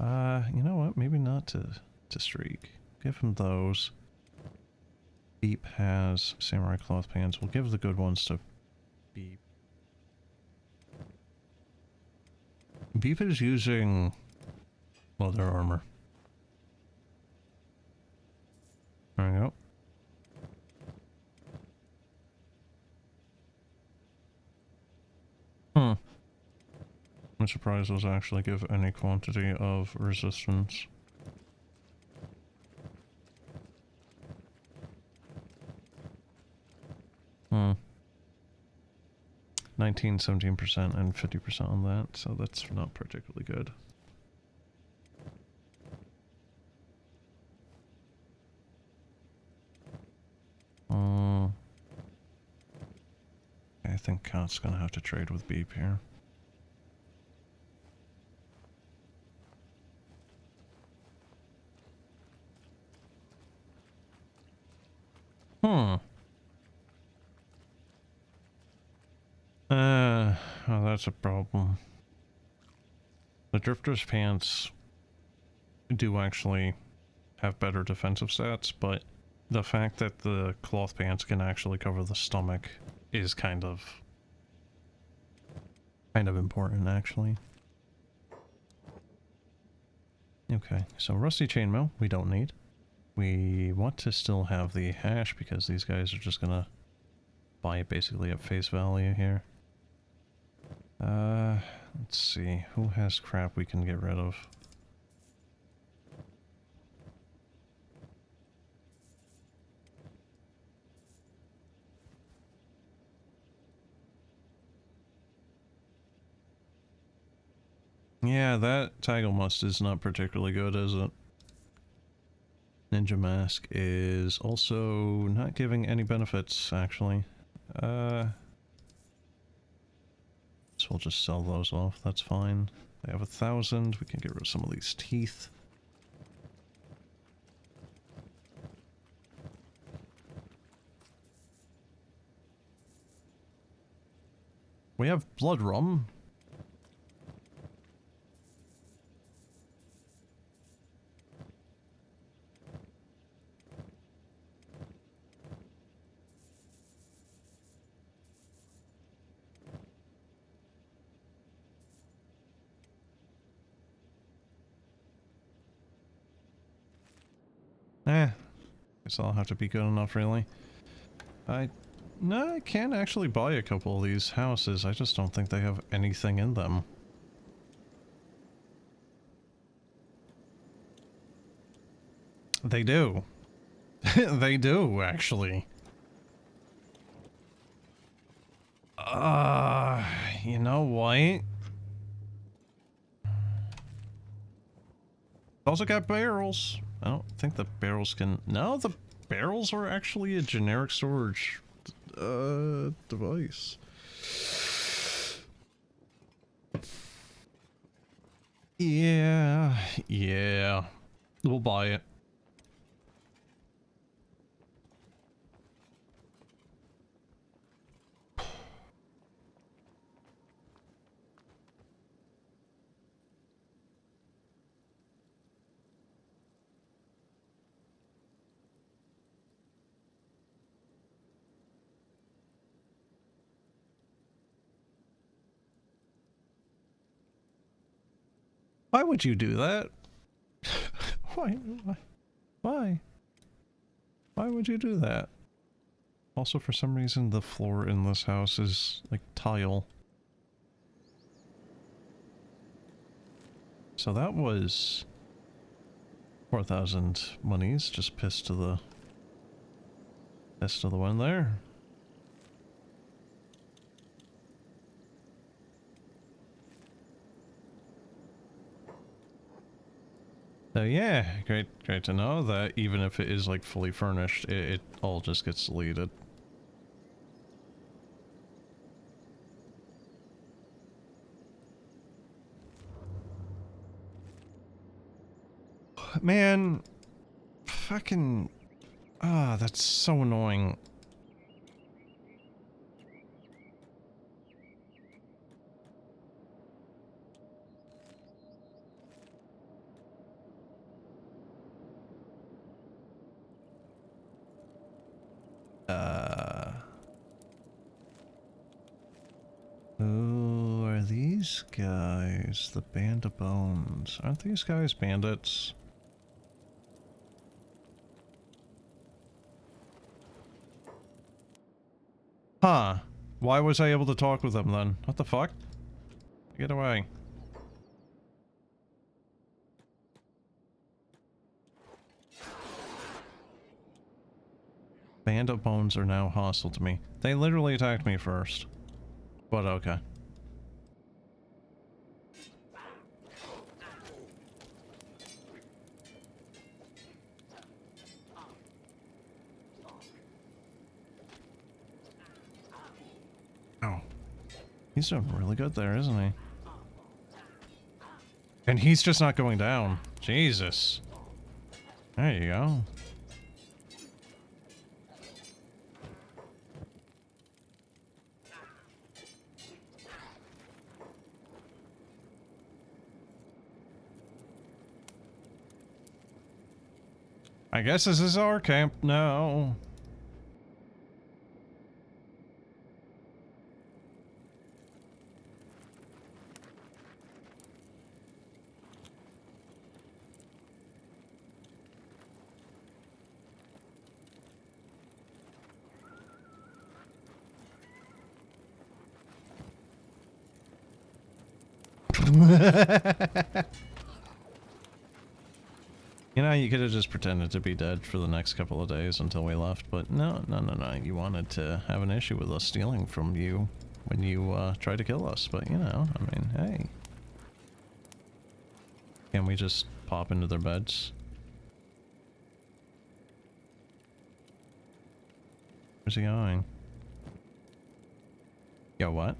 you know what? Maybe not to Streak. Give him those. Beep has samurai cloth pants. We'll give the good ones to Beep. Beep is using leather armor. There we go. I'm surprised those actually give any quantity of resistance. 19, 17%, and 50% on that, so that's not particularly good. I think Kot's gonna have to trade with Beep here. Oh, that's a problem. The Drifter's pants do actually have better defensive stats, but the fact that the cloth pants can actually cover the stomach is kind of important, actually. Okay, so Rusty Chainmail we don't need. We want to still have the hash because these guys are just gonna buy it basically at face value here. Let's see, who has crap we can get rid of? Yeah, that Taggle Must is not particularly good, is it? Ninja Mask is also not giving any benefits, actually. So we'll just sell those off, that's fine. They have 1,000, we can get rid of some of these teeth. We have blood rum. Guess I'll have to be good enough, really. No, I can actually buy a couple of these houses, I just don't think they have anything in them. They do. They do, actually. You know what? Also got barrels. I don't think the barrels can... No, the barrels are actually a generic storage device. Yeah. We'll buy it. Why would you do that? Why would you do that? Also, for some reason, the floor in this house is like tile. So that was 4,000 monies, just pissed to the one there. So yeah, great to know that even if it is like fully furnished, it all just gets deleted. Man, fucking Ah, that's so annoying. Who are these guys? The Band of Bones. Aren't these guys bandits? Huh. Why was I able to talk with them then? What the fuck? Get away. Band of Bones are now hostile to me. They literally attacked me first. But okay. Oh. He's doing really good there, isn't he? And he's just not going down. Jesus. There you go. I guess this is our camp now. You know, you could have just pretended to be dead for the next couple of days until we left, but no. You wanted to have an issue with us stealing from you when you tried to kill us, but you know, I mean, hey. Can we just pop into their beds? Where's he going? Yo, what?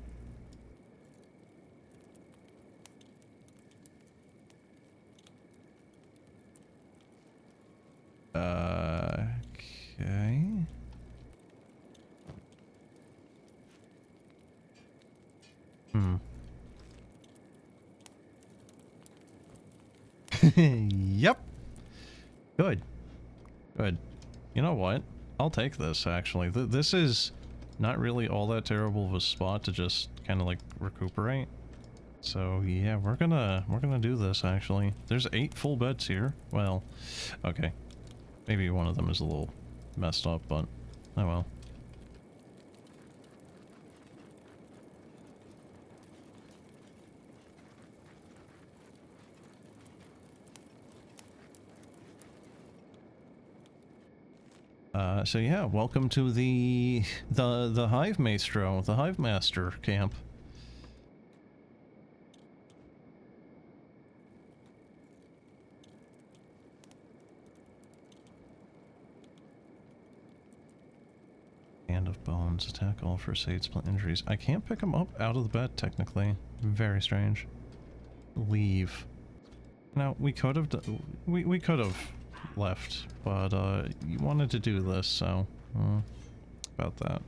Okay. Yep. Good. Good. You know what? I'll take this, actually. This is not really all that terrible of a spot to just kind of like recuperate. So yeah, we're gonna do this, actually. There's 8 full beds here. Well, okay. Maybe one of them is a little messed up, but oh well. So yeah, welcome to the Hive Maestro, the Hive Master camp. Band of Bones, attack all first aid, split injuries. I can't pick him up out of the bed, technically. Very strange. Leave. Now, we could have we could have left, but you wanted to do this, so about that.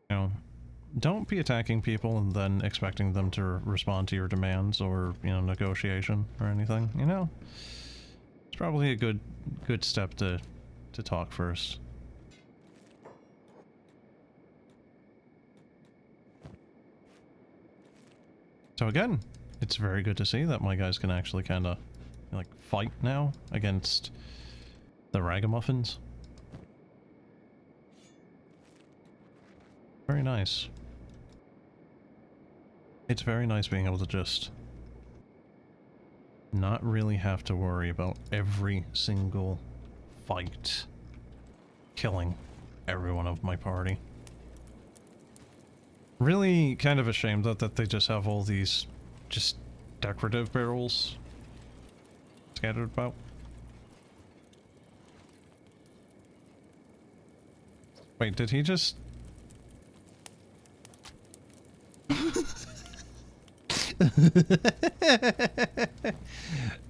You know, don't be attacking people and then expecting them to respond to your demands or, you know, negotiation or anything, you know? It's probably a good step to talk first. So again, it's very good to see that my guys can actually kind of, like, fight now against the ragamuffins. Very nice. It's very nice being able to just not really have to worry about every single fight killing everyone of my party. Really kind of ashamed that they just have all these just decorative barrels scattered about. Wait, did he just...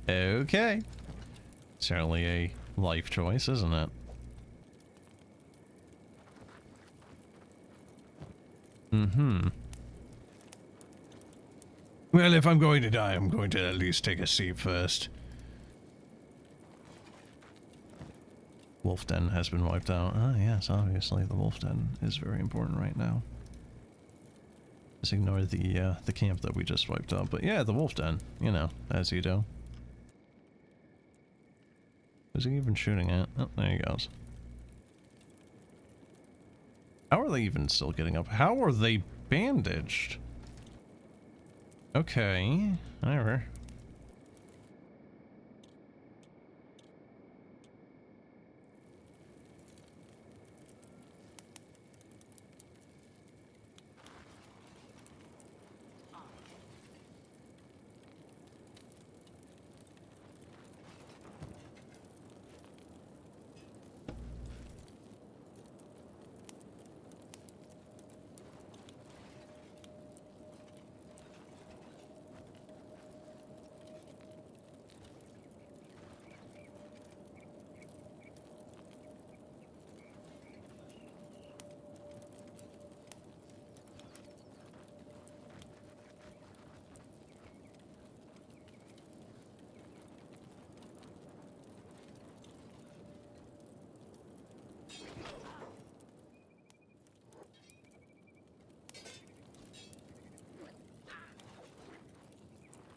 Okay. Certainly a life choice, isn't it? Mm-hmm. Well, if I'm going to die, I'm going to at least take a seat first. Wolf Den has been wiped out. Ah, yes, obviously the Wolf Den is very important right now. Just ignore the camp that we just wiped out. But yeah, the Wolf Den, you know, as you do. Is he even shooting at? Oh, there he goes. How are they even still getting up? How are they bandaged? Okay, whatever.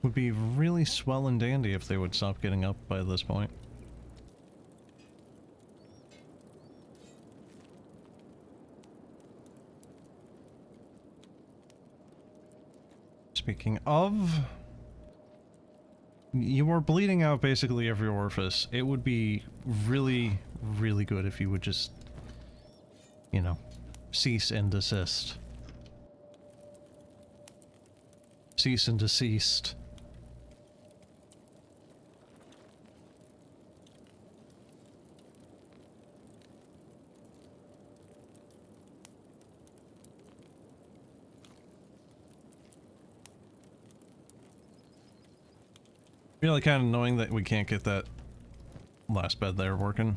Would be really swell and dandy if they would stop getting up by this point. Speaking of, you are bleeding out basically every orifice. It would be really, really good if you would just, you know, cease and desist. Cease and desist. Really kind of annoying that we can't get that last bed there working.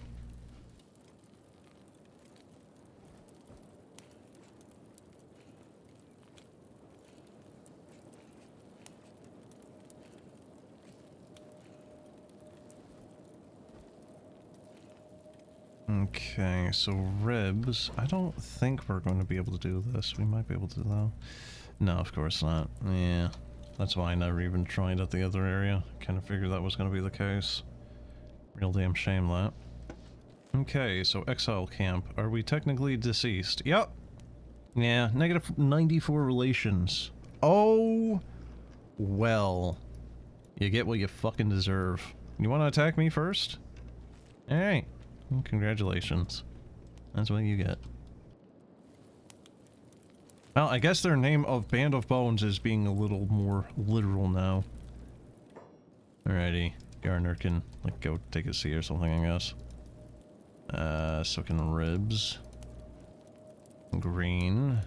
Okay, so ribs. I don't think we're going to be able to do this. We might be able to though. No, of course not. Yeah. That's why I never even tried at the other area. Kind of figured that was going to be the case. Real damn shame that. Okay, so exile camp. Are we technically deceased? Yep. Yeah, negative 94 relations. Oh, well. You get what you fucking deserve. You want to attack me first? Alright. Congratulations. That's what you get. Well, I guess their name of Band of Bones is being a little more literal now. Alrighty. Garner can, like, go take a seat or something, I guess. So can ribs. Green.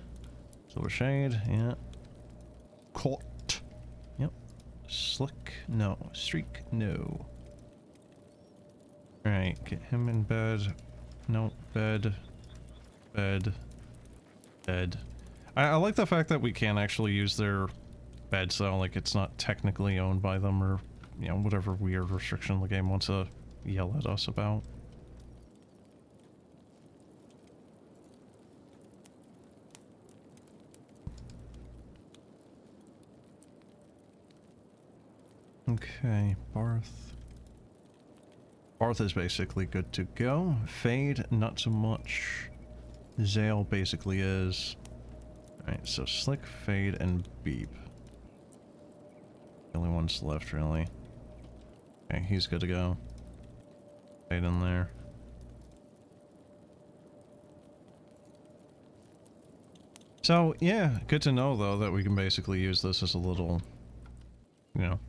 Silver shade, yeah. Caught. Yep. Slick, no. Streak, no. Alright, get him in bed. No, bed. Bed. Bed. I like the fact that we can actually use their bed, so like it's not technically owned by them or, you know, whatever weird restriction the game wants to yell at us about. Okay, Barth. Barth is basically good to go. Fade, not so much. Zale basically is. Alright, so Slick, Fade, and Beep. The only ones left, really. Okay, he's good to go. Fade in there. So, yeah, good to know, though, that we can basically use this as a little, you know...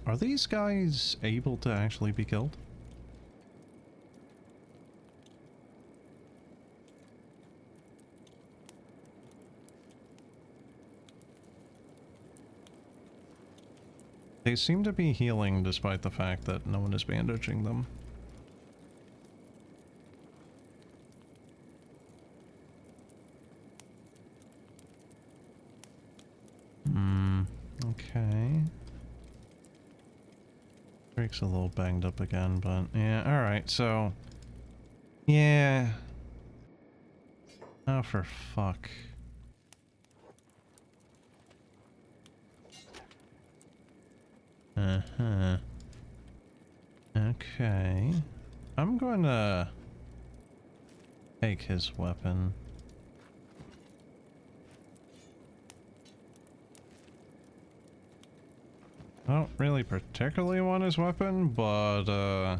Are these guys able to actually be killed? They seem to be healing despite the fact that no one is bandaging them. Okay. Drake's a little banged up again, but yeah, alright, so... Yeah... Oh, for fuck. Uh-huh. Okay. I'm going to... take his weapon. I don't really particularly want his weapon, but I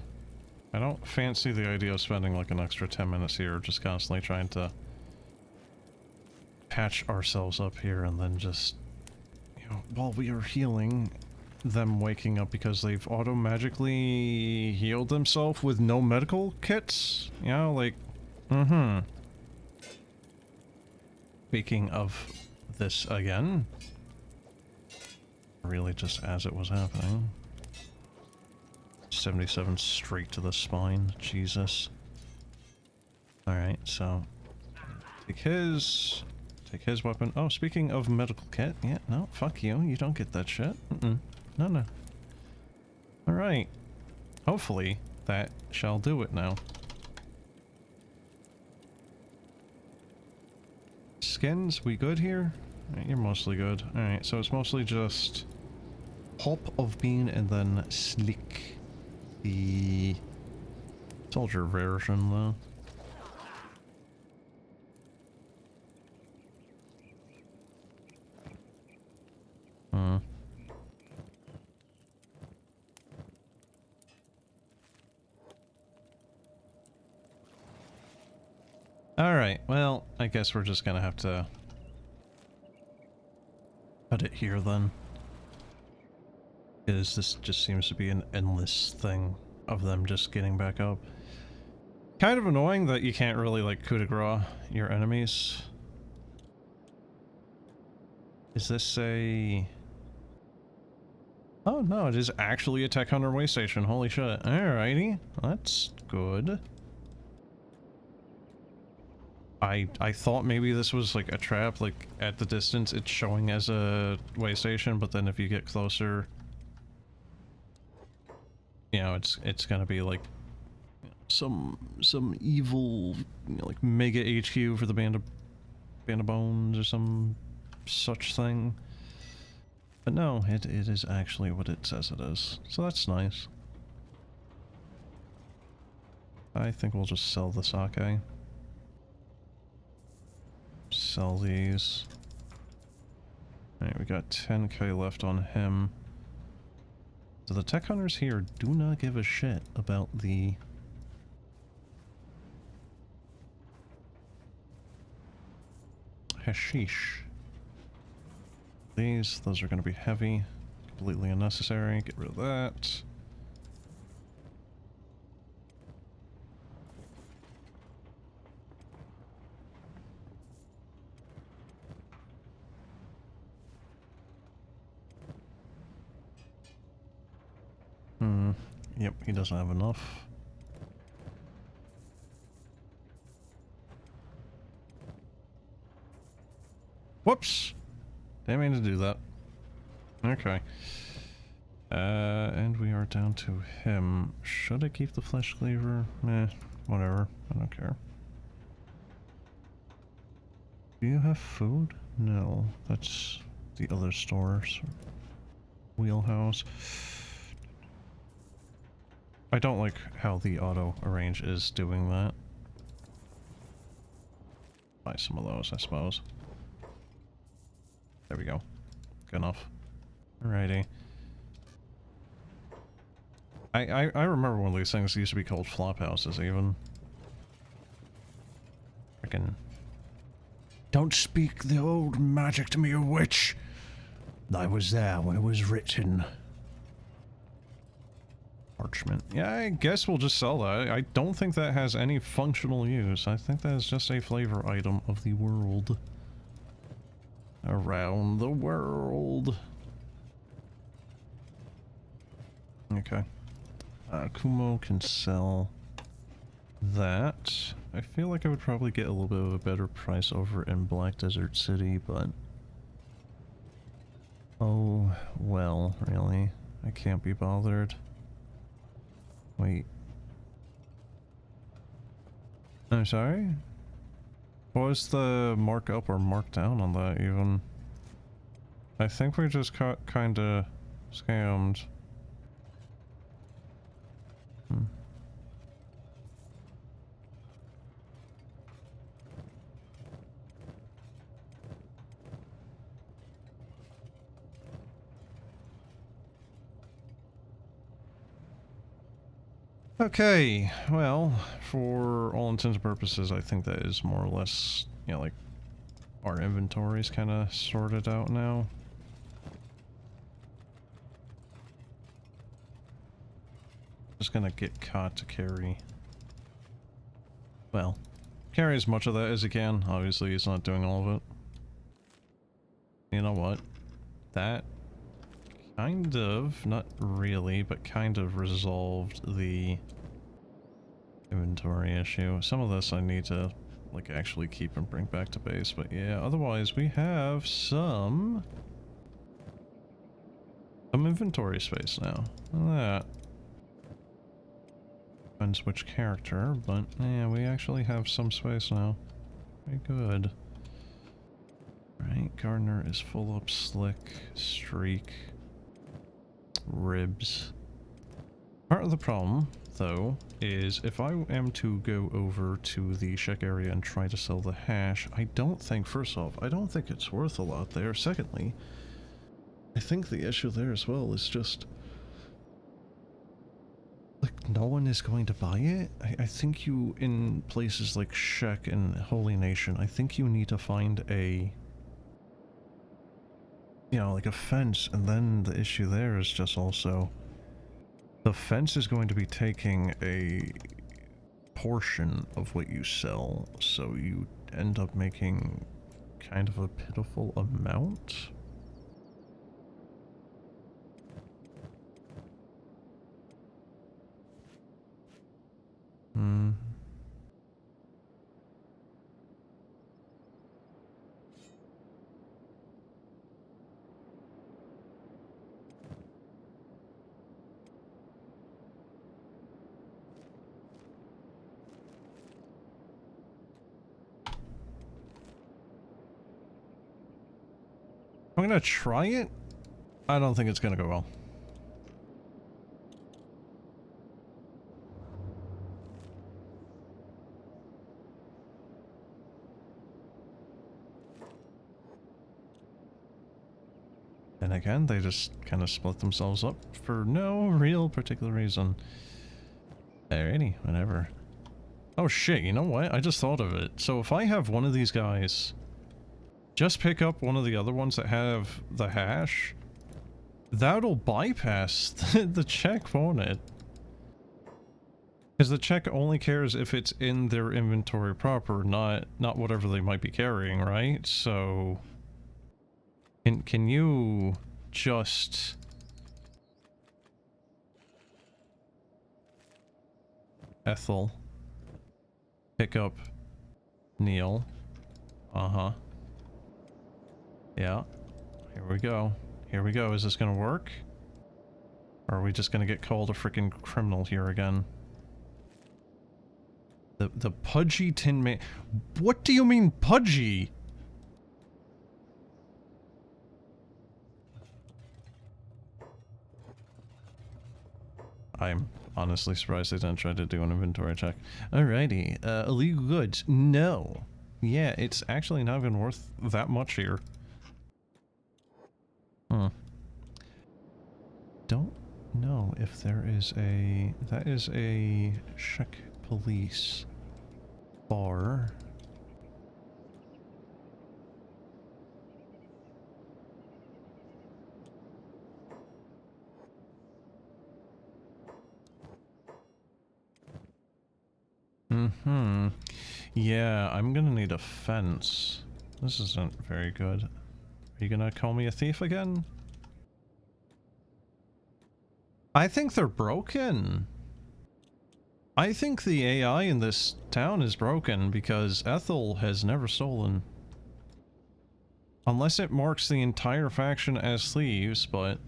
don't fancy the idea of spending like an extra 10 minutes here just constantly trying to patch ourselves up here and then just, you know, while we are healing, them waking up because they've auto-magically healed themselves with no medical kits? You know, like, Speaking of this again, really just as it was happening. 77 straight to the spine, Jesus. Alright, so take his weapon. Oh, speaking of medical kit, yeah, no, fuck you, you don't get that shit. No. Alright. Hopefully that shall do it now. Skins, we good here? Right, you're mostly good. Alright, so it's mostly just Hop of Bean and then Slick. The soldier version, though. Alright, well, I guess we're just gonna have to cut it here then. Because this just seems to be an endless thing of them just getting back up. Kind of annoying that you can't really, like, coup de grace your enemies. Is this a... Oh, no, it is actually a Tech Hunter way station. Holy shit. Alrighty. That's good. I thought maybe this was like a trap, like at the distance it's showing as a way station, but then if you get closer, you know, it's gonna be like some evil, you know, like mega HQ for the band of bones or some such thing. But no, it is actually what it says it is. So that's nice. I think we'll just sell the sake. Sell these. Alright, we got 10k left on him. So the tech hunters here do not give a shit about the... hashish. Those are going to be heavy. Completely unnecessary. Get rid of that. Yep, he doesn't have enough. Whoops! Didn't mean to do that. Okay. And we are down to him. Should I keep the flesh cleaver? Whatever. I don't care. Do you have food? No. That's the other stores. Wheelhouse. I don't like how the auto arrange is doing that. Buy some of those, I suppose. There we go. Good enough. Alrighty. I remember one of these things used to be called flop houses, even. Frickin'. Don't speak the old magic to me, you witch! I was there when it was written. Parchment. Yeah, I guess we'll just sell that. I don't think that has any functional use. I think that is just a flavor item of the world. Around the world. Okay. Kumo can sell that. I feel like I would probably get a little bit of a better price over in Black Desert City, but... oh, well, really? I can't be bothered. Wait. I'm sorry? What was the markup or markdown on that even? I think we just got kinda scammed. Hmm. Okay, well, for all intents and purposes, I think that is more or less, you know, like, our inventory's kind of sorted out now. Just gonna get caught to carry. Well, carry as much of that as he can. Obviously, he's not doing all of it. You know what? That kind of, not really, but kind of resolved the inventory issue. Some of this I need to, like, actually keep and bring back to base, but yeah, otherwise we have some inventory space now. Look at that. Depends which character, but yeah, we actually have some space now. Very good. Right, Gardner is full up, Slick, Streak, Ribs. Part of the problem, though, is if I am to go over to the Shek area and try to sell the hash, I don't think, first off, I don't think it's worth a lot there. Secondly, I think the issue there as well is just, like, no one is going to buy it. I think you, in places like Shek and Holy Nation, I think you need to find a, you know, like a fence, and then the issue there is just also, the fence is going to be taking a portion of what you sell, so you end up making kind of a pitiful amount. Hmm. I'm gonna try it. I don't think it's gonna go well. And again, they just kind of split themselves up for no real particular reason. Alrighty, whatever. Oh shit, you know what? I just thought of it. So if I have one of these guys just pick up one of the other ones that have the hash, that'll bypass the check, won't it? Because the check only cares if it's in their inventory proper, not whatever they might be carrying, right? So can you just Ethel pick up Neil? Uh-huh. Yeah. Here we go. Here we go. Is this gonna work? Or are we just gonna get called a freaking criminal here again? The pudgy tin man. What do you mean pudgy? I'm honestly surprised they didn't try to do an inventory check. Alrighty. Illegal goods. No. Yeah, it's actually not even worth that much here. Don't know if there is a... That is a Shek police bar. Mm-hmm. Yeah, I'm gonna need a fence. This isn't very good. Are you gonna call me a thief again? I think they're broken. I think the AI in this town is broken because Ethel has never stolen. Unless it marks the entire faction as thieves, but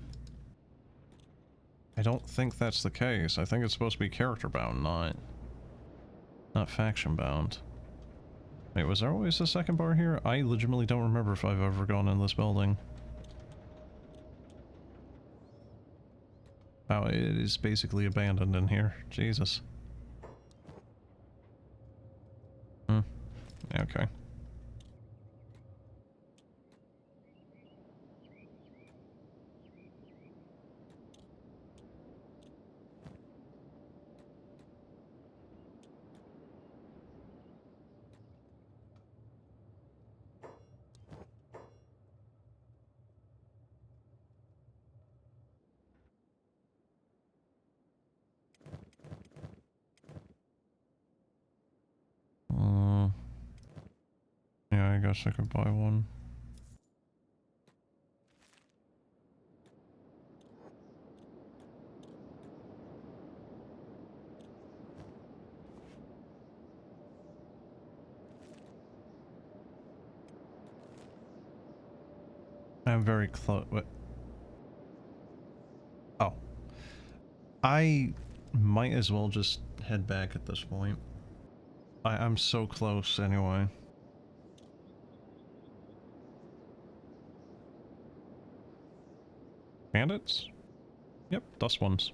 I don't think that's the case. I think it's supposed to be character bound, not faction bound. Wait, was there always a second bar here? I legitimately don't remember if I've ever gone in this building. Wow, it is basically abandoned in here. Jesus. Okay. Yeah, I guess I could buy one. I'm very close. What? Oh. I might as well just head back at this point. I'm so close anyway. Bandits? Yep, dust ones.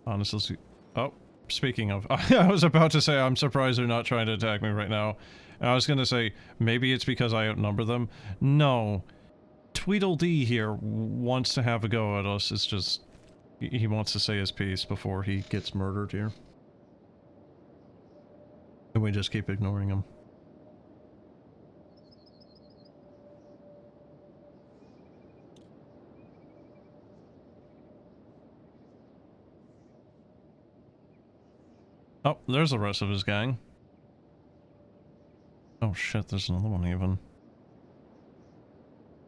Honestly, oh, speaking of, I was about to say I'm surprised they're not trying to attack me right now. And I was gonna say, maybe it's because I outnumber them. No. Tweedledee here wants to have a go at us. It's just, he wants to say his piece before he gets murdered here. And we just keep ignoring him. Oh, there's the rest of his gang. Oh shit, there's another one even.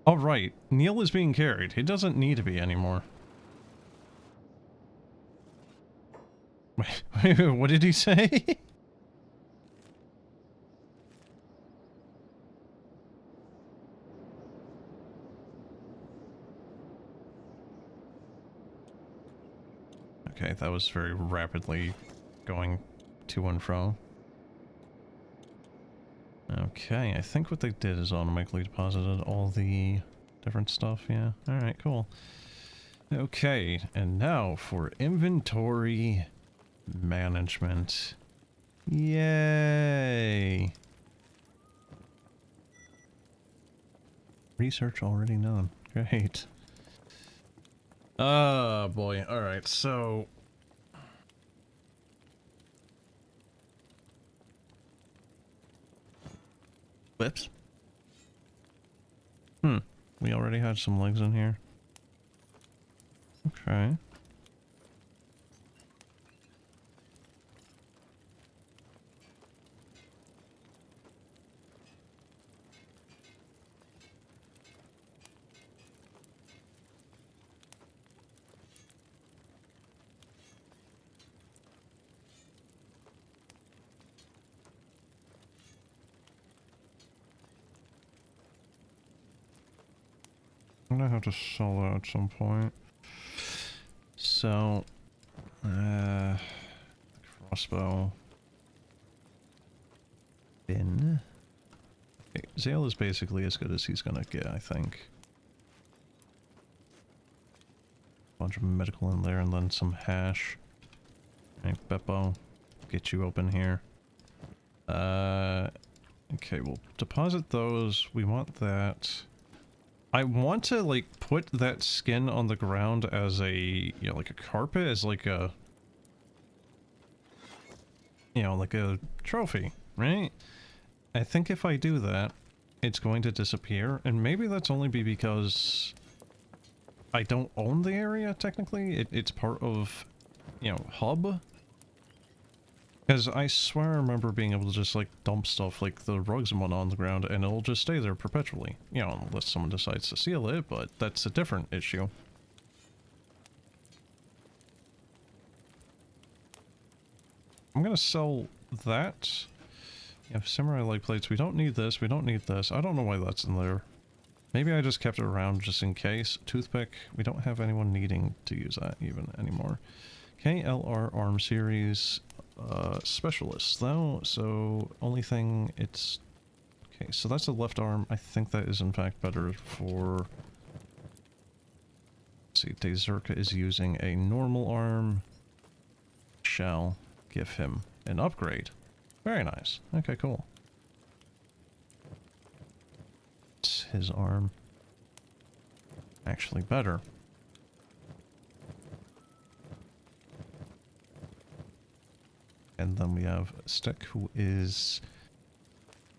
Oh right, Neil is being carried. He doesn't need to be anymore. Wait, what did he say? Okay, that was very rapidly going to and fro. Okay, I think what they did is automatically deposited all the different stuff, yeah. Alright, cool. Okay, and now for inventory management. Yay! Research already known. Great. Oh boy, alright, so... Whoops. We already had some legs in here. Okay. I'm gonna have to sell that at some point. So, crossbow. Bin. Okay, Zale is basically as good as he's gonna get, I think. Bunch of medical in there and then some hash. Okay, Beppo, get you open here. Okay, we'll deposit those. We want that. I want to, like, put that skin on the ground as a, you know, like a carpet, as like a, you know, like a trophy, right? I think if I do that, it's going to disappear, and maybe that's only because I don't own the area, technically. It's part of you know, hub. Because I swear I remember being able to just, like, dump stuff like the rugs and whatnot on the ground, and it'll just stay there perpetually. You know, unless someone decides to steal it, but that's a different issue. I'm gonna sell that. Yeah, samurai leg plates. We don't need this. We don't need this. I don't know why that's in there. Maybe I just kept it around just in case. Toothpick. We don't have anyone needing to use that even anymore. KLR Arm Series. Specialist though, so only thing it's... Okay, so that's a left arm. I think that is in fact better for... Let's see, Dazurka is using a normal arm. Shall give him an upgrade. Very nice. Okay, cool. It's his arm. Actually better. And then we have Stick, who is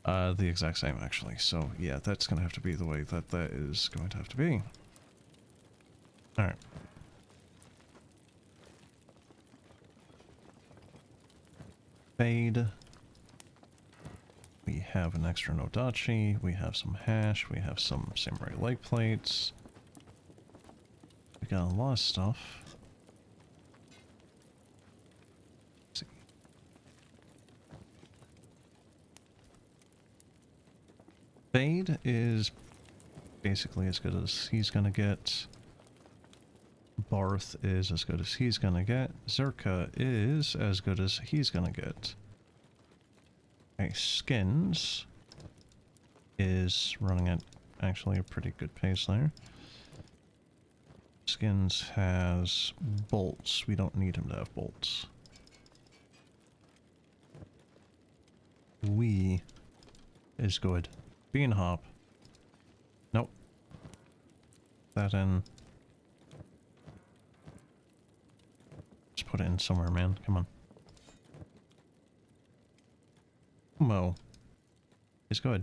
the exact same, actually. So, yeah, that's going to have to be the way that that is going to have to be. Alright. Fade. We have an extra Nodachi. We have some hash. We have some samurai leg plates. We got a lot of stuff. Fade is basically as good as he's gonna get. Barth is as good as he's gonna get. Zerka is as good as he's gonna get. Okay, Skins is running at actually a pretty good pace there. Skins has bolts. We don't need him to have bolts. We is good. Bean hop. Nope. That in. Just put it in somewhere, man. Come on. Mo is good.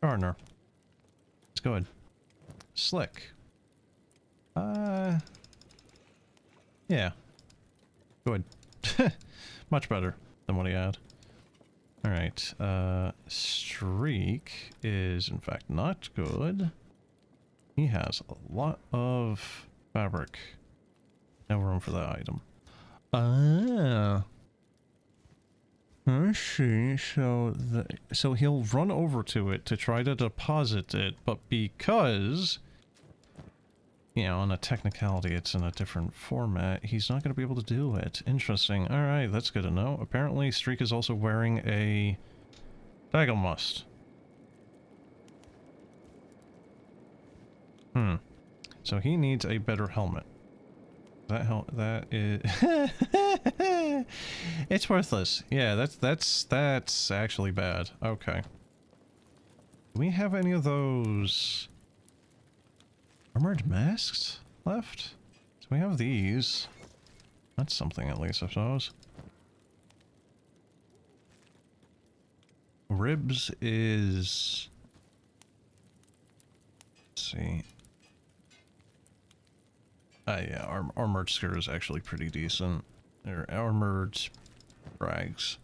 Garner. It's good. Slick. Yeah. Good. Much better than what he had. Alright, Streak is in fact not good. He has a lot of fabric. No room for that item. Ah. I see. So he'll run over to it to try to deposit it, but because, you know, on a technicality it's in a different format, he's not going to be able to do it. Interesting. Alright, that's good to know. Apparently Streak is also wearing a Dagelmust. So he needs a better helmet. That is... It's worthless. Yeah, that's actually bad. Okay. Do we have any of those armored masks left? So we have these. That's something at least, I suppose. Ribs is... Let's see. Yeah, armored skirt is actually pretty decent. They're armored rags.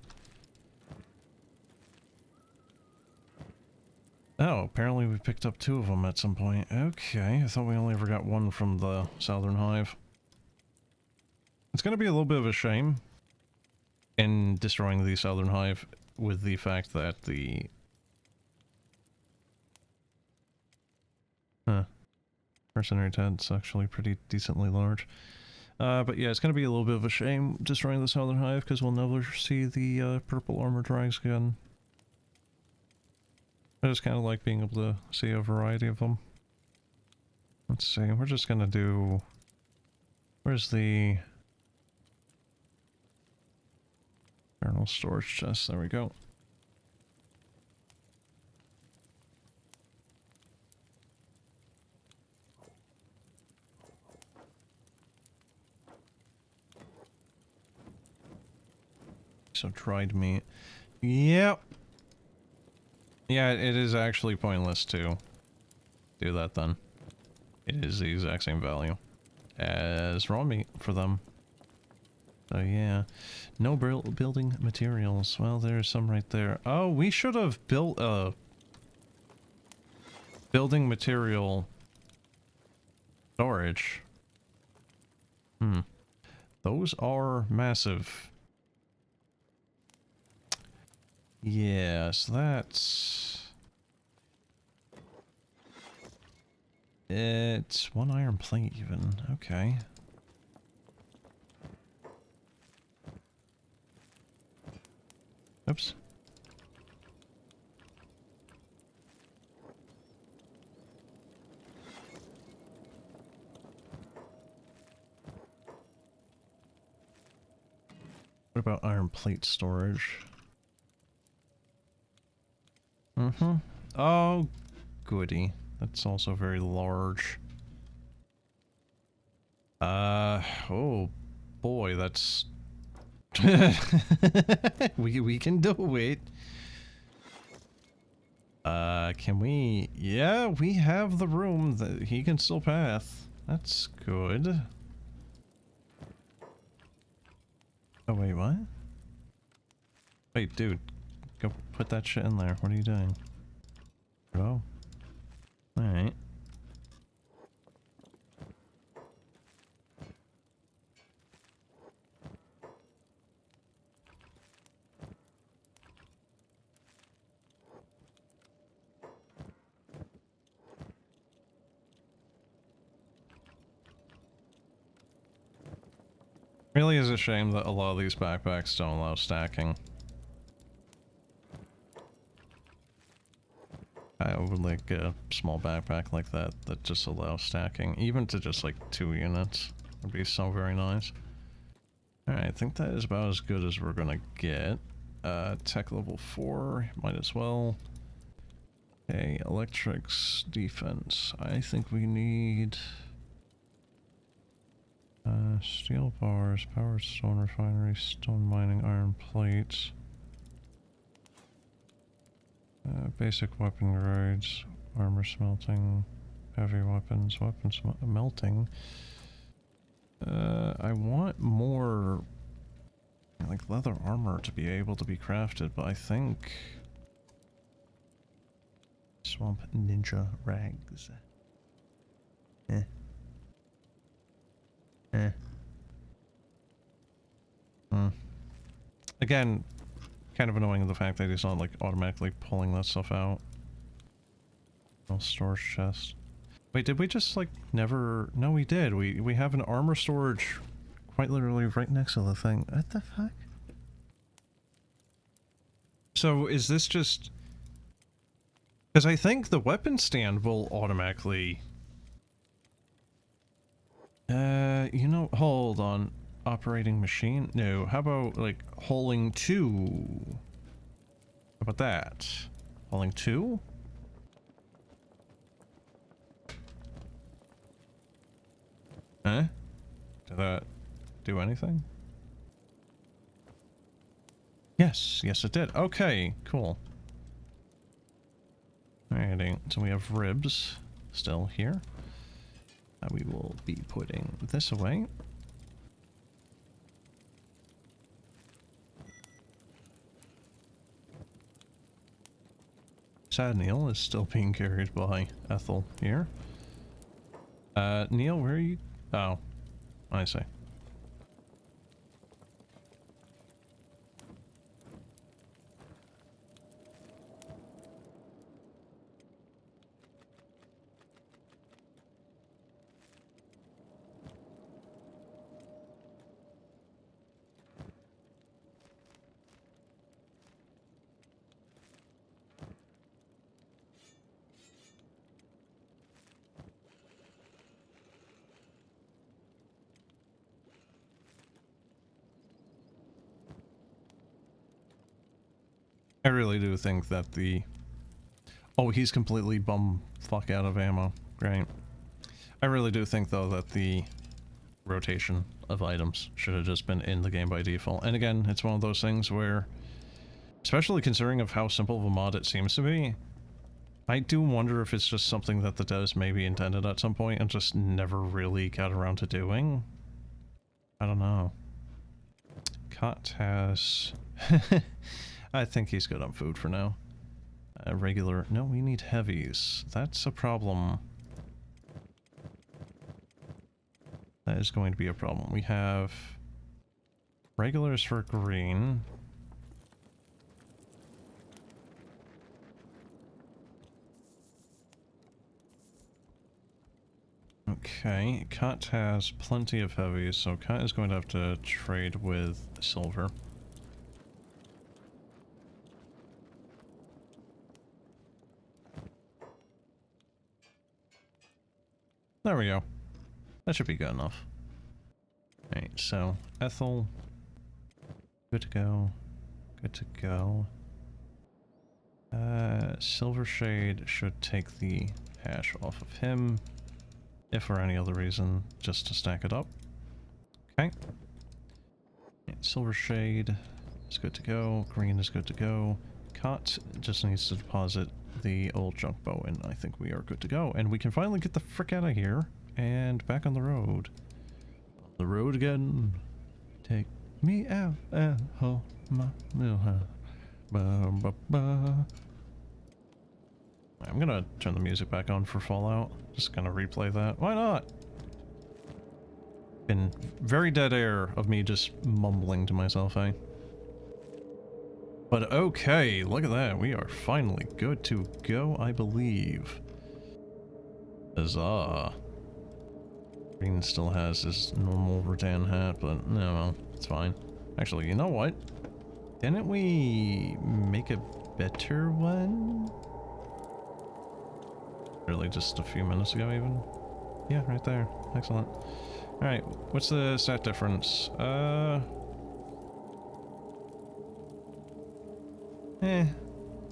Oh, apparently we picked up 2 of them at some point. Okay, I thought we only ever got 1 from the Southern Hive. It's gonna be a little bit of a shame in destroying the Southern Hive with the fact that the... Mercenary tent's actually pretty decently large. But yeah, it's going to be a little bit of a shame destroying the Southern Hive, because we'll never see the purple armored drags again. I just kind of like being able to see a variety of them. Let's see, we're just going to do... Where's the... External storage chest? There we go. So dried meat. Yep. Yeah, it is actually pointless to do that then. It is the exact same value. as raw meat for them. So yeah, no building materials. Well, there's some right there. Oh, we should have built a building material storage. Those are massive. Yes, that's... It's 1 iron plate even. Okay. Oops. What about iron plate storage? Oh, goody. That's also very large. Oh boy, that's... we can do it. Can we... Yeah, we have the room that he can still path. That's good. Oh, wait, what? Wait, dude. Go put that shit in there. What are you doing? Oh. Alright. Really is a shame that a lot of these backpacks don't allow stacking. I would like a small backpack like that that just allows stacking, even to just like 2 units. Would be so very nice. Alright, I think that is about as good as we're gonna get. Tech level 4, might as well. Okay, electrics, defense. I think we need... steel bars, powered stone refinery, stone mining, iron plates. Basic weapon grades, armor smelting, heavy weapons, melting. I want more like leather armor to be able to be crafted, but I think swamp ninja rags. Again, kind of annoying the fact that he's not like automatically pulling that stuff out. No storage chest. Wait, did we just like never... No, we did. We have an armor storage quite literally right next to the thing. What the fuck? So is this just... Because I think the weapon stand will automatically... you know, hold on. Operating machine? No, how about like hauling 2? How about that? Hauling 2? Huh? Did that do anything? Yes, yes it did. Okay, cool. Alrighty, so we have ribs still here. We will be putting this away. Sad Neil is still being carried by Ethel here. Neil, where are you? Oh, I see. I really do think that the... Oh, he's completely bum fuck out of ammo. Great. I really do think, though, that the rotation of items should have just been in the game by default. And again, it's one of those things where, especially considering of how simple of a mod it seems to be, I do wonder if it's just something that the devs maybe intended at some point and just never really got around to doing. I don't know. Cot has... I think he's good on food for now. Regular... No, we need heavies. That's a problem. That is going to be a problem. We have... regulars for green. Okay, Kat has plenty of heavies, so Kat is going to have to trade with silver. There we go. That should be good enough. Alright, so Ethel, good to go. Good to go. Silver Shade should take the hash off of him. If for any other reason, just to stack it up. Okay. Silver Shade is good to go. Green is good to go. Cot just needs to deposit the old junk bow, and I think we are good to go. And we can finally get the frick out of here and back on the road. On the road again. Take me out and hold my little hand. Ba, ba, ba. I'm gonna turn the music back on for Fallout. Just gonna replay that. Why not? Been very dead air of me just mumbling to myself, eh? But okay, look at that. We are finally good to go, I believe. Huzzah. Green still has his normal rattan hat, but no, well, it's fine. Actually, you know what? Didn't we make a better one? Really just a few minutes ago even? Yeah, right there. Excellent. Alright, what's the stat difference? I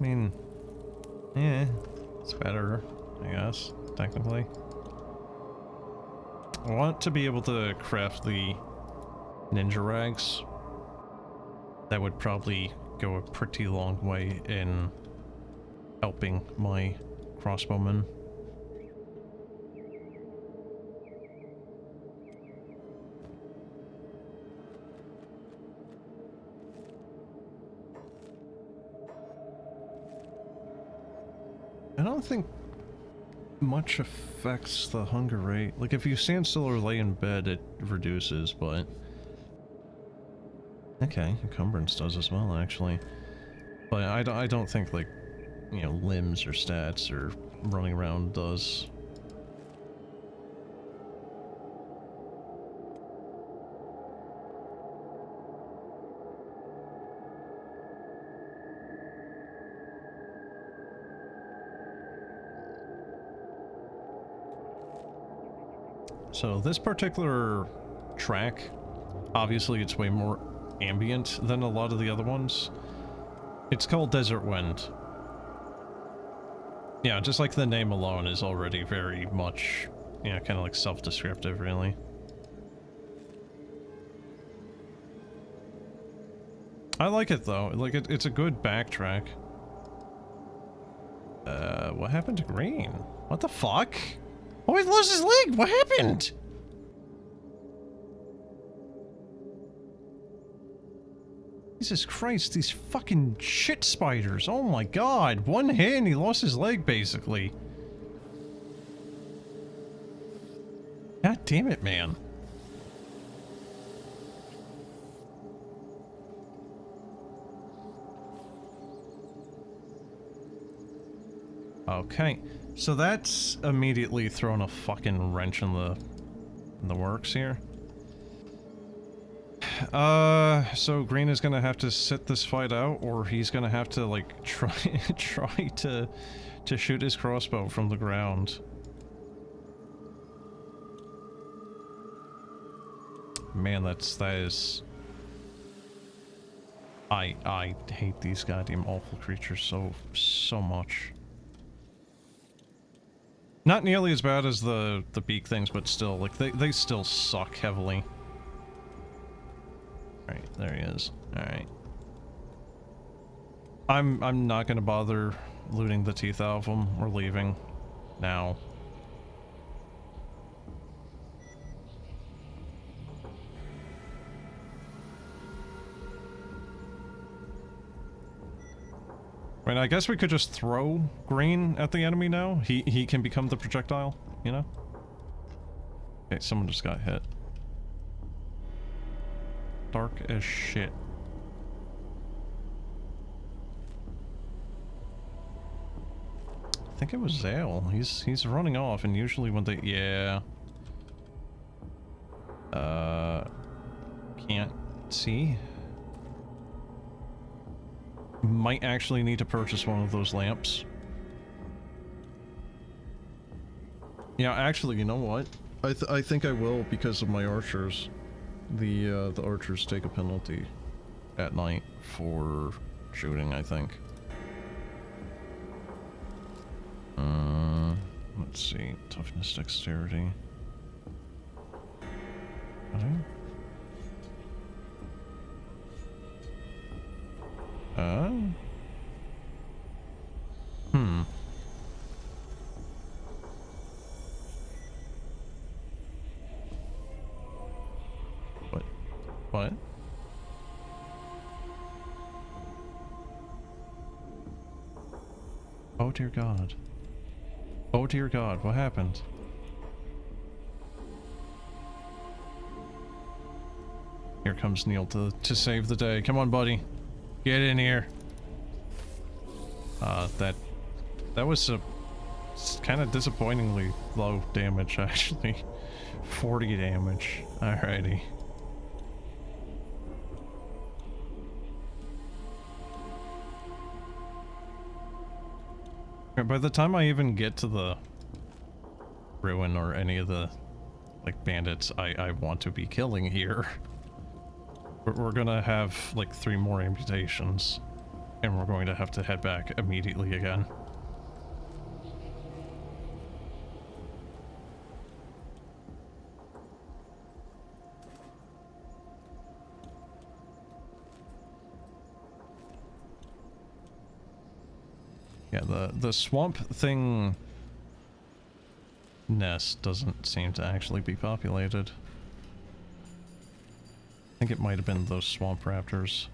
mean, yeah, it's better, I guess, technically. I want to be able to craft the ninja rags. That would probably go a pretty long way in helping my crossbowmen. I don't think much affects the hunger rate. Like, if you stand still or lay in bed, it reduces, but... Okay, encumbrance does as well, actually. But I don't think, like, you know, limbs or stats or running around does. So this particular track, obviously it's way more ambient than a lot of the other ones. It's called Desert Wind. Yeah, just like the name alone is already very much, you know, kind of like self-descriptive, really. I like it though, like it's a good backtrack. What happened to Green? What the fuck? Oh, he lost his leg! What happened? Jesus Christ, these fucking shit spiders. Oh my god. One hit and he lost his leg, basically. God damn it, man. Okay. So that's immediately thrown a fucking wrench in the works here. So Green is gonna have to sit this fight out, or he's gonna have to like try to shoot his crossbow from the ground. Man, that is. I hate these goddamn awful creatures so much. Not nearly as bad as the beak things, but still, like, they still suck heavily. Alright, there he is. Alright. I'm not gonna bother looting the teeth out of them. We're leaving now. I mean, I guess we could just throw green at the enemy now. He can become the projectile, you know? Okay, someone just got hit. Dark as shit. I think it was Zale. He's running off, and usually when they... Yeah. Can't see. Might actually need to purchase one of those lamps. Yeah, actually, you know what? I think I will because of my archers. The archers take a penalty at night for shooting, I think. Let's see. Toughness, dexterity. Okay. What? Oh dear God. Oh dear God, what happened? Here comes Neil to save the day. Come on, buddy. Get in here. That was a kind of disappointingly low damage, actually. 40 damage. Alrighty. By the time I even get to the ruin or any of the like bandits I want to be killing here, we're gonna have like 3 more amputations, and we're going to have to head back immediately again. Yeah, the swamp thing nest doesn't seem to actually be populated. I think it might have been those swamp raptors.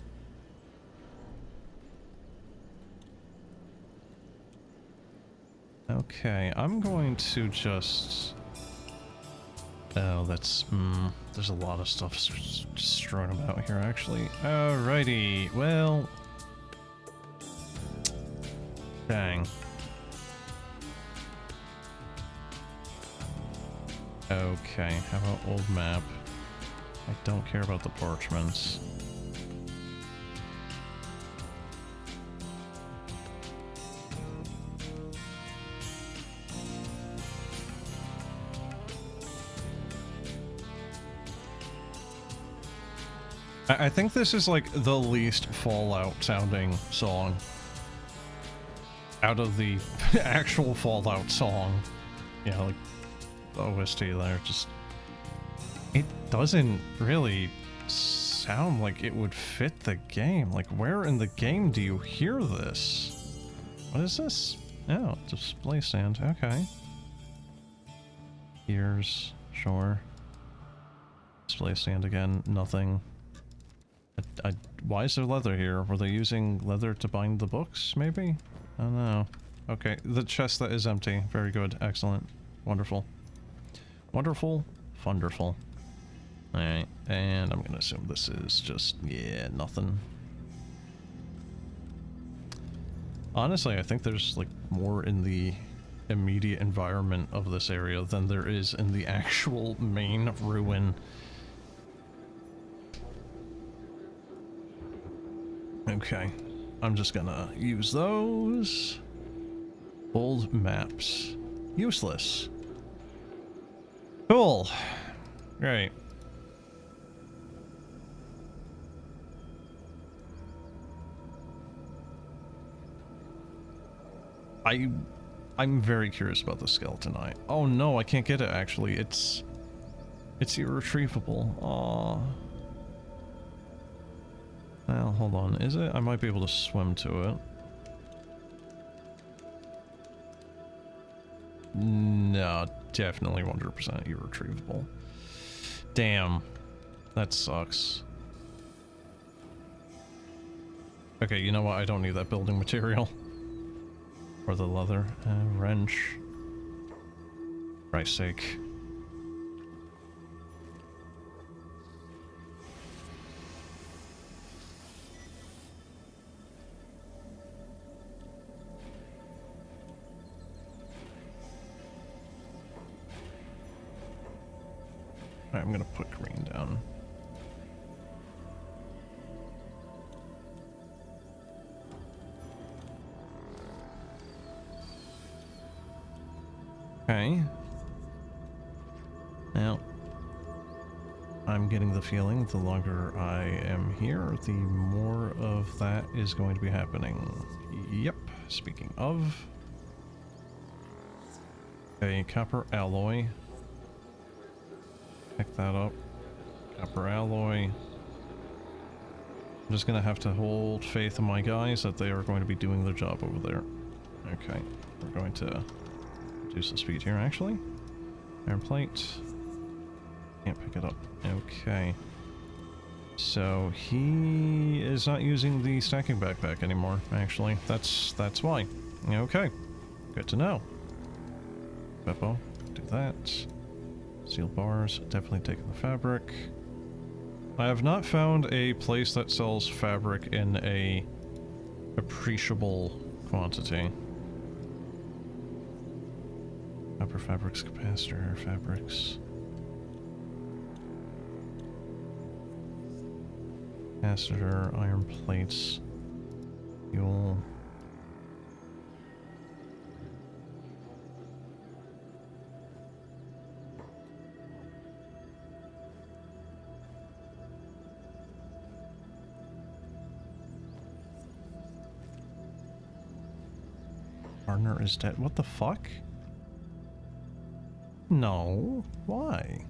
Okay, I'm going to just... Oh, that's... there's a lot of stuff strewn about here, actually. Alrighty, well... Dang. Okay, how about old map? I don't care about the parchments. I think this is like the least Fallout sounding song out of the actual Fallout song. You know, like the OST there, just... It doesn't really sound like it would fit the game. Like, where in the game do you hear this? What is this? Oh, display stand, okay. Ears, sure. Display stand again, nothing. Why is there leather here? Were they using leather to bind the books, maybe? I don't know. Okay, the chest that is empty. Very good. Excellent. Wonderful. Wonderful. Wonderful. Alright, and I'm gonna assume this is just, yeah, nothing. Honestly, I think there's, like, more in the immediate environment of this area than there is in the actual main ruin. Okay, I'm just gonna use those. Old maps. Useless. Cool. Right. I'm very curious about the skeleton eye. Oh no, I can't get it actually. It's irretrievable. Aww. Well, hold on. Is it? I might be able to swim to it. No, definitely 100% irretrievable. Damn. That sucks. Okay, you know what? I don't need that building material. Or the leather. Wrench. For Christ's sake. Alright, I'm gonna put green down. Okay. Now, I'm getting the feeling the longer I am here, the more of that is going to be happening. Yep, speaking of. Okay, copper alloy. Pick that up. Copper alloy. I'm just gonna have to hold faith in my guys that they are going to be doing their job over there. Okay, we're going to reduce the speed here, actually. Iron plate. Can't pick it up. Okay. So he is not using the stacking backpack anymore, actually. That's why. Okay. Good to know. Beppo, do that. Steel bars, definitely taking the fabric. I have not found a place that sells fabric in a appreciable quantity. Copper fabrics, capacitor fabrics. Capacitor, iron plates, fuel. Partner is dead. What the fuck? No. Why?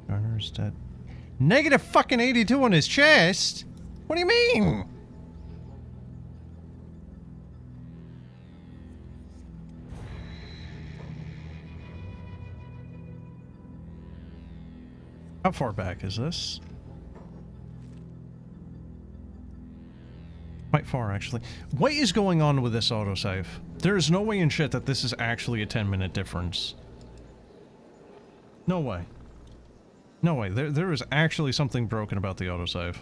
Partner is dead. Negative fucking 82 on his chest? What do you mean? How far back is this? Quite far, actually. What is going on with this autosave? There is no way in shit that this is actually a 10-minute difference. No way. No way. There is actually something broken about the autosave.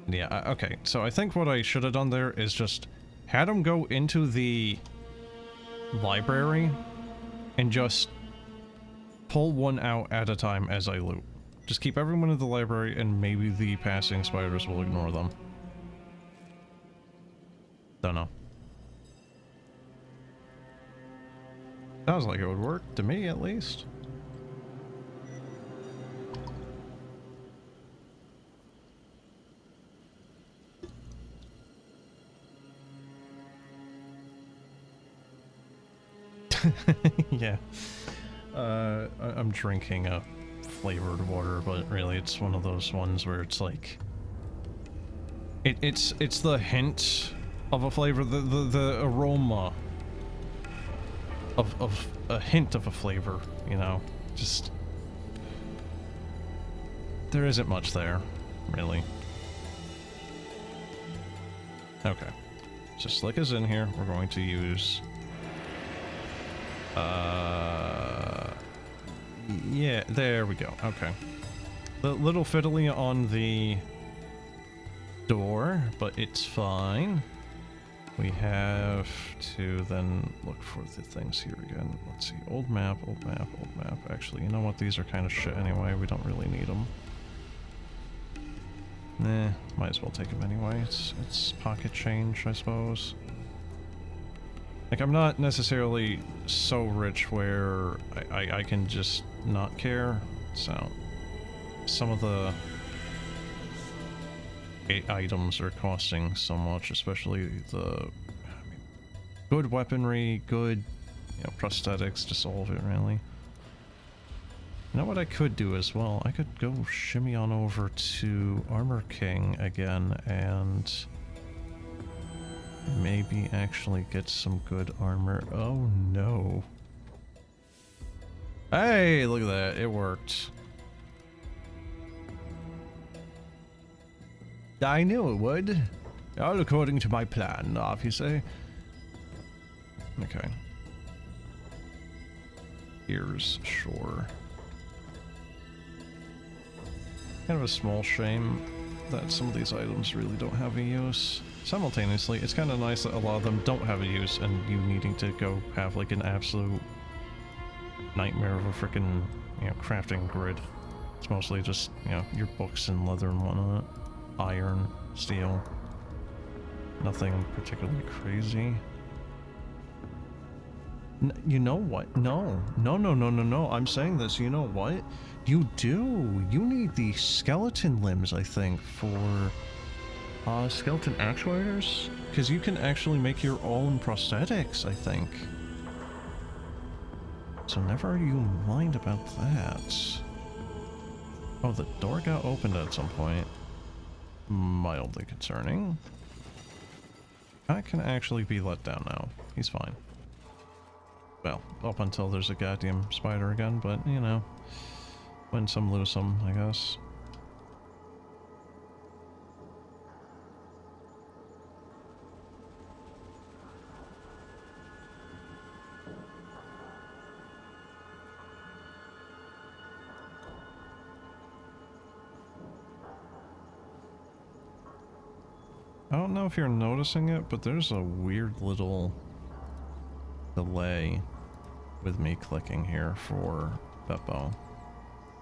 Yeah, okay. So I think what I should have done there is just had him go into the library and just pull one out at a time as I loot. Just keep everyone in the library and maybe the passing spiders will ignore them. Don't know. Sounds like it would work, to me at least. Yeah. I'm drinking a flavored water, but really it's one of those ones where it's like... It's the hint of a flavor, the aroma of a hint of a flavor, you know? Just... There isn't much there, really. Okay. So Slick is in here. We're going to use... Yeah, there we go. Okay. The little fiddly on the door, but it's fine. We have to then look for the things here again. Let's see. Old map, old map, old map. Actually, you know what? These are kind of shit anyway. We don't really need them. Nah, might as well take them anyway. It's pocket change, I suppose. Like, I'm not necessarily so rich where I can just not care, so some of the items are costing so much, especially the good weaponry, good, you know, prosthetics, just all of it, really. You know what I could do as well? I could go shimmy on over to Armor King again and maybe actually get some good armor. Oh no. Hey, look at that. It worked. I knew it would. All according to my plan, obviously. Okay. Here's shore. Kind of a small shame that some of these items really don't have a use. Simultaneously, it's kind of nice that a lot of them don't have a use and you needing to go have like an absolute nightmare of a freaking, you know, crafting grid. It's mostly just, you know, your books and leather and whatnot. Iron, steel. Nothing particularly crazy. You know what? No. I'm saying this. You know what? You do. You need the skeleton limbs, I think, for skeleton actuators. Because you can actually make your own prosthetics, I think. So never you mind about that. Oh, the door got opened at some point. Mildly concerning. I can actually be let down now. He's fine. Well, up until there's a goddamn spider again, but, you know, win some, lose some, I guess. I don't know if you're noticing it, but there's a weird little delay with me clicking here for Beppo.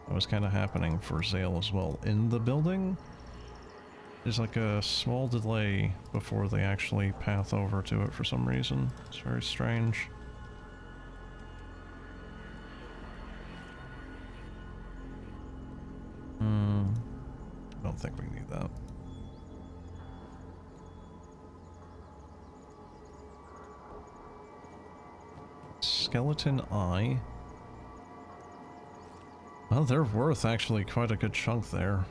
That was kind of happening for Zale as well. In the building, there's like a small delay before they actually path over to it for some reason. It's very strange. I don't think we need that. Skeleton eye. Well, they're worth actually quite a good chunk there.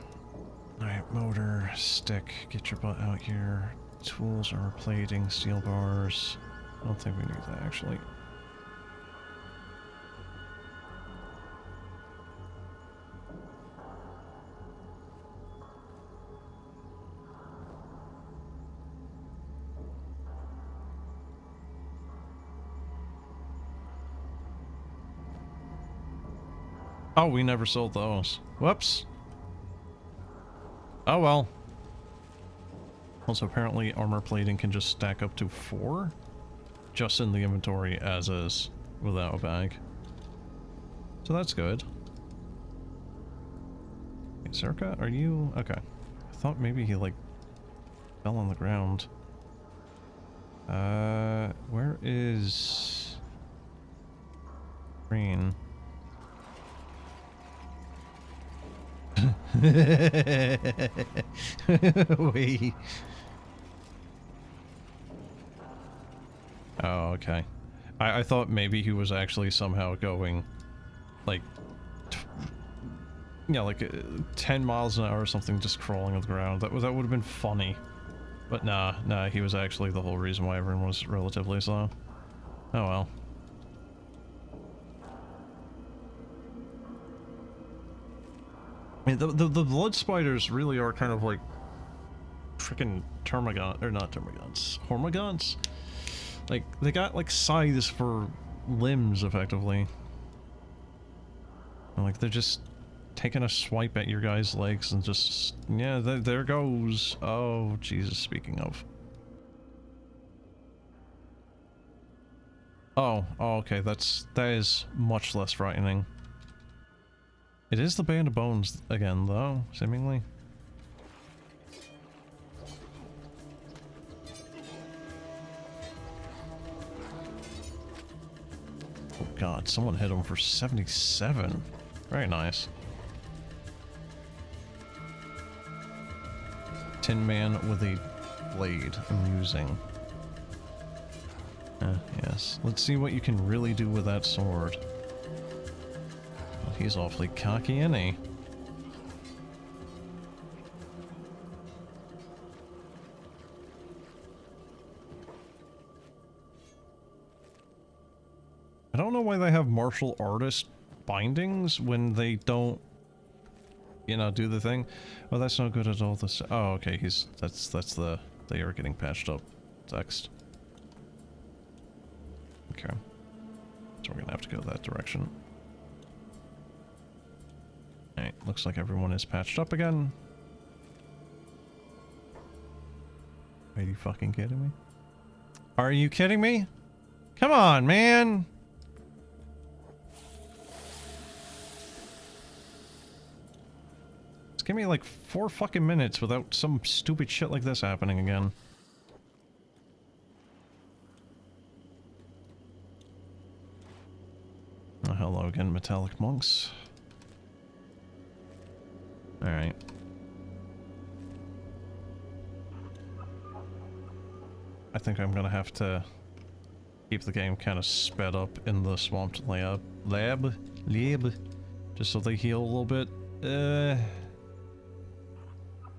Alright, motor, stick, get your butt out here. Tools, armor plating, steel bars. I don't think we need that actually. Oh, we never sold those. Whoops. Oh well. Also, apparently armor plating can just stack up to 4 just in the inventory as is without a bag. So that's good. Hey, Circa, are you... Okay. I thought maybe he, like, fell on the ground. Where is... Green? Wait. Oh, okay. I thought maybe he was actually somehow going, like, yeah, like 10 miles an hour or something, just crawling on the ground. That would have been funny. But nah, he was actually the whole reason why everyone was relatively slow. Oh well. I mean, the blood spiders really are kind of like freaking termagant, or not termagants, hormagants. Like, they got like scythes for limbs, effectively. And, like, they're just taking a swipe at your guy's legs and just, yeah, there goes. Oh, Jesus, speaking of. Oh, okay, that is much less frightening. It is the Band of Bones again, though, seemingly. Oh god, someone hit him for 77. Very nice. Tin Man with a blade. Amusing. Yes. Let's see what you can really do with that sword. He's awfully cocky, isn't he? I don't know why they have martial artist bindings when they don't, you know, do the thing. Oh, that's not good at all. This. Oh, okay. That's the they are getting patched up text. Okay. So we're gonna have to go that direction. Alright, looks like everyone is patched up again. Are you fucking kidding me? Are you kidding me? Come on, man! Just give me like 4 fucking minutes without some stupid shit like this happening again. Oh, hello again, metallic monks. Alright. I think I'm gonna have to keep the game kind of sped up in the swamped lab, just so they heal a little bit.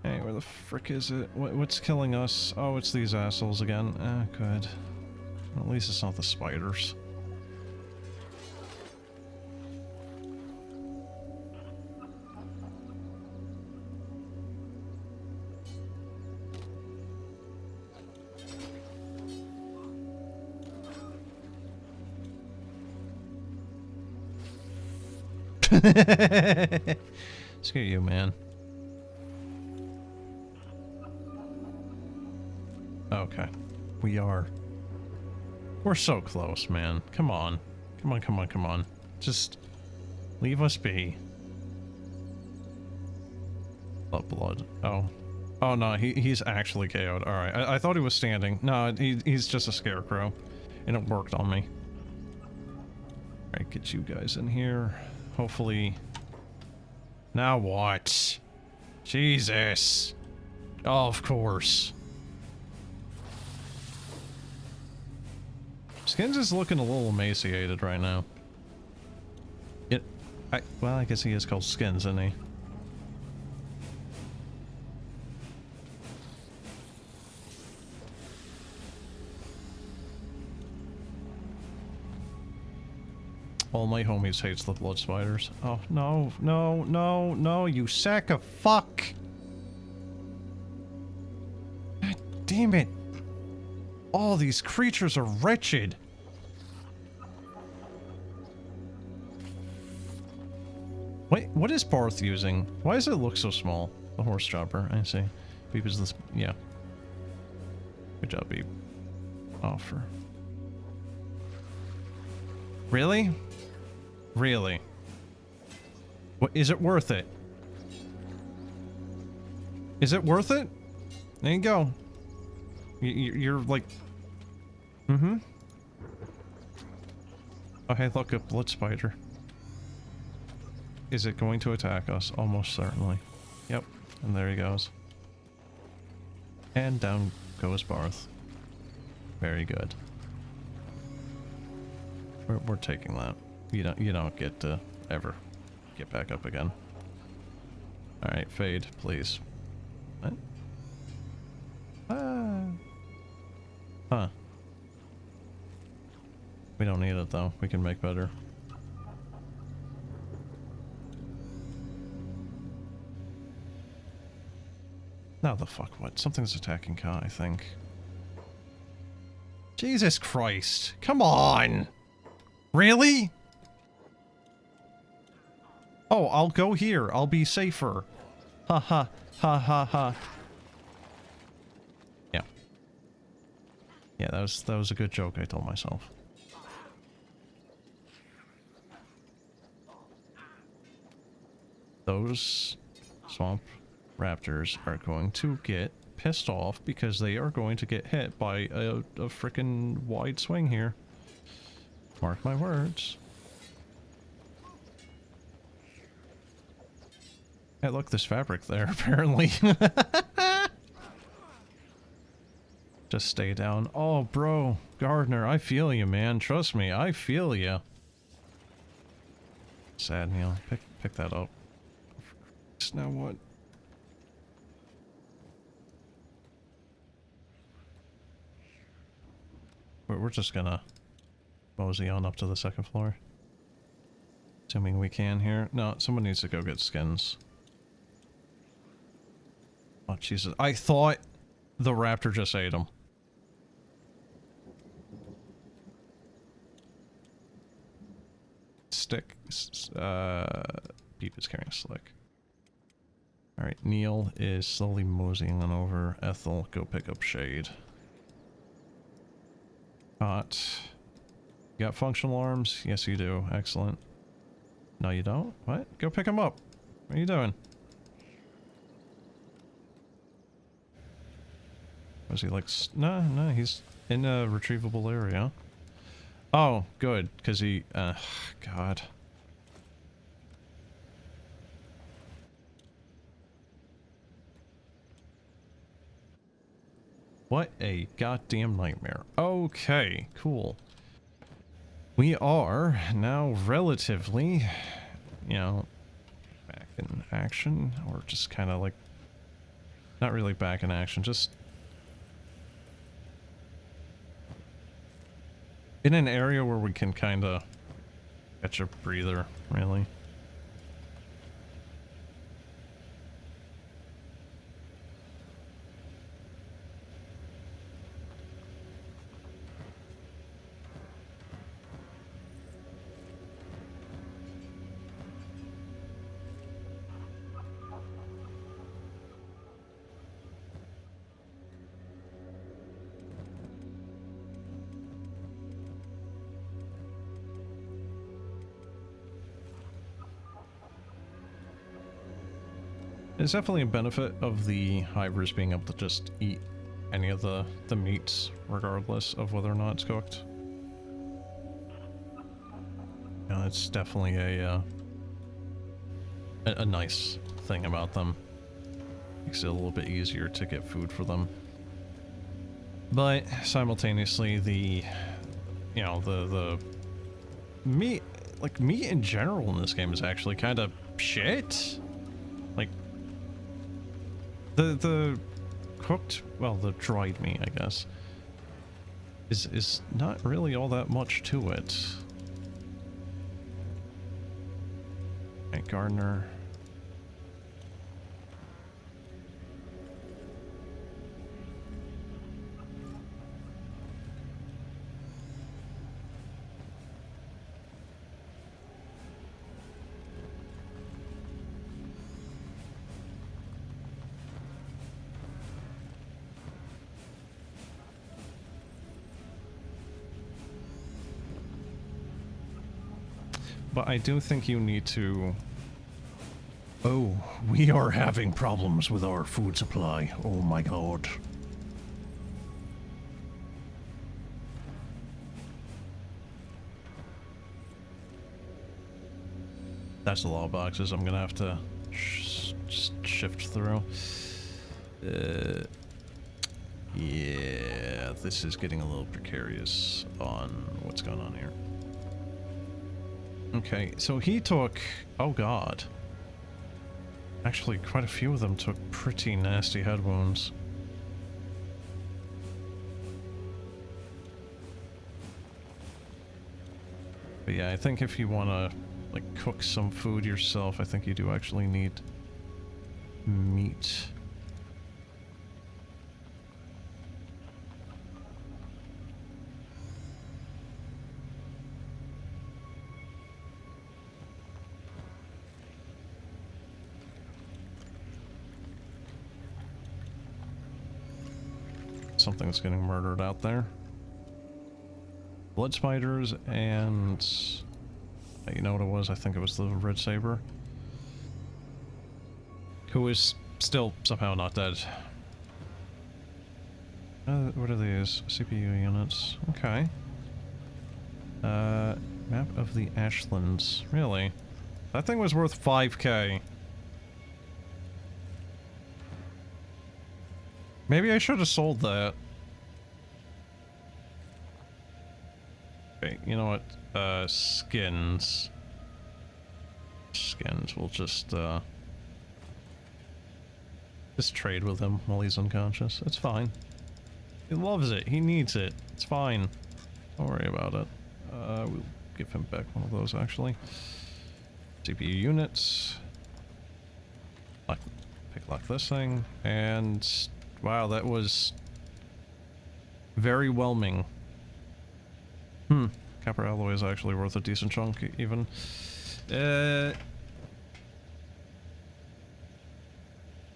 Hey, where the frick is it? What's killing us? Oh, it's these assholes again. Good. At least it's not the spiders. Screw you, man. Okay. We're so close, man. Come on. Come on. Just leave us be. Blood. Oh. Oh no, he's actually KO'd. Alright. I thought he was standing. No, he's just a scarecrow. And it worked on me. Alright, get you guys in here. Hopefully... Now what? Jesus. Oh, of course. Skins is looking a little emaciated right now. Well, I guess he is called Skins, isn't he? All my homies hates the blood spiders. Oh, no, you sack of fuck! God damn it! All these creatures are wretched! Wait, what is Barth using? Why does it look so small? The horse chopper, I see. Beep is this, yeah. Good job, Beep. Offer. Really? Really? What, is it worth it? Is it worth it? There you go. You're like... Mm-hmm. Oh, hey, look, a blood spider. Is it going to attack us? Almost certainly. Yep, and there he goes. And down goes Barth. Very good. We're taking that. You don't get to ever get back up again. Alright, fade, please. What? Huh. We don't need it though. We can make better. Now the fuck what? Something's attacking Ka, I think. Jesus Christ. Come on! Really? Oh, I'll go here. I'll be safer. Ha ha. Ha ha ha. Yeah. Yeah, that was a good joke I told myself. Those swamp raptors are going to get pissed off because they are going to get hit by a frickin' wide swing here. Mark my words. Hey, look, there's fabric there, apparently. Just stay down. Oh, bro. Gardner, I feel you, man. Trust me, I feel you. sad, Neil. Pick that up. Now what? We're just gonna mosey on up to the second floor. Assuming we can here. No, someone needs to go get skins. Oh, Jesus. I thought the raptor just ate him. Stick. Beep is carrying a slick. Alright, Neil is slowly moseying on over. Ethel, go pick up Shade. Hot. You got functional arms? Yes, you do. Excellent. No, you don't? What? Go pick him up. What are you doing? Was he like... No, he's in a retrievable area. Oh, good. Because he... God. What a goddamn nightmare. Okay, cool. We are now relatively, you know, back in action, or just kind of like, not really back in action, just in an area where we can kind of catch a breather, really. There's definitely a benefit of the hivers being able to just eat any of the meats, regardless of whether or not it's cooked. Yeah, it's definitely a nice thing about them. Makes it a little bit easier to get food for them. But simultaneously, the meat, like meat in general in this game is actually kind of shit. Like, the cooked, well, the dried meat, I guess, is not really all that much to it. Right, Gardner. But I do think you need to... Oh, we are having problems with our food supply. Oh my god. That's a lot of boxes I'm gonna have to just shift through. Yeah, this is getting a little precarious on what's going on here. Okay, so he took... Oh god. Actually, quite a few of them took pretty nasty head wounds. But yeah, I think if you want to, like, cook some food yourself, I think you do actually need meat. Something's getting murdered out there. Blood spiders and... You know what it was? I think it was the red saber. Who is still somehow not dead. What are these? CPU units. Okay. Map of the Ashlands. Really? That thing was worth 5k. Maybe I should have sold that. Okay, you know what? Skins. skins. We'll just trade with him while he's unconscious. It's fine. He loves it. He needs it. It's fine. Don't worry about it. We'll give him back one of those, actually. CPU units. Pick this thing. And wow, that was very whelming. Copper alloy is actually worth a decent chunk, even.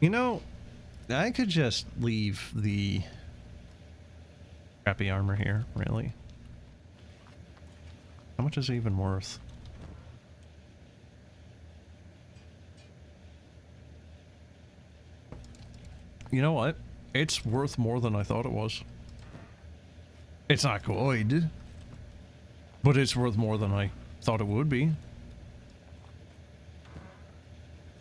You know, I could just leave the crappy armor here, really. How much is it even worth? You know what? It's worth more than I thought it was. It's not good, but it's worth more than I thought it would be.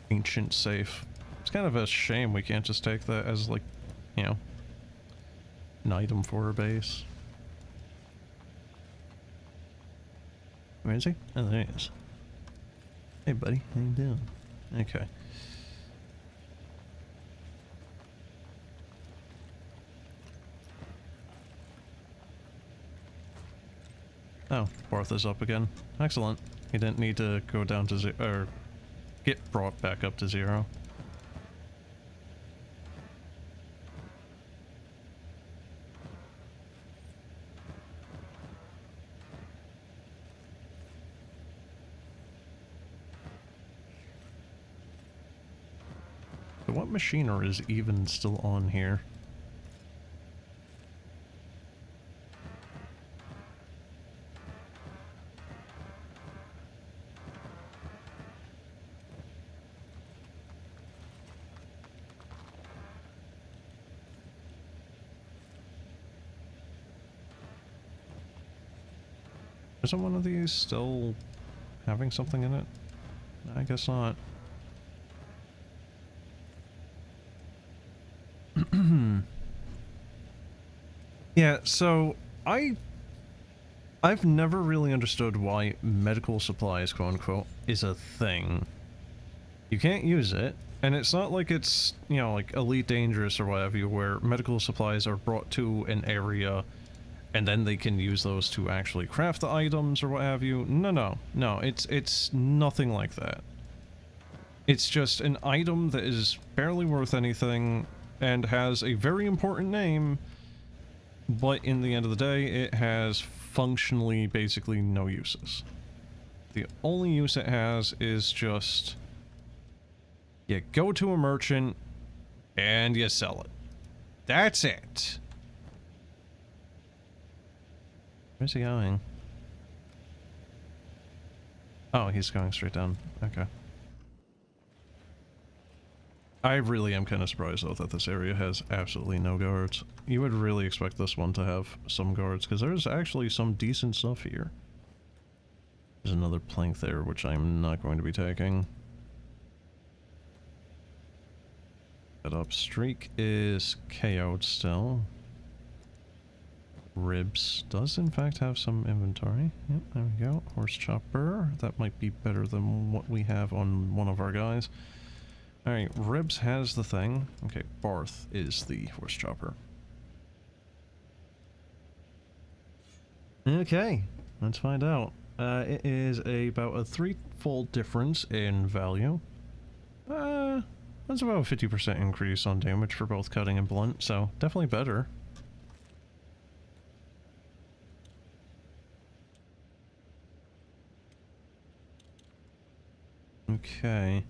Ancient safe. It's kind of a shame we can't just take that as, like, you know, an item for our base. Where is he? Oh, there he is. Hey, buddy. How you doing? Okay. Oh, Barth is up again. Excellent. He didn't need to go down to zero, or get brought back up to 0. So what machinery is even still on here? Isn't one of these still having something in it? I guess not. Yeah, so I've never really understood why medical supplies, quote unquote, is a thing. You can't use it, and it's not like it's, you know, like Elite Dangerous or whatever, where medical supplies are brought to an area and then they can use those to actually craft the items or what have you. No, it's nothing like that. It's just an item that is barely worth anything and has a very important name, but in the end of the day, it has functionally basically no uses. The only use it has is just, you go to a merchant and you sell it. That's it. Where's he going? Oh, he's going straight down. Okay. I really am kind of surprised, though, that this area has absolutely no guards. You would really expect this one to have some guards, because there's actually some decent stuff here. There's another plank there, which I'm not going to be taking. That up. Streak is KO'd still. Ribs does in fact have some inventory. Yep, there we go. Horse chopper. That might be better than what we have on one of our guys. Alright, Ribs has the thing. Okay, Barth is the horse chopper. Okay, let's find out. It is about a 3-fold difference in value. That's about a 50% increase on damage for both cutting and blunt, so definitely better. Okay.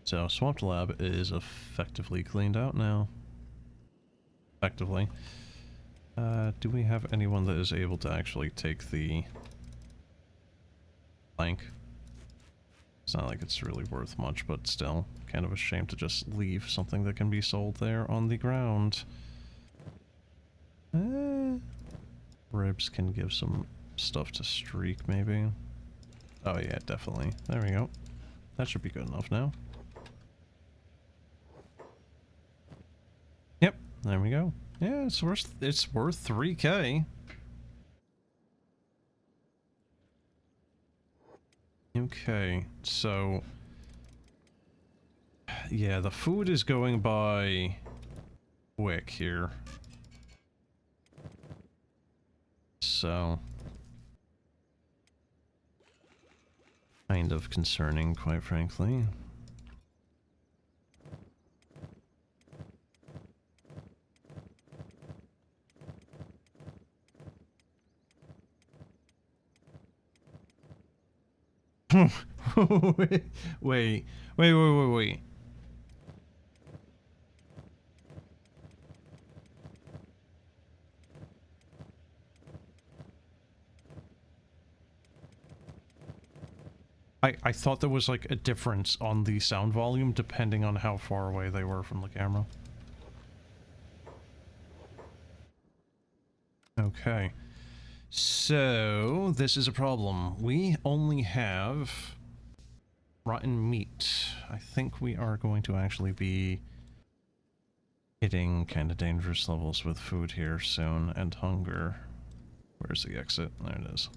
So, Swamped Lab is effectively cleaned out now. Effectively. Do we have anyone that is able to actually take the plank? It's not like it's really worth much, but still, kind of a shame to just leave something that can be sold there on the ground. Ribs can give some stuff to Streak, maybe. Oh yeah, definitely. There we go. That should be good enough now. Yep, there we go. Yeah, it's worth 3K. Okay, so... Yeah, the food is going by quick here. So... kind of concerning, quite frankly. wait. I thought there was like a difference on the sound volume depending on how far away they were from the camera. Okay. So, this is a problem. We only have rotten meat. I think we are going to actually be hitting kind of dangerous levels with food here soon, and hunger. Where's the exit? There it is.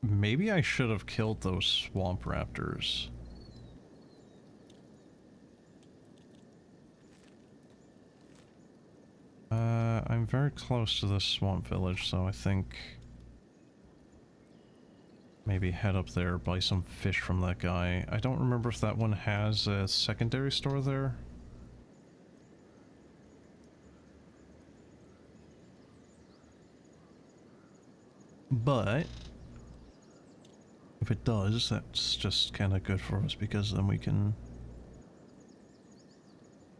Maybe I should have killed those swamp raptors. I'm very close to this swamp village, so I think maybe head up there, buy some fish from that guy. I don't remember if that one has a secondary store there. But if it does, that's just kind of good for us, because then we can,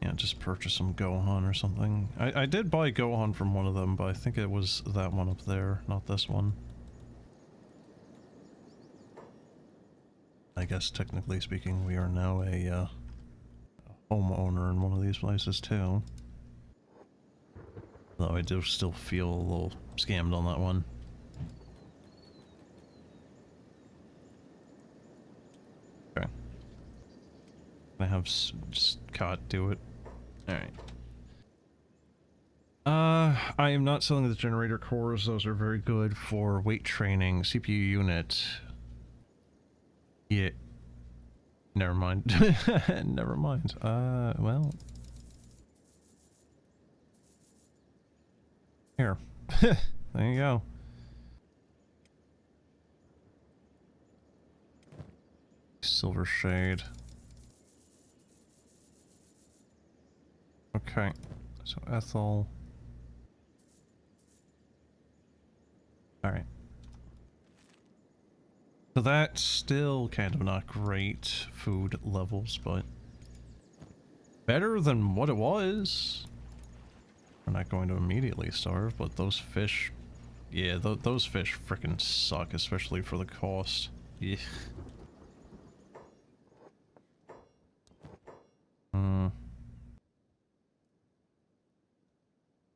yeah, just purchase some Gohan or something. I did buy Gohan from one of them, but I think it was that one up there, not this one. I guess technically speaking, we are now a homeowner in one of these places too. Though I do still feel a little scammed on that one. Okay. I have just Cot do it. Alright. I am not selling the generator cores. Those are very good for weight training. CPU unit. Yeah. Never mind. Never mind. Well. Here. There you go. Silver shade. Okay. So ethyl. Alright. So that's still kind of not great food levels, but better than what it was. We're not going to immediately starve, but those fish... Yeah, those fish frickin' suck, especially for the cost. Yeah.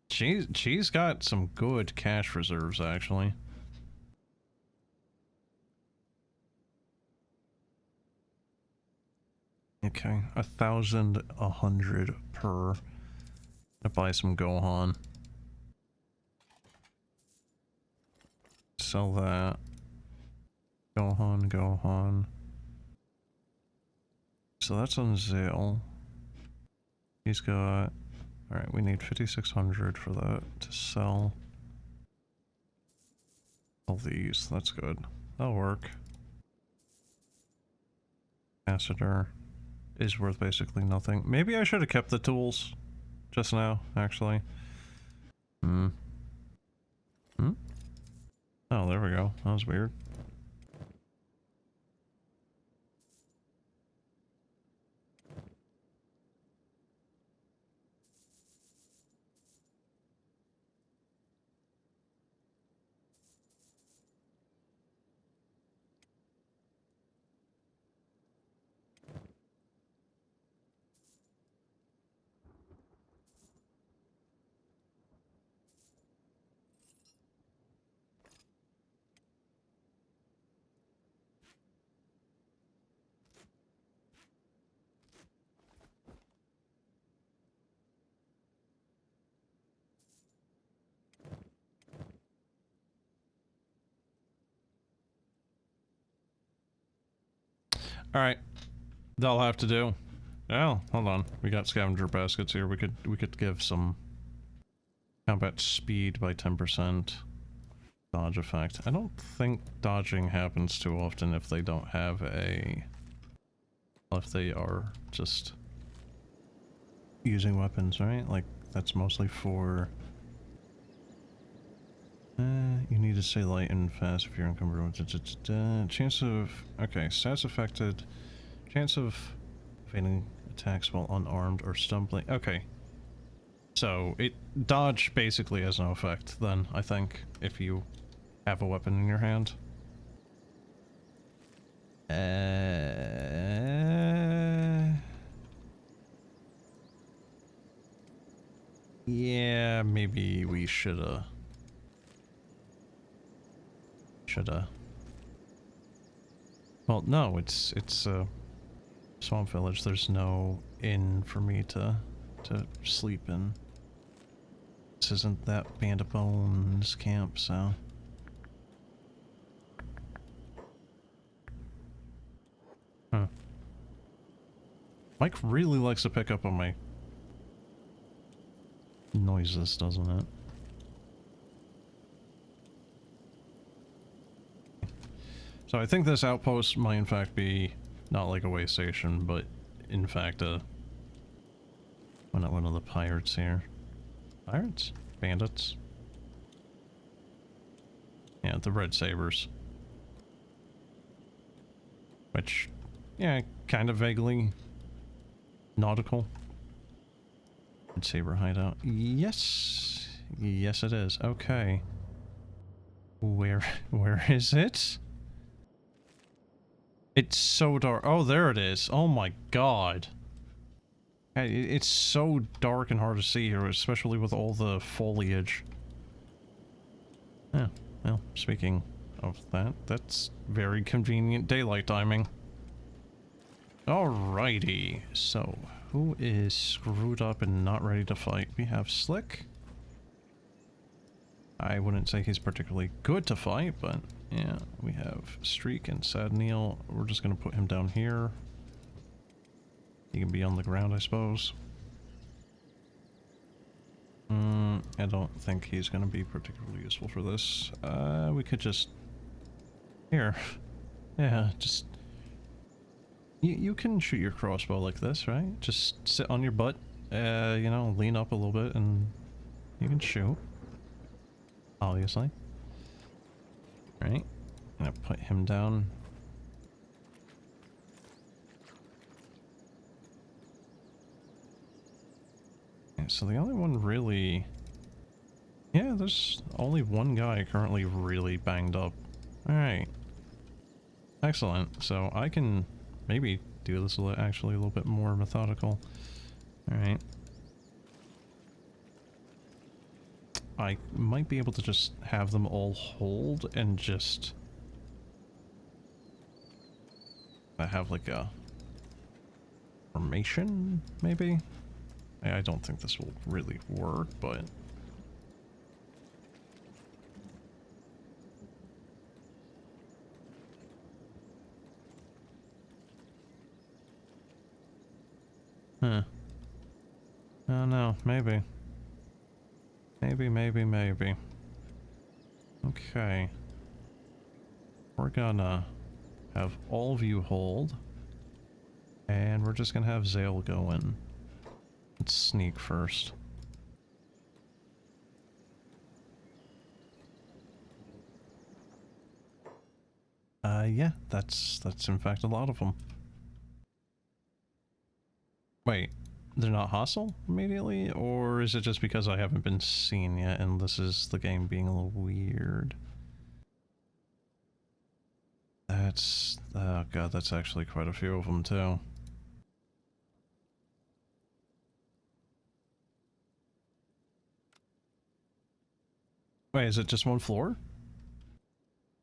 She's got some good cash reserves, actually. Okay, 1,100 per. To buy some Gohan. Sell that. Gohan. So that's on Zale. He's got... Alright, we need 5,600 for that to sell. All these, that's good. That'll work. Capacitor is worth basically nothing. Maybe I should have kept the tools just now, actually. Oh, there we go. That was weird. Alright. That'll have to do. Oh, hold on. We got scavenger baskets here. We could give some combat speed by 10%. Dodge effect. I don't think dodging happens too often if they don't have a... if they are just using weapons, right? Like, that's mostly for... you need to stay light and fast if you're encumbered. Chance of... okay, stats affected. Chance of evading attacks while unarmed or stumbling. Okay. So, dodge basically has no effect then, I think, if you have a weapon in your hand. Yeah, maybe we shoulda. Well, no, it's a swamp village. There's no inn for me to sleep in. This isn't that Band of Bones camp, so... huh. Mike really likes to pick up on my noises, doesn't it? So I think this outpost might in fact be not like a way station, but in fact one of the pirates here. Pirates? Bandits? Yeah, the Red Sabers. Which, yeah, kind of vaguely nautical. Red Saber hideout. Yes. Yes it is. Okay. Where is it? It's so dark. Oh, there it is. Oh my god. It's so dark and hard to see here, especially with all the foliage. Yeah, well, speaking of that, that's very convenient daylight timing. Alrighty, so who is screwed up and not ready to fight? We have Slick. I wouldn't say he's particularly good to fight, but yeah, we have Streak and Sad Neil. We're just gonna put him down here. He can be on the ground, I suppose. I don't think he's gonna be particularly useful for this. We could just... here. Yeah, just... You can shoot your crossbow like this, right? Just sit on your butt, you know, lean up a little bit, and you can shoot. Obviously. Right? I'm gonna put him down. Okay, so the only one really... yeah, there's only one guy currently really banged up. Alright. Excellent. So I can maybe do this actually a little bit more methodical. Alright. I might be able to just have them all hold and just... I have like a formation, maybe? I don't think this will really work, but... huh. Oh no, maybe. Maybe. Okay. We're gonna have all of you hold. And we're just gonna have Zale go in. Let's sneak first. Yeah, that's in fact a lot of them. Wait. They're not hostile immediately? Or is it just because I haven't been seen yet and this is the game being a little weird? That's... oh god, that's actually quite a few of them too. Wait, is it just one floor?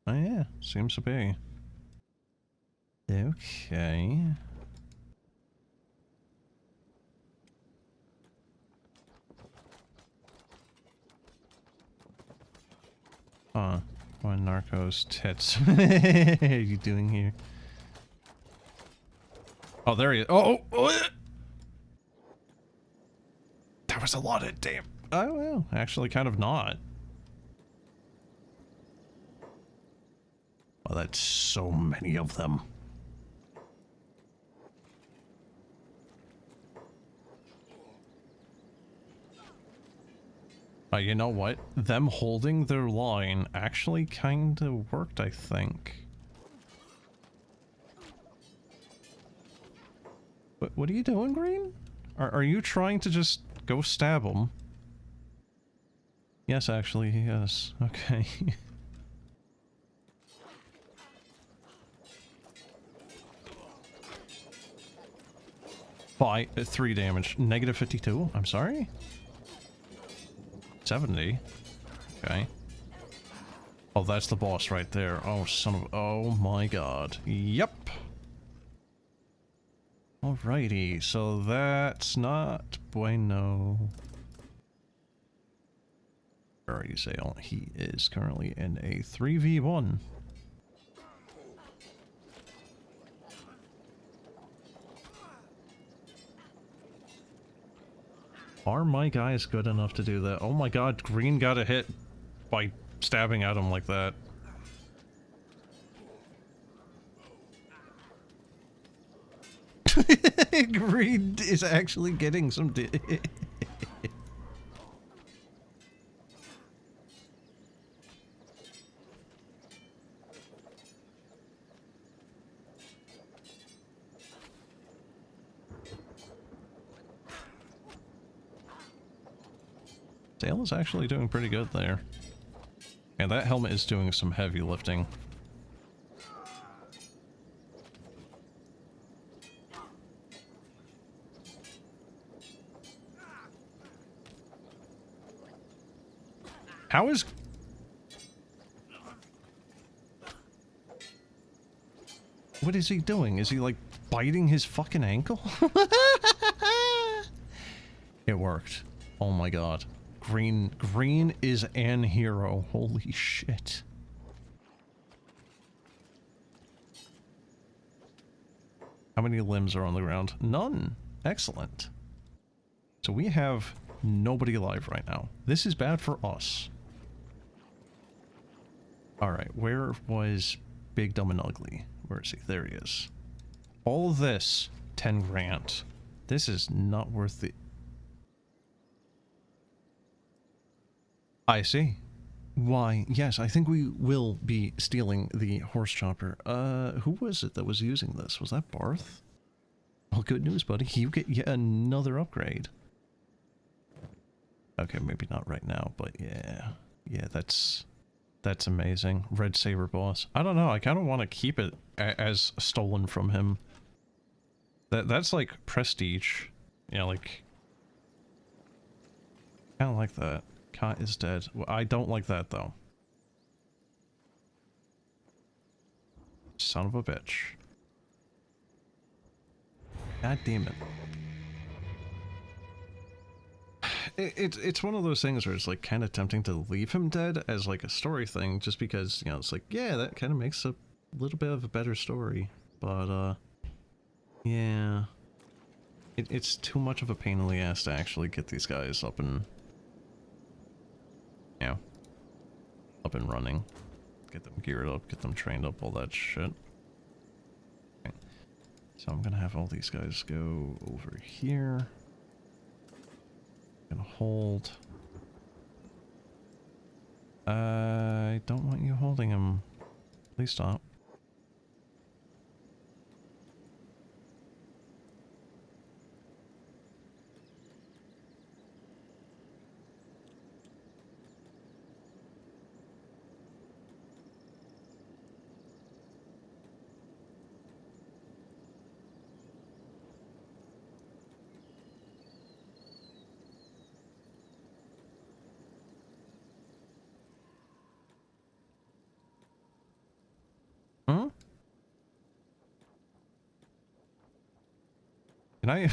Oh yeah, seems to be. Okay. Huh. What narcos tits are you doing here? Oh, there he is. Oh! That was a lot of damn. Oh, well, actually kind of not. Oh, that's so many of them. You know what? Them holding their line actually kind of worked, I think. What are you doing, Green? Are you trying to just go stab him? Yes, actually, yes. Okay. By 3 damage. Negative 52? I'm sorry? 70? Okay. Oh, that's the boss right there. Oh, son of... Oh my god. Yep. Alrighty, so that's not bueno. Or you say, oh, he is currently in a 3v1. Are my guys good enough to do that? Oh my god, Green got a hit by stabbing at him like that. Green is actually getting some Dale is actually doing pretty good there. And that helmet is doing some heavy lifting. How is... What is he doing? Is he, like, biting his fucking ankle? It worked. Oh my god. Green is an hero. Holy shit. How many limbs are on the ground? None. Excellent. So we have nobody alive right now. This is bad for us. Alright, where was Big, Dumb, and Ugly? Where is he? There he is. All of this, 10 grand. This is not worth the... I see. Why, yes, I think we will be stealing the horse chopper. Who was it that was using this? Was that Barth? Well, good news, buddy. You get yet another upgrade. Okay, maybe not right now, but yeah. Yeah, that's amazing. Red Saber boss. I don't know, I kind of want to keep it as stolen from him. That's like prestige. Yeah, like... I don't like that. Kat is dead. Well, I don't like that, though. Son of a bitch. God damn it. It's one of those things where it's like kind of tempting to leave him dead as like a story thing, just because, you know, it's like, yeah, that kind of makes a little bit of a better story. But, yeah. It's too much of a pain in the ass to actually get these guys up and... Yeah. Up and running. Get them geared up, get them trained up, all that shit. Okay. So I'm gonna have all these guys go over here. Gonna hold. I don't want you holding him. Please stop. Huh? Can I?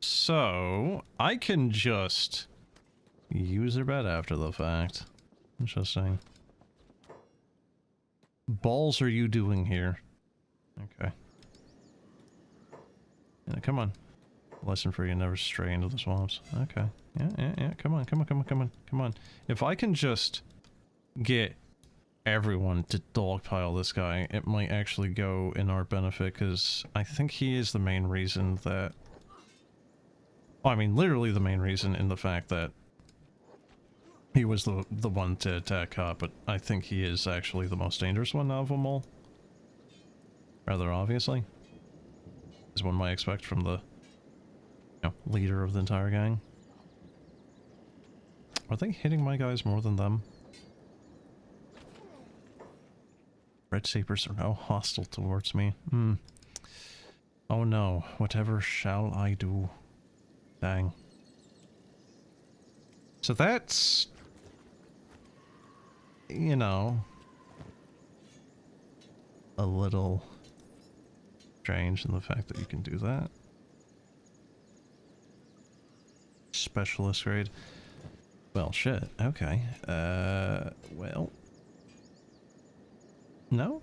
So, I can just use their bed after the fact. Interesting. balls are you doing here? Okay. Yeah, come on. Lesson for you, never stray into the swamps. Okay. Yeah. Come on. If I can just get everyone to dogpile this guy, it might actually go in our benefit, because I think he is the main reason that... I mean, literally the main reason in the fact that he was the one to attack Cop, but I think he is actually the most dangerous one of them all. Rather obviously. As one might expect from the, you know, leader of the entire gang. Are they hitting my guys more than them? Red Sabers are now hostile towards me. Oh no, whatever shall I do? Dang. So that's... you know... a little strange in the fact that you can do that. Specialist grade. Well, shit. Okay. Well... no?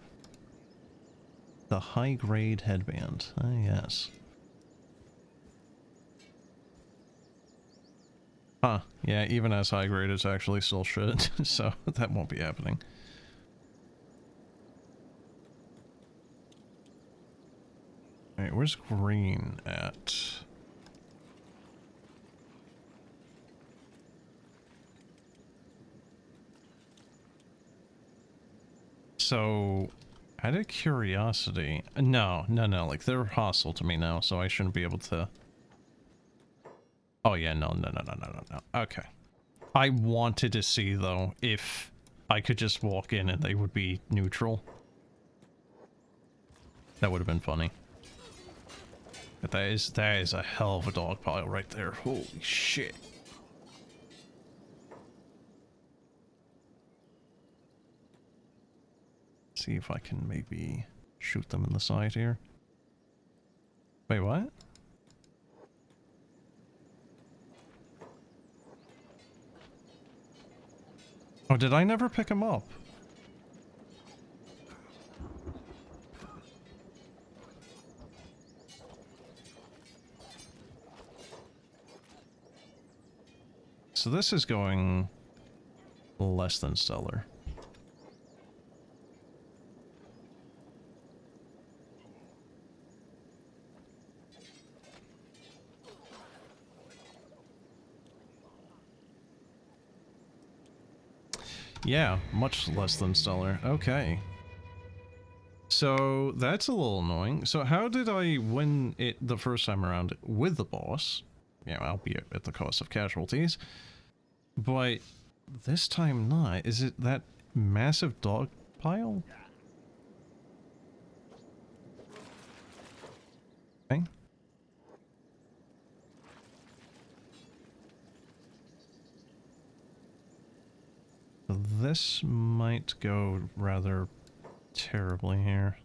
The high grade headband. Ah, yes. Huh. Yeah, even as high grade, it's actually still shit, so that won't be happening. Alright, where's green at? So, out of curiosity... No, like, they're hostile to me now, so I shouldn't be able to... Oh yeah, no. Okay. I wanted to see, though, if I could just walk in and they would be neutral. That would have been funny. But that is a hell of a dog pile right there. Holy shit. See if I can maybe shoot them in the side here. Wait, what? Oh, did I never pick him up? So this is going less than stellar. Yeah, much less than stellar. Okay. So that's a little annoying. So how did I win it the first time around with the boss? Yeah, albeit at the cost of casualties. But this time not. Is it that massive dog pile? Okay. So this might go rather terribly here.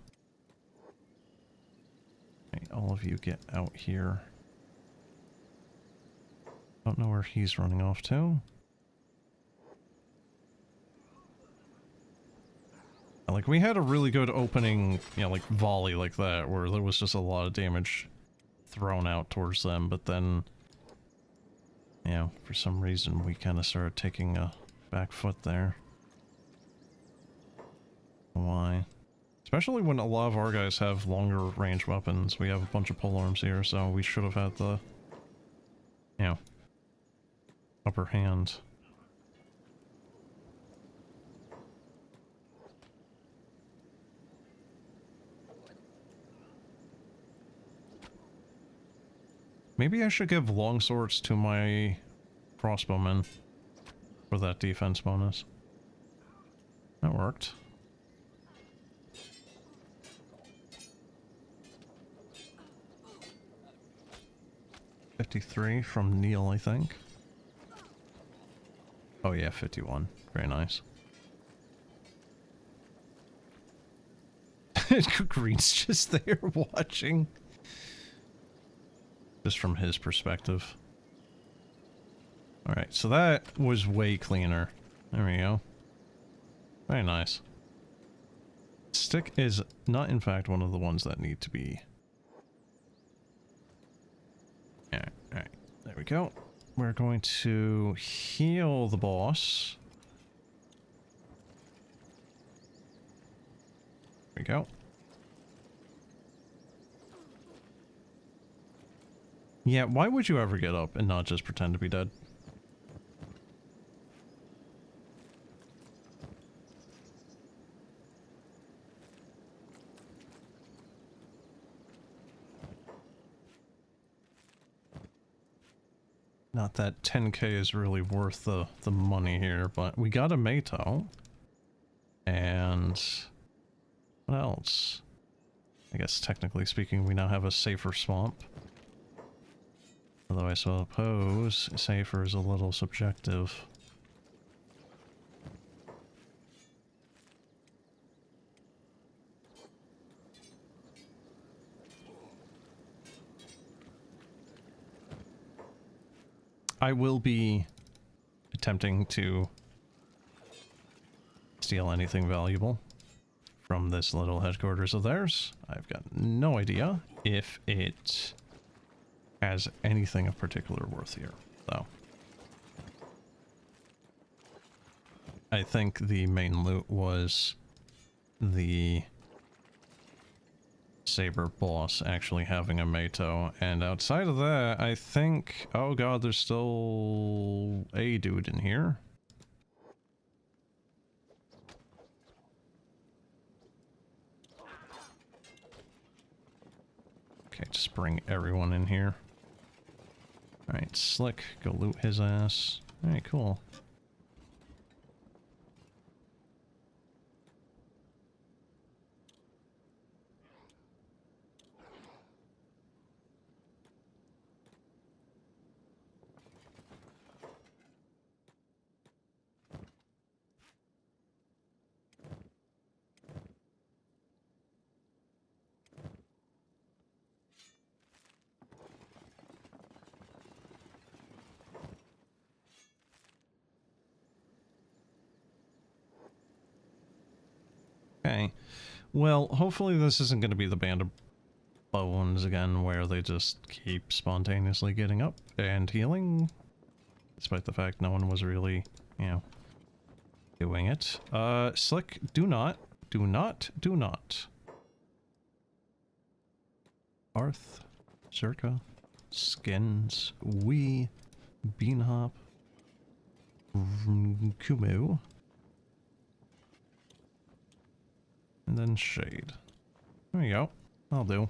Okay, all of you get out here. Don't know where he's running off to. Like, we had a really good opening, you know, like, volley like that, where there was just a lot of damage thrown out towards them, but then, you know, for some reason we kind of started taking a back foot there. Why? Especially when a lot of our guys have longer range weapons. We have a bunch of polearms here, so we should have had the, you know, upper hand. Maybe I should give longswords to my crossbowmen for that defense bonus. That worked. $53 from Neil, I think. Oh yeah, 51. Very nice. Green's just there watching. Just from his perspective. Alright, so that was way cleaner. There we go. Very nice. Stick is not, in fact, one of the ones that need to be... Alright, there we go. We're going to heal the boss. There we go. Yeah, why would you ever get up and not just pretend to be dead? Not that 10k is really worth the money here, but we got a Mato. And what else? I guess technically speaking, we now have a safer swamp. Although I suppose safer is a little subjective. I will be attempting to steal anything valuable from this little headquarters of theirs. I've got no idea if it has anything of particular worth here, though. I think the main loot was the Saber boss actually having a Mato, and outside of that, I think... Oh god, there's still a dude in here. Okay, just bring everyone in here. Alright, Slick, go loot his ass. Alright, cool. Okay. Well, hopefully this isn't going to be the Band of Bones again, where they just keep spontaneously getting up and healing, despite the fact no one was really, you know, doing it. Slick, do not. Arth, Circa, Skins, Beanhop, Kumu. And then Shade. There you go. I'll do.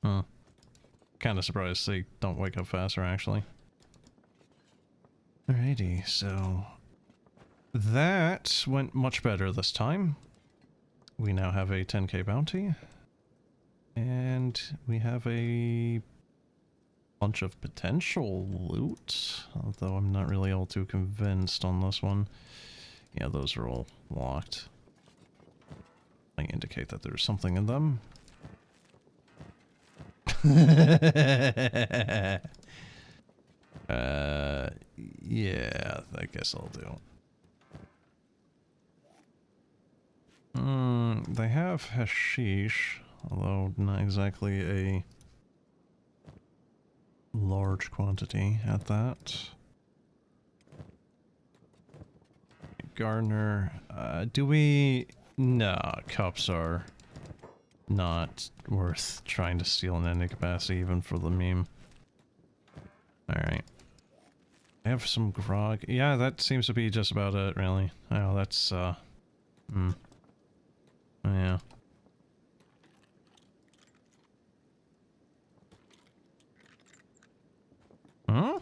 Huh. Kind of surprised they don't wake up faster, actually. Alrighty, so... that went much better this time. We now have a 10k bounty, and we have a bunch of potential loot, although I'm not really all too convinced on this one. Yeah, those are all locked. I indicate that there's something in them. Yeah, I guess I'll do. They have hashish, although not exactly a large quantity at that. Gardener, do we... Nah, cups are not worth trying to steal in any capacity, even for the meme. Alright. I have some grog. Yeah, that seems to be just about it, really. Oh, that's, yeah. Huh?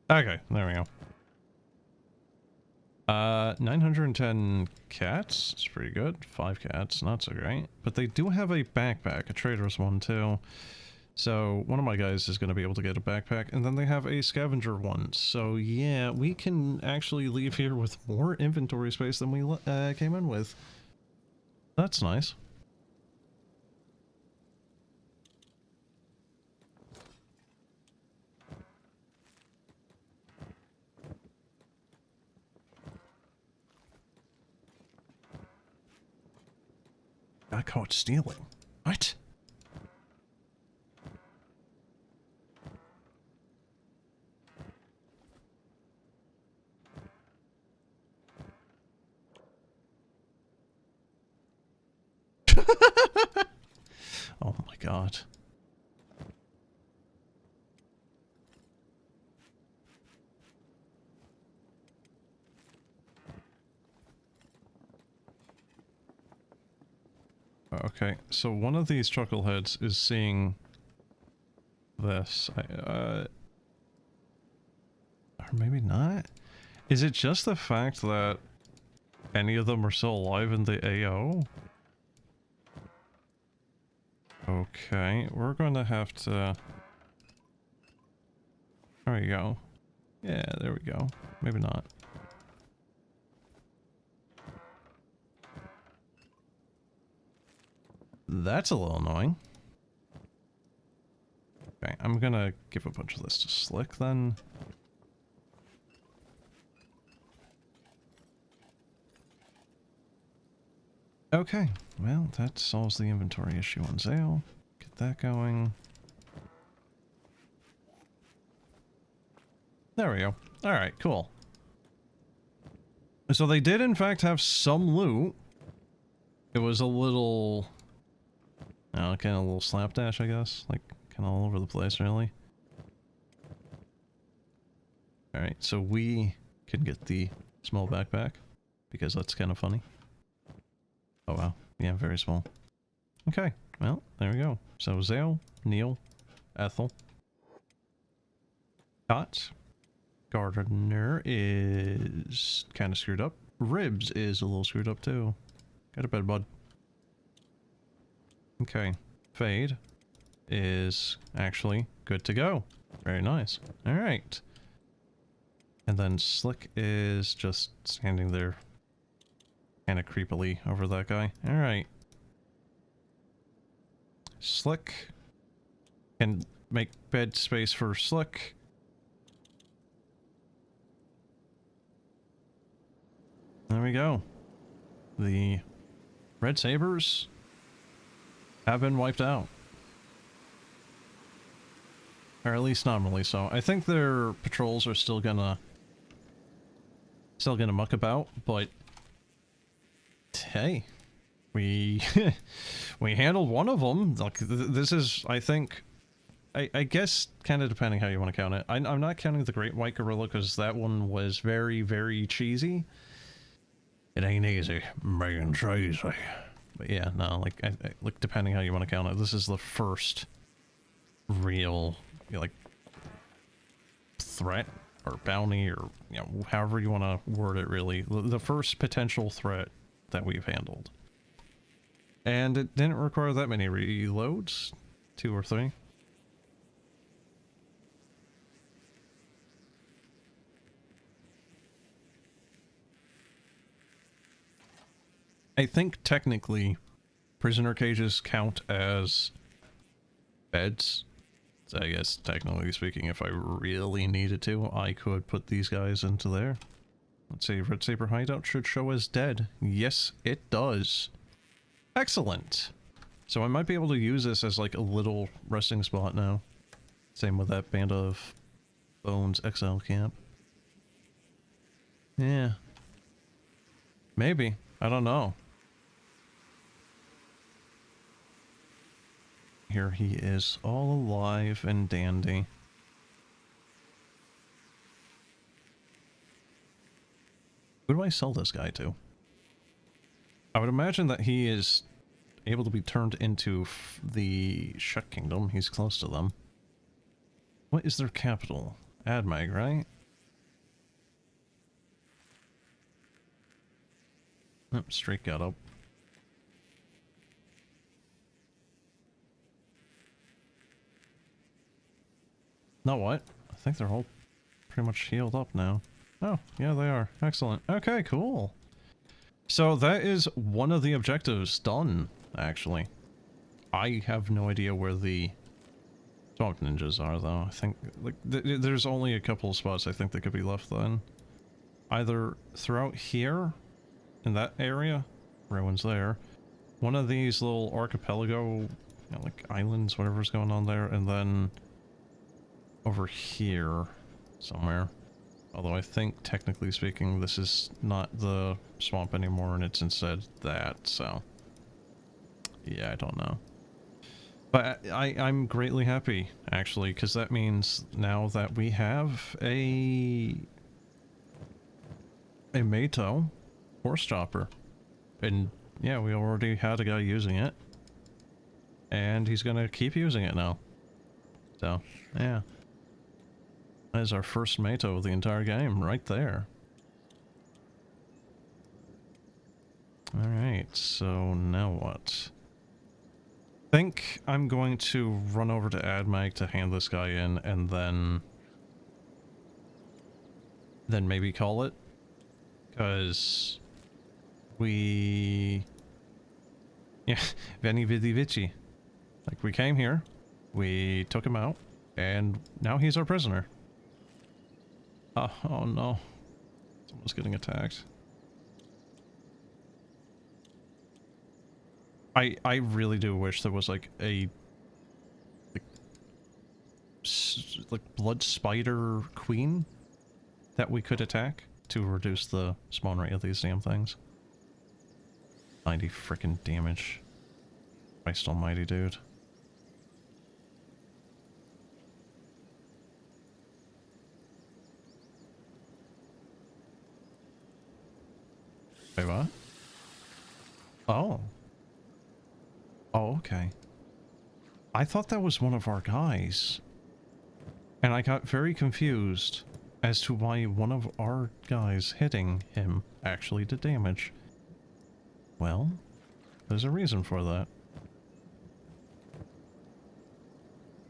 Okay, there we go. 910 cats. It's pretty good. 5 cats, not so great. But they do have a backpack, a trader's one too. So one of my guys is going to be able to get a backpack, and then they have a scavenger one. So yeah, we can actually leave here with more inventory space than we came in with. That's nice. Got caught stealing. What? Oh my god. Okay, so one of these chuckleheads is seeing this. Or maybe not? Is it just the fact that any of them are still alive in the AO? Okay, we're going to have to... There we go. Yeah, there we go. Maybe not. That's a little annoying. Okay, I'm gonna give a bunch of this to Slick then. Okay, well, that solves the inventory issue on Zale. Get that going. There we go. Alright, cool. So they did in fact have some loot. It was a little... kind of a little slapdash, I guess. Like, kind of all over the place, really. Alright, so we can get the small backpack, because that's kind of funny. Oh wow, yeah, very small. Okay, well, there we go. So Zale, Neil, Ethel, Dot, Gardner is kind of screwed up. Ribs is a little screwed up too. Go to bed, bud. Okay, Fade is actually good to go. Very nice. Alright. And then Slick is just standing there kind of creepily over that guy. Alright. Slick can make bed space for Slick. There we go. The Red Sabers have been wiped out. Or at least nominally so. I think their patrols are still gonna muck about, but hey, we we handled one of them. Like this is, I think, I guess, kind of depending how you want to count it. I'm not counting the Great White Gorilla because that one was very, very cheesy. It ain't easy, being cheesy. But yeah, no, like depending how you want to count it, this is the first real, like, threat or bounty or, however you want to word it, really. The first potential threat that we've handled. And it didn't require that many reloads. 2 or 3. I think technically prisoner cages count as beds. So I guess technically speaking, if I really needed to, I could put these guys into there. Let's see, Red Saber hideout should show as dead. Yes, it does. Excellent. So I might be able to use this as like a little resting spot now. Same with that Band of Bones XL camp. Yeah. Maybe. I don't know. Here he is, all alive and dandy. Who do I sell this guy to? I would imagine that he is able to be turned into the Shut Kingdom. He's close to them. What is their capital? Admag, right? Oh, Streak got up. No, what? I think they're all pretty much healed up now. Oh, yeah, they are. Excellent. Okay, cool. So that is one of the objectives done, actually. I have no idea where the swamp ninjas are, though. I think, like, there's only a couple of spots I think that could be left then. Either throughout here, in that area, everyone's there. One of these little archipelago, you know, like islands, whatever's going on there, and then over here somewhere. Although I think, technically speaking, this is not the swamp anymore, and it's instead that, so... yeah, I don't know. But I'm greatly happy, actually, because that means now that we have a Mato horse chopper. And, yeah, we already had a guy using it. And he's gonna keep using it now. So, yeah. That is our first Mato of the entire game, right there. Alright, so now what? I think I'm going to run over to AdMag to hand this guy in, and then maybe call it. Because we... yeah, Veni Vidi Vici. Like, we came here, we took him out, and now he's our prisoner. Oh no. Someone's getting attacked. I really do wish there was like a like blood spider queen that we could attack to reduce the spawn rate of these damn things. 90 frickin' damage. Christ almighty, dude. Wait, what? Oh. Oh, okay. I thought that was one of our guys. And I got very confused as to why one of our guys hitting him actually did damage. Well, there's a reason for that.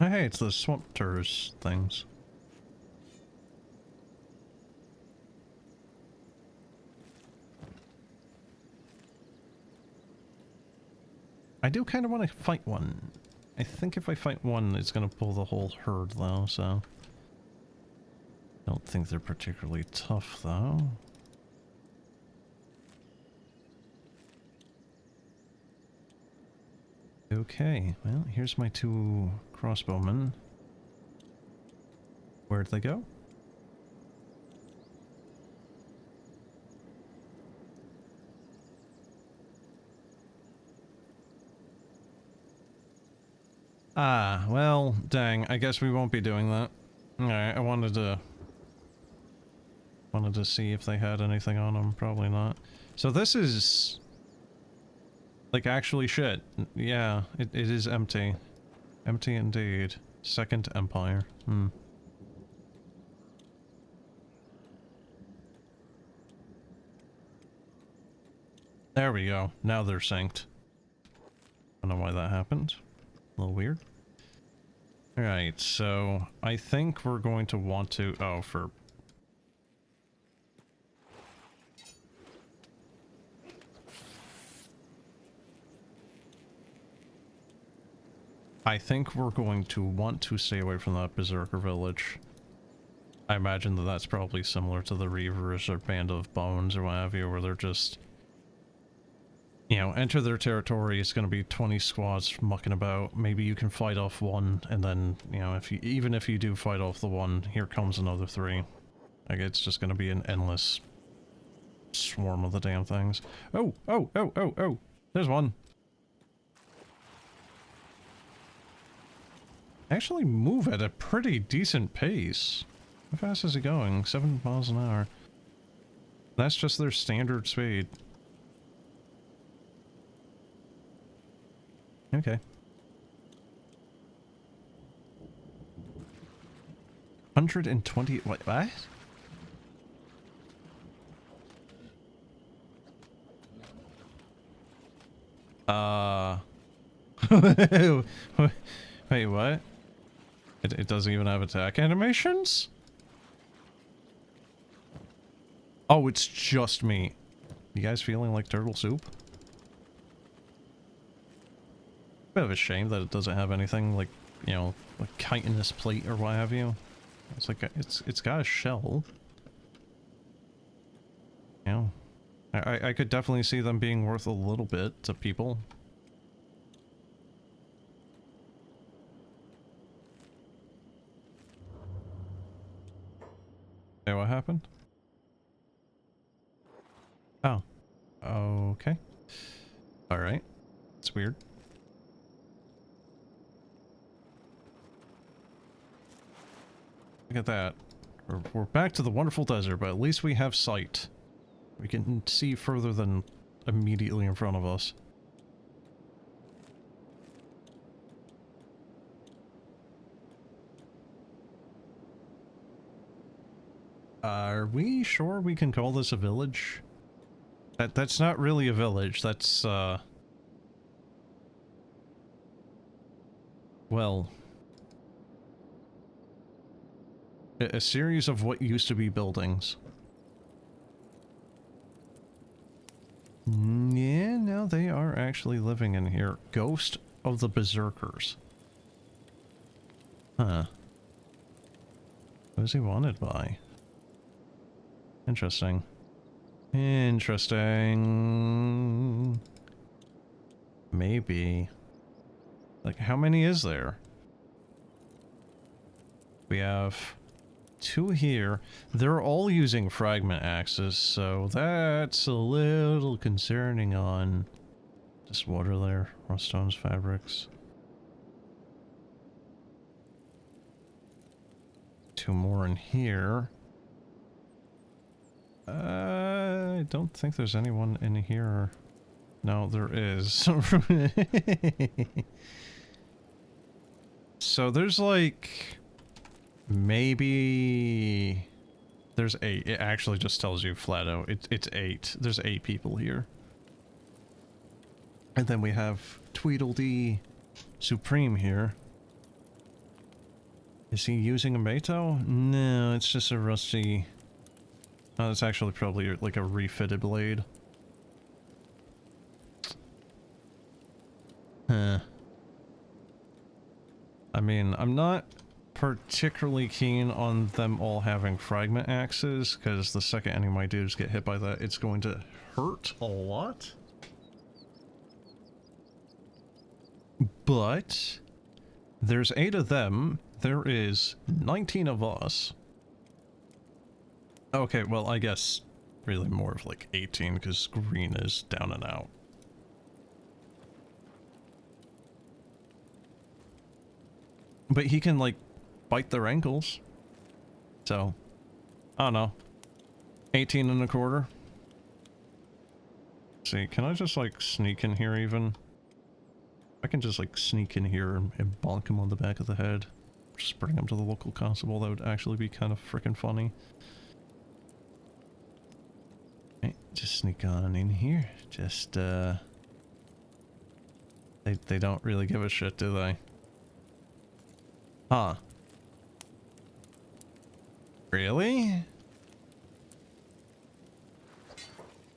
Hey, it's the swamp tourist things. I do kind of want to fight one. I think if I fight one, it's going to pull the whole herd, though, so... don't think they're particularly tough, though. Okay, well, here's my two crossbowmen. Where'd they go? Ah, well, dang, I guess we won't be doing that. Alright, I wanted to see if they had anything on them. Probably not. So this is... like, actually shit. Yeah, it is empty. Empty indeed. Second Empire. Hmm. There we go. Now they're synced. I don't know why that happened. A little weird. Alright, so I think we're going to want to... oh, for... I think we're going to want to stay away from that Berserker village. I imagine that that's probably similar to the Reavers or Band of Bones or what have you, where they're just... you know, enter their territory, it's going to be 20 squads mucking about. Maybe you can fight off one, and then, you know, if you, even if you do fight off the one, here comes another 3. Like, it's just going to be an endless swarm of the damn things. Oh, oh, oh, oh, oh! There's one. Actually move at a pretty decent pace. How fast is it going? 7 miles an hour. That's just their standard speed. Okay. 120... what? Wait, what? It doesn't even have attack animations? Oh, it's just me. You guys feeling like turtle soup? Bit of a shame that it doesn't have anything like, you know, like chitinous plate or what have you. It's like it's got a shell. You know, I could definitely see them being worth a little bit to people. Okay, what happened? Oh. Okay. Alright. It's weird. Look at that. We're back to the wonderful desert, but at least we have sight. We can see further than immediately in front of us. Are we sure we can call this a village? That's not really a village, that's, well, a series of what used to be buildings. Yeah, no, they are actually living in here. Ghost of the Berserkers. Huh. What is he wanted by? Interesting. Interesting. Maybe. Like, how many is there? We have 2 here. They're all using fragment axes, so that's a little concerning on... Just water there. Raw stones, fabrics. 2 more in here. I don't think there's anyone in here. No, there is. So there's like... Maybe... There's 8. It actually just tells you flat out. It's 8. There's 8 people here. And then we have Tweedledee Supreme here. Is he using a Mato? No, it's just a rusty... Oh, it's actually probably like a refitted blade. Huh. I mean, I'm not particularly keen on them all having fragment axes, because the second any of my dudes get hit by that, it's going to hurt a lot. But there's 8 of them. There is 19 of us. Okay, well, I guess really more of like 18, because green is down and out. But he can, like, bite their ankles. So, I don't know. 18 and a quarter. See, can I just, like, sneak in here even? I can just, like, sneak in here and bonk him on the back of the head. Just bring him to the local constable. That would actually be kind of freaking funny. Right, just sneak on in here. Just, they don't really give a shit, do they? Huh. Really?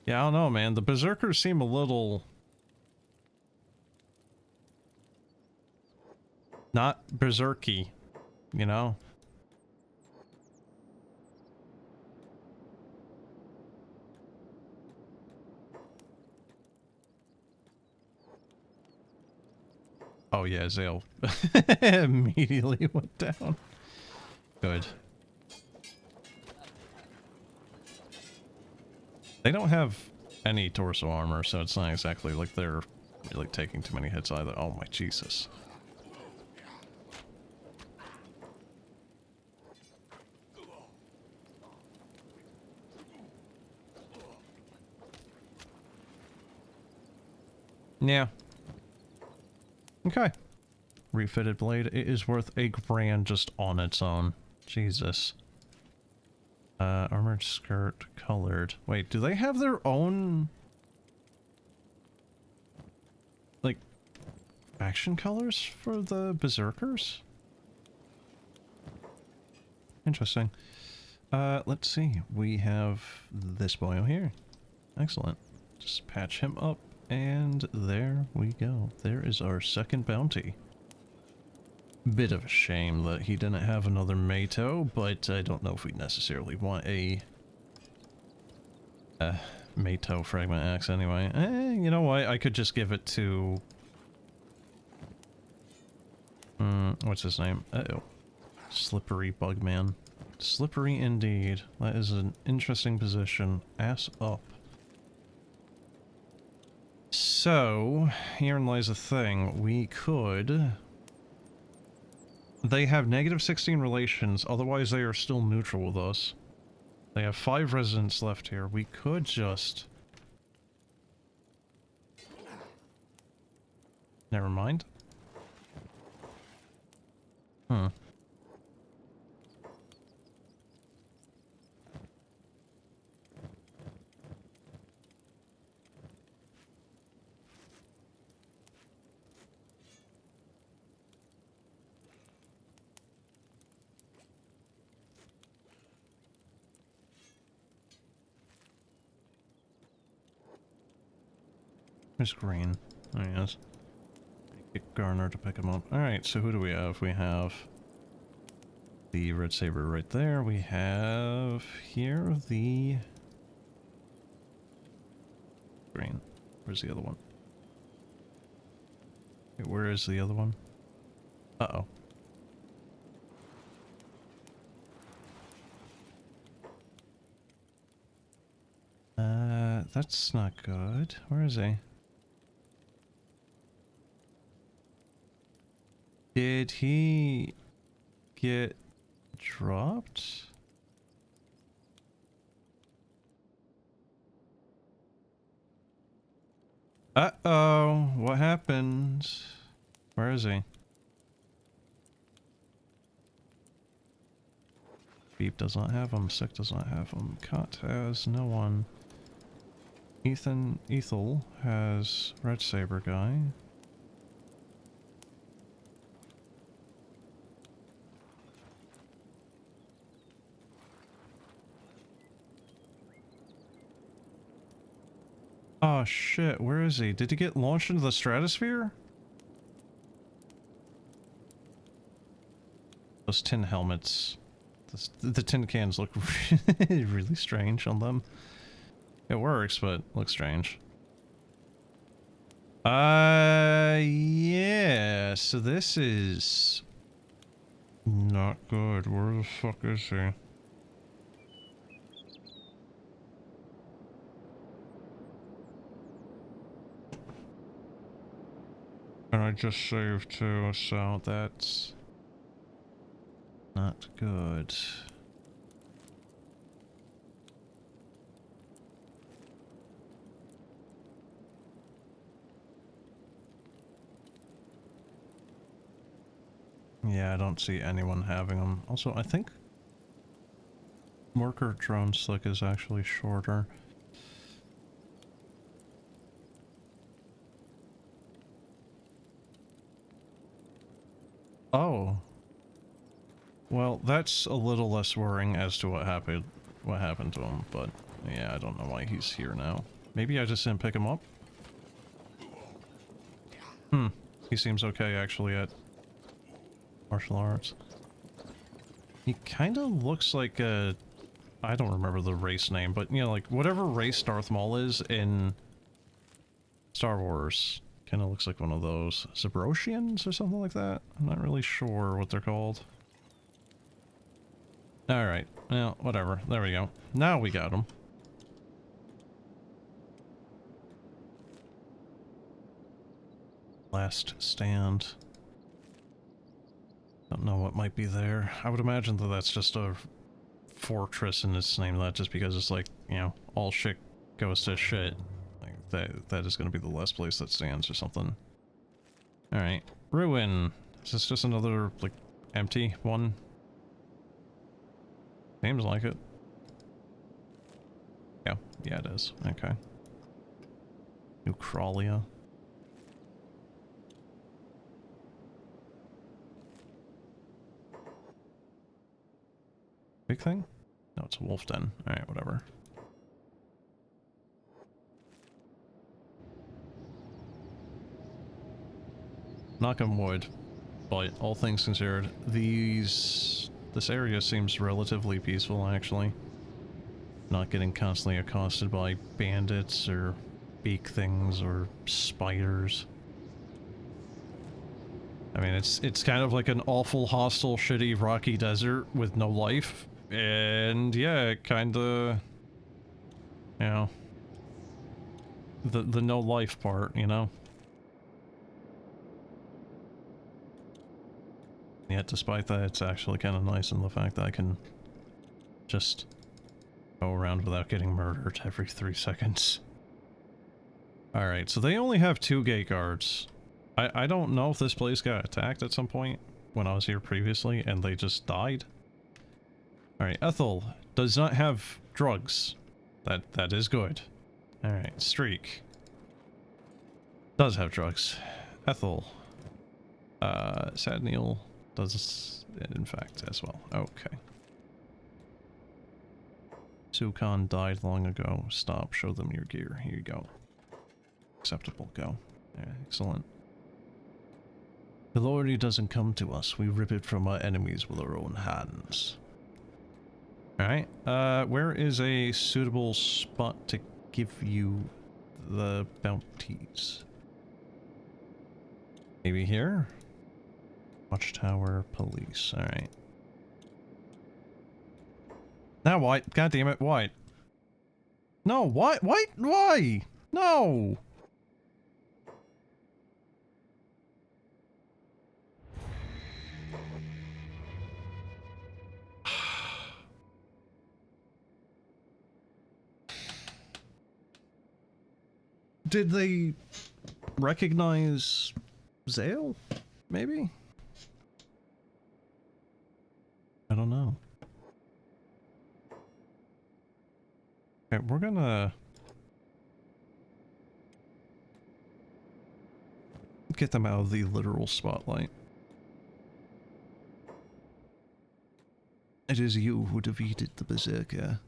Yeah, I don't know, man. The Berserkers seem a little... not berserky, you know? Oh yeah, Zale immediately went down. Good. They don't have any torso armor, so it's not exactly like they're really taking too many hits either. Oh my Jesus. Yeah. Okay. Refitted blade. It is worth $1,000 just on its own. Jesus. Armored skirt, colored. Wait, do they have their own... like, faction colors for the Berserkers? Interesting. Let's see. We have this boy here. Excellent. Just patch him up, and there we go. There is our second bounty. Bit of a shame that he didn't have another Mato, but I don't know if we necessarily want a Mato fragment axe anyway. You know what? I could just give it to... what's his name? Uh-oh. Slippery Bugman. Slippery indeed. That is an interesting position. Ass up. So, herein lies a thing. We could... They have -16 relations, otherwise they are still neutral with us. They have 5 residents left here. We could just... Never mind. Hmm. Where's Green? There he is. Get Garner to pick him up. Alright, so who do we have? We have the Red Saber right there. We have here the Green. Where's the other one? Wait, where is the other one? Uh-oh. That's not good. Where is he? Did he get dropped? Uh-oh, what happened? Where is he? Beep does not have him, Sick does not have him, Cut has no one. Ethel has Red Saber guy. Oh shit, where is he? Did he get launched into the stratosphere? Those tin helmets. The tin cans look really strange on them. It works, but looks strange. Yeah, so this is not good. Where the fuck is he? And I just saved too, so that's not good. Yeah, I don't see anyone having them. Also, I think Worker Drone Slick is actually shorter. Oh. Well, that's a little less worrying as to what happened to him, but yeah, I don't know why he's here now. Maybe I just didn't pick him up? He seems okay actually at martial arts. He kind of looks like a... I don't remember the race name, but you know, like whatever race Darth Maul is in Star Wars. Kind of looks like one of those Zabrosians or something like that. I'm not really sure what they're called. Alright, well, whatever. There we go. Now we got him. Last stand. Don't know what might be there. I would imagine that that's just a fortress and it's named that just because it's like, you know, all shit goes to shit. Like that is going to be the last place that stands or something. Alright. Ruin. Is this just another, like, empty one? Seems like it. Yeah, it is. Okay. Neucralia. Big thing? No, it's a wolf den. Alright, whatever. Knock on wood. But all things considered, this area seems relatively peaceful, actually. Not getting constantly accosted by bandits or beak things or spiders. I mean, it's kind of like an awful, hostile, shitty, rocky desert with no life. And yeah, it kinda... You know... The no life part, you know? Yet despite that, it's actually kind of nice in the fact that I can just go around without getting murdered every 3 seconds. Alright, so they only have 2 gate guards. I don't know if this place got attacked at some point when I was here previously and they just died. Alright, Ethel does not have drugs. That is good. Alright, Streak does have drugs. Ethel. Sadneil does, in fact, as well. Okay. Sukan died long ago. Stop, show them your gear. Here you go. Acceptable, go. Yeah, excellent. Authority doesn't come to us. We rip it from our enemies with our own hands. Alright, where is a suitable spot to give you the bounties? Maybe here? Watchtower police, alright. Now what? God damn it, what? No, what? What? Why? No! Did they recognize Zale? Maybe? I don't know. Okay, we're gonna get them out of the literal spotlight. It is you who defeated the Berserker.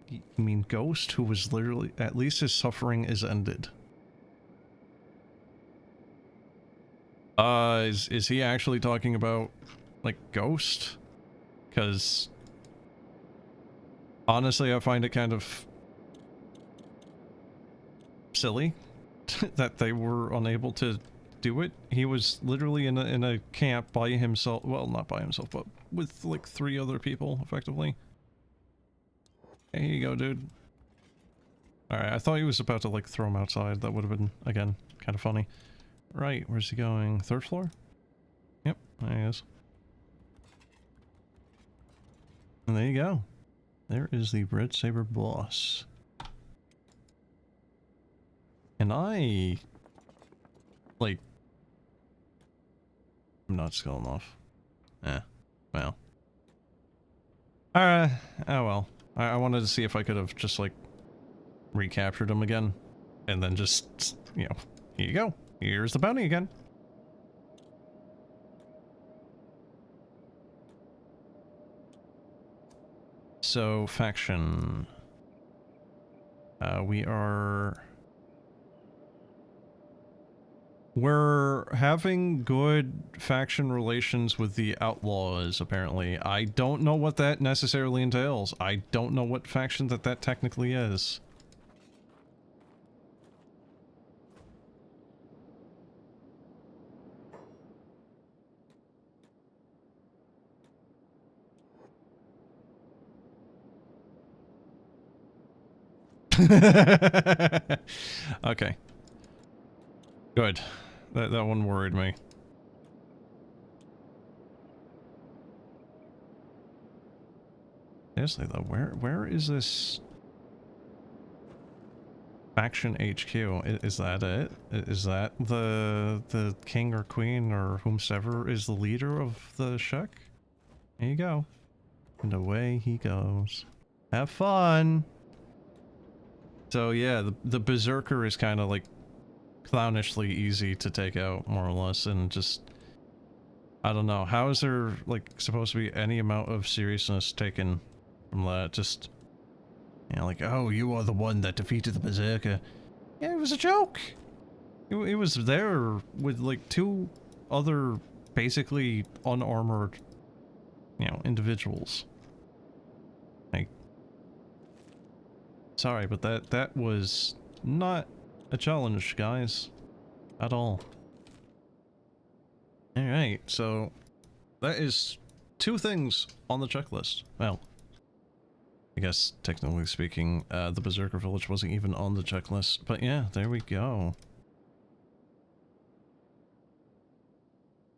You mean Ghost, who was literally, at least his suffering is ended. Is he actually talking about, like, Ghost? Because, honestly, I find it kind of silly that they were unable to do it. He was literally in a camp by himself, well, not by himself, but with, like, 3 other people, effectively. Here you go, dude. Alright, I thought he was about to, like, throw him outside. That would have been, again, kind of funny. Right, where's he going? 3rd floor? Yep, there he is. And there you go. There is the Red Saber boss. And I... like... I'm not skilled enough. Well. Oh well. I wanted to see if I could have just, like, recaptured him again. And then just, you know, here you go. Here's the bounty again. So, faction. We're having good faction relations with the Outlaws, apparently. I don't know what that necessarily entails. I don't know what faction that technically is. Okay. Good. That one worried me. Seriously though, where is this faction HQ? Is that it? Is that the king or queen or whomsoever is the leader of the Shek? There you go. And away he goes. Have fun! So yeah, the Berserker is kind of like clownishly easy to take out, more or less, and just I don't know. How is there, like, supposed to be any amount of seriousness taken from that? Just, you know, like, oh, you are the one that defeated the Berserker. Yeah, it was a joke! It was there with, like, 2 other, basically, unarmored, you know, individuals. Like, sorry, but that was not a challenge, guys. At all. Alright, so that is 2 things on the checklist. Well, I guess, technically speaking, the Berserker Village wasn't even on the checklist, but yeah, there we go.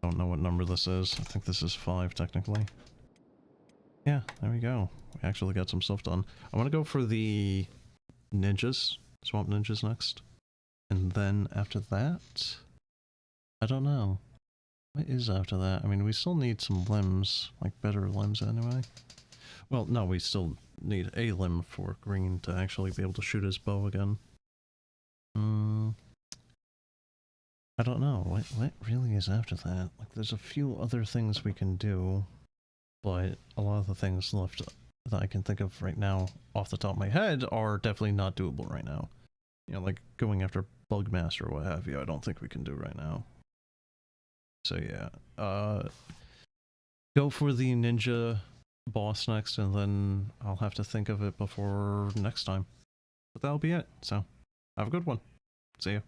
Don't know what number this is. I think this is 5, technically. Yeah, there we go. We actually got some stuff done. I'm gonna go for the ninjas, swamp ninjas next. And then after that, I don't know. What is after that? I mean, we still need some limbs, like better limbs anyway. Well, no, we still need a limb for Green to actually be able to shoot his bow again. I don't know. What really is after that? Like, there's a few other things we can do, but a lot of the things left that I can think of right now off the top of my head are definitely not doable right now. You know, like going after Bugmaster or what have you, I don't think we can do right now. So yeah, go for the ninja boss next, and then I'll have to think of it before next time. But that'll be it, so have a good one. See ya.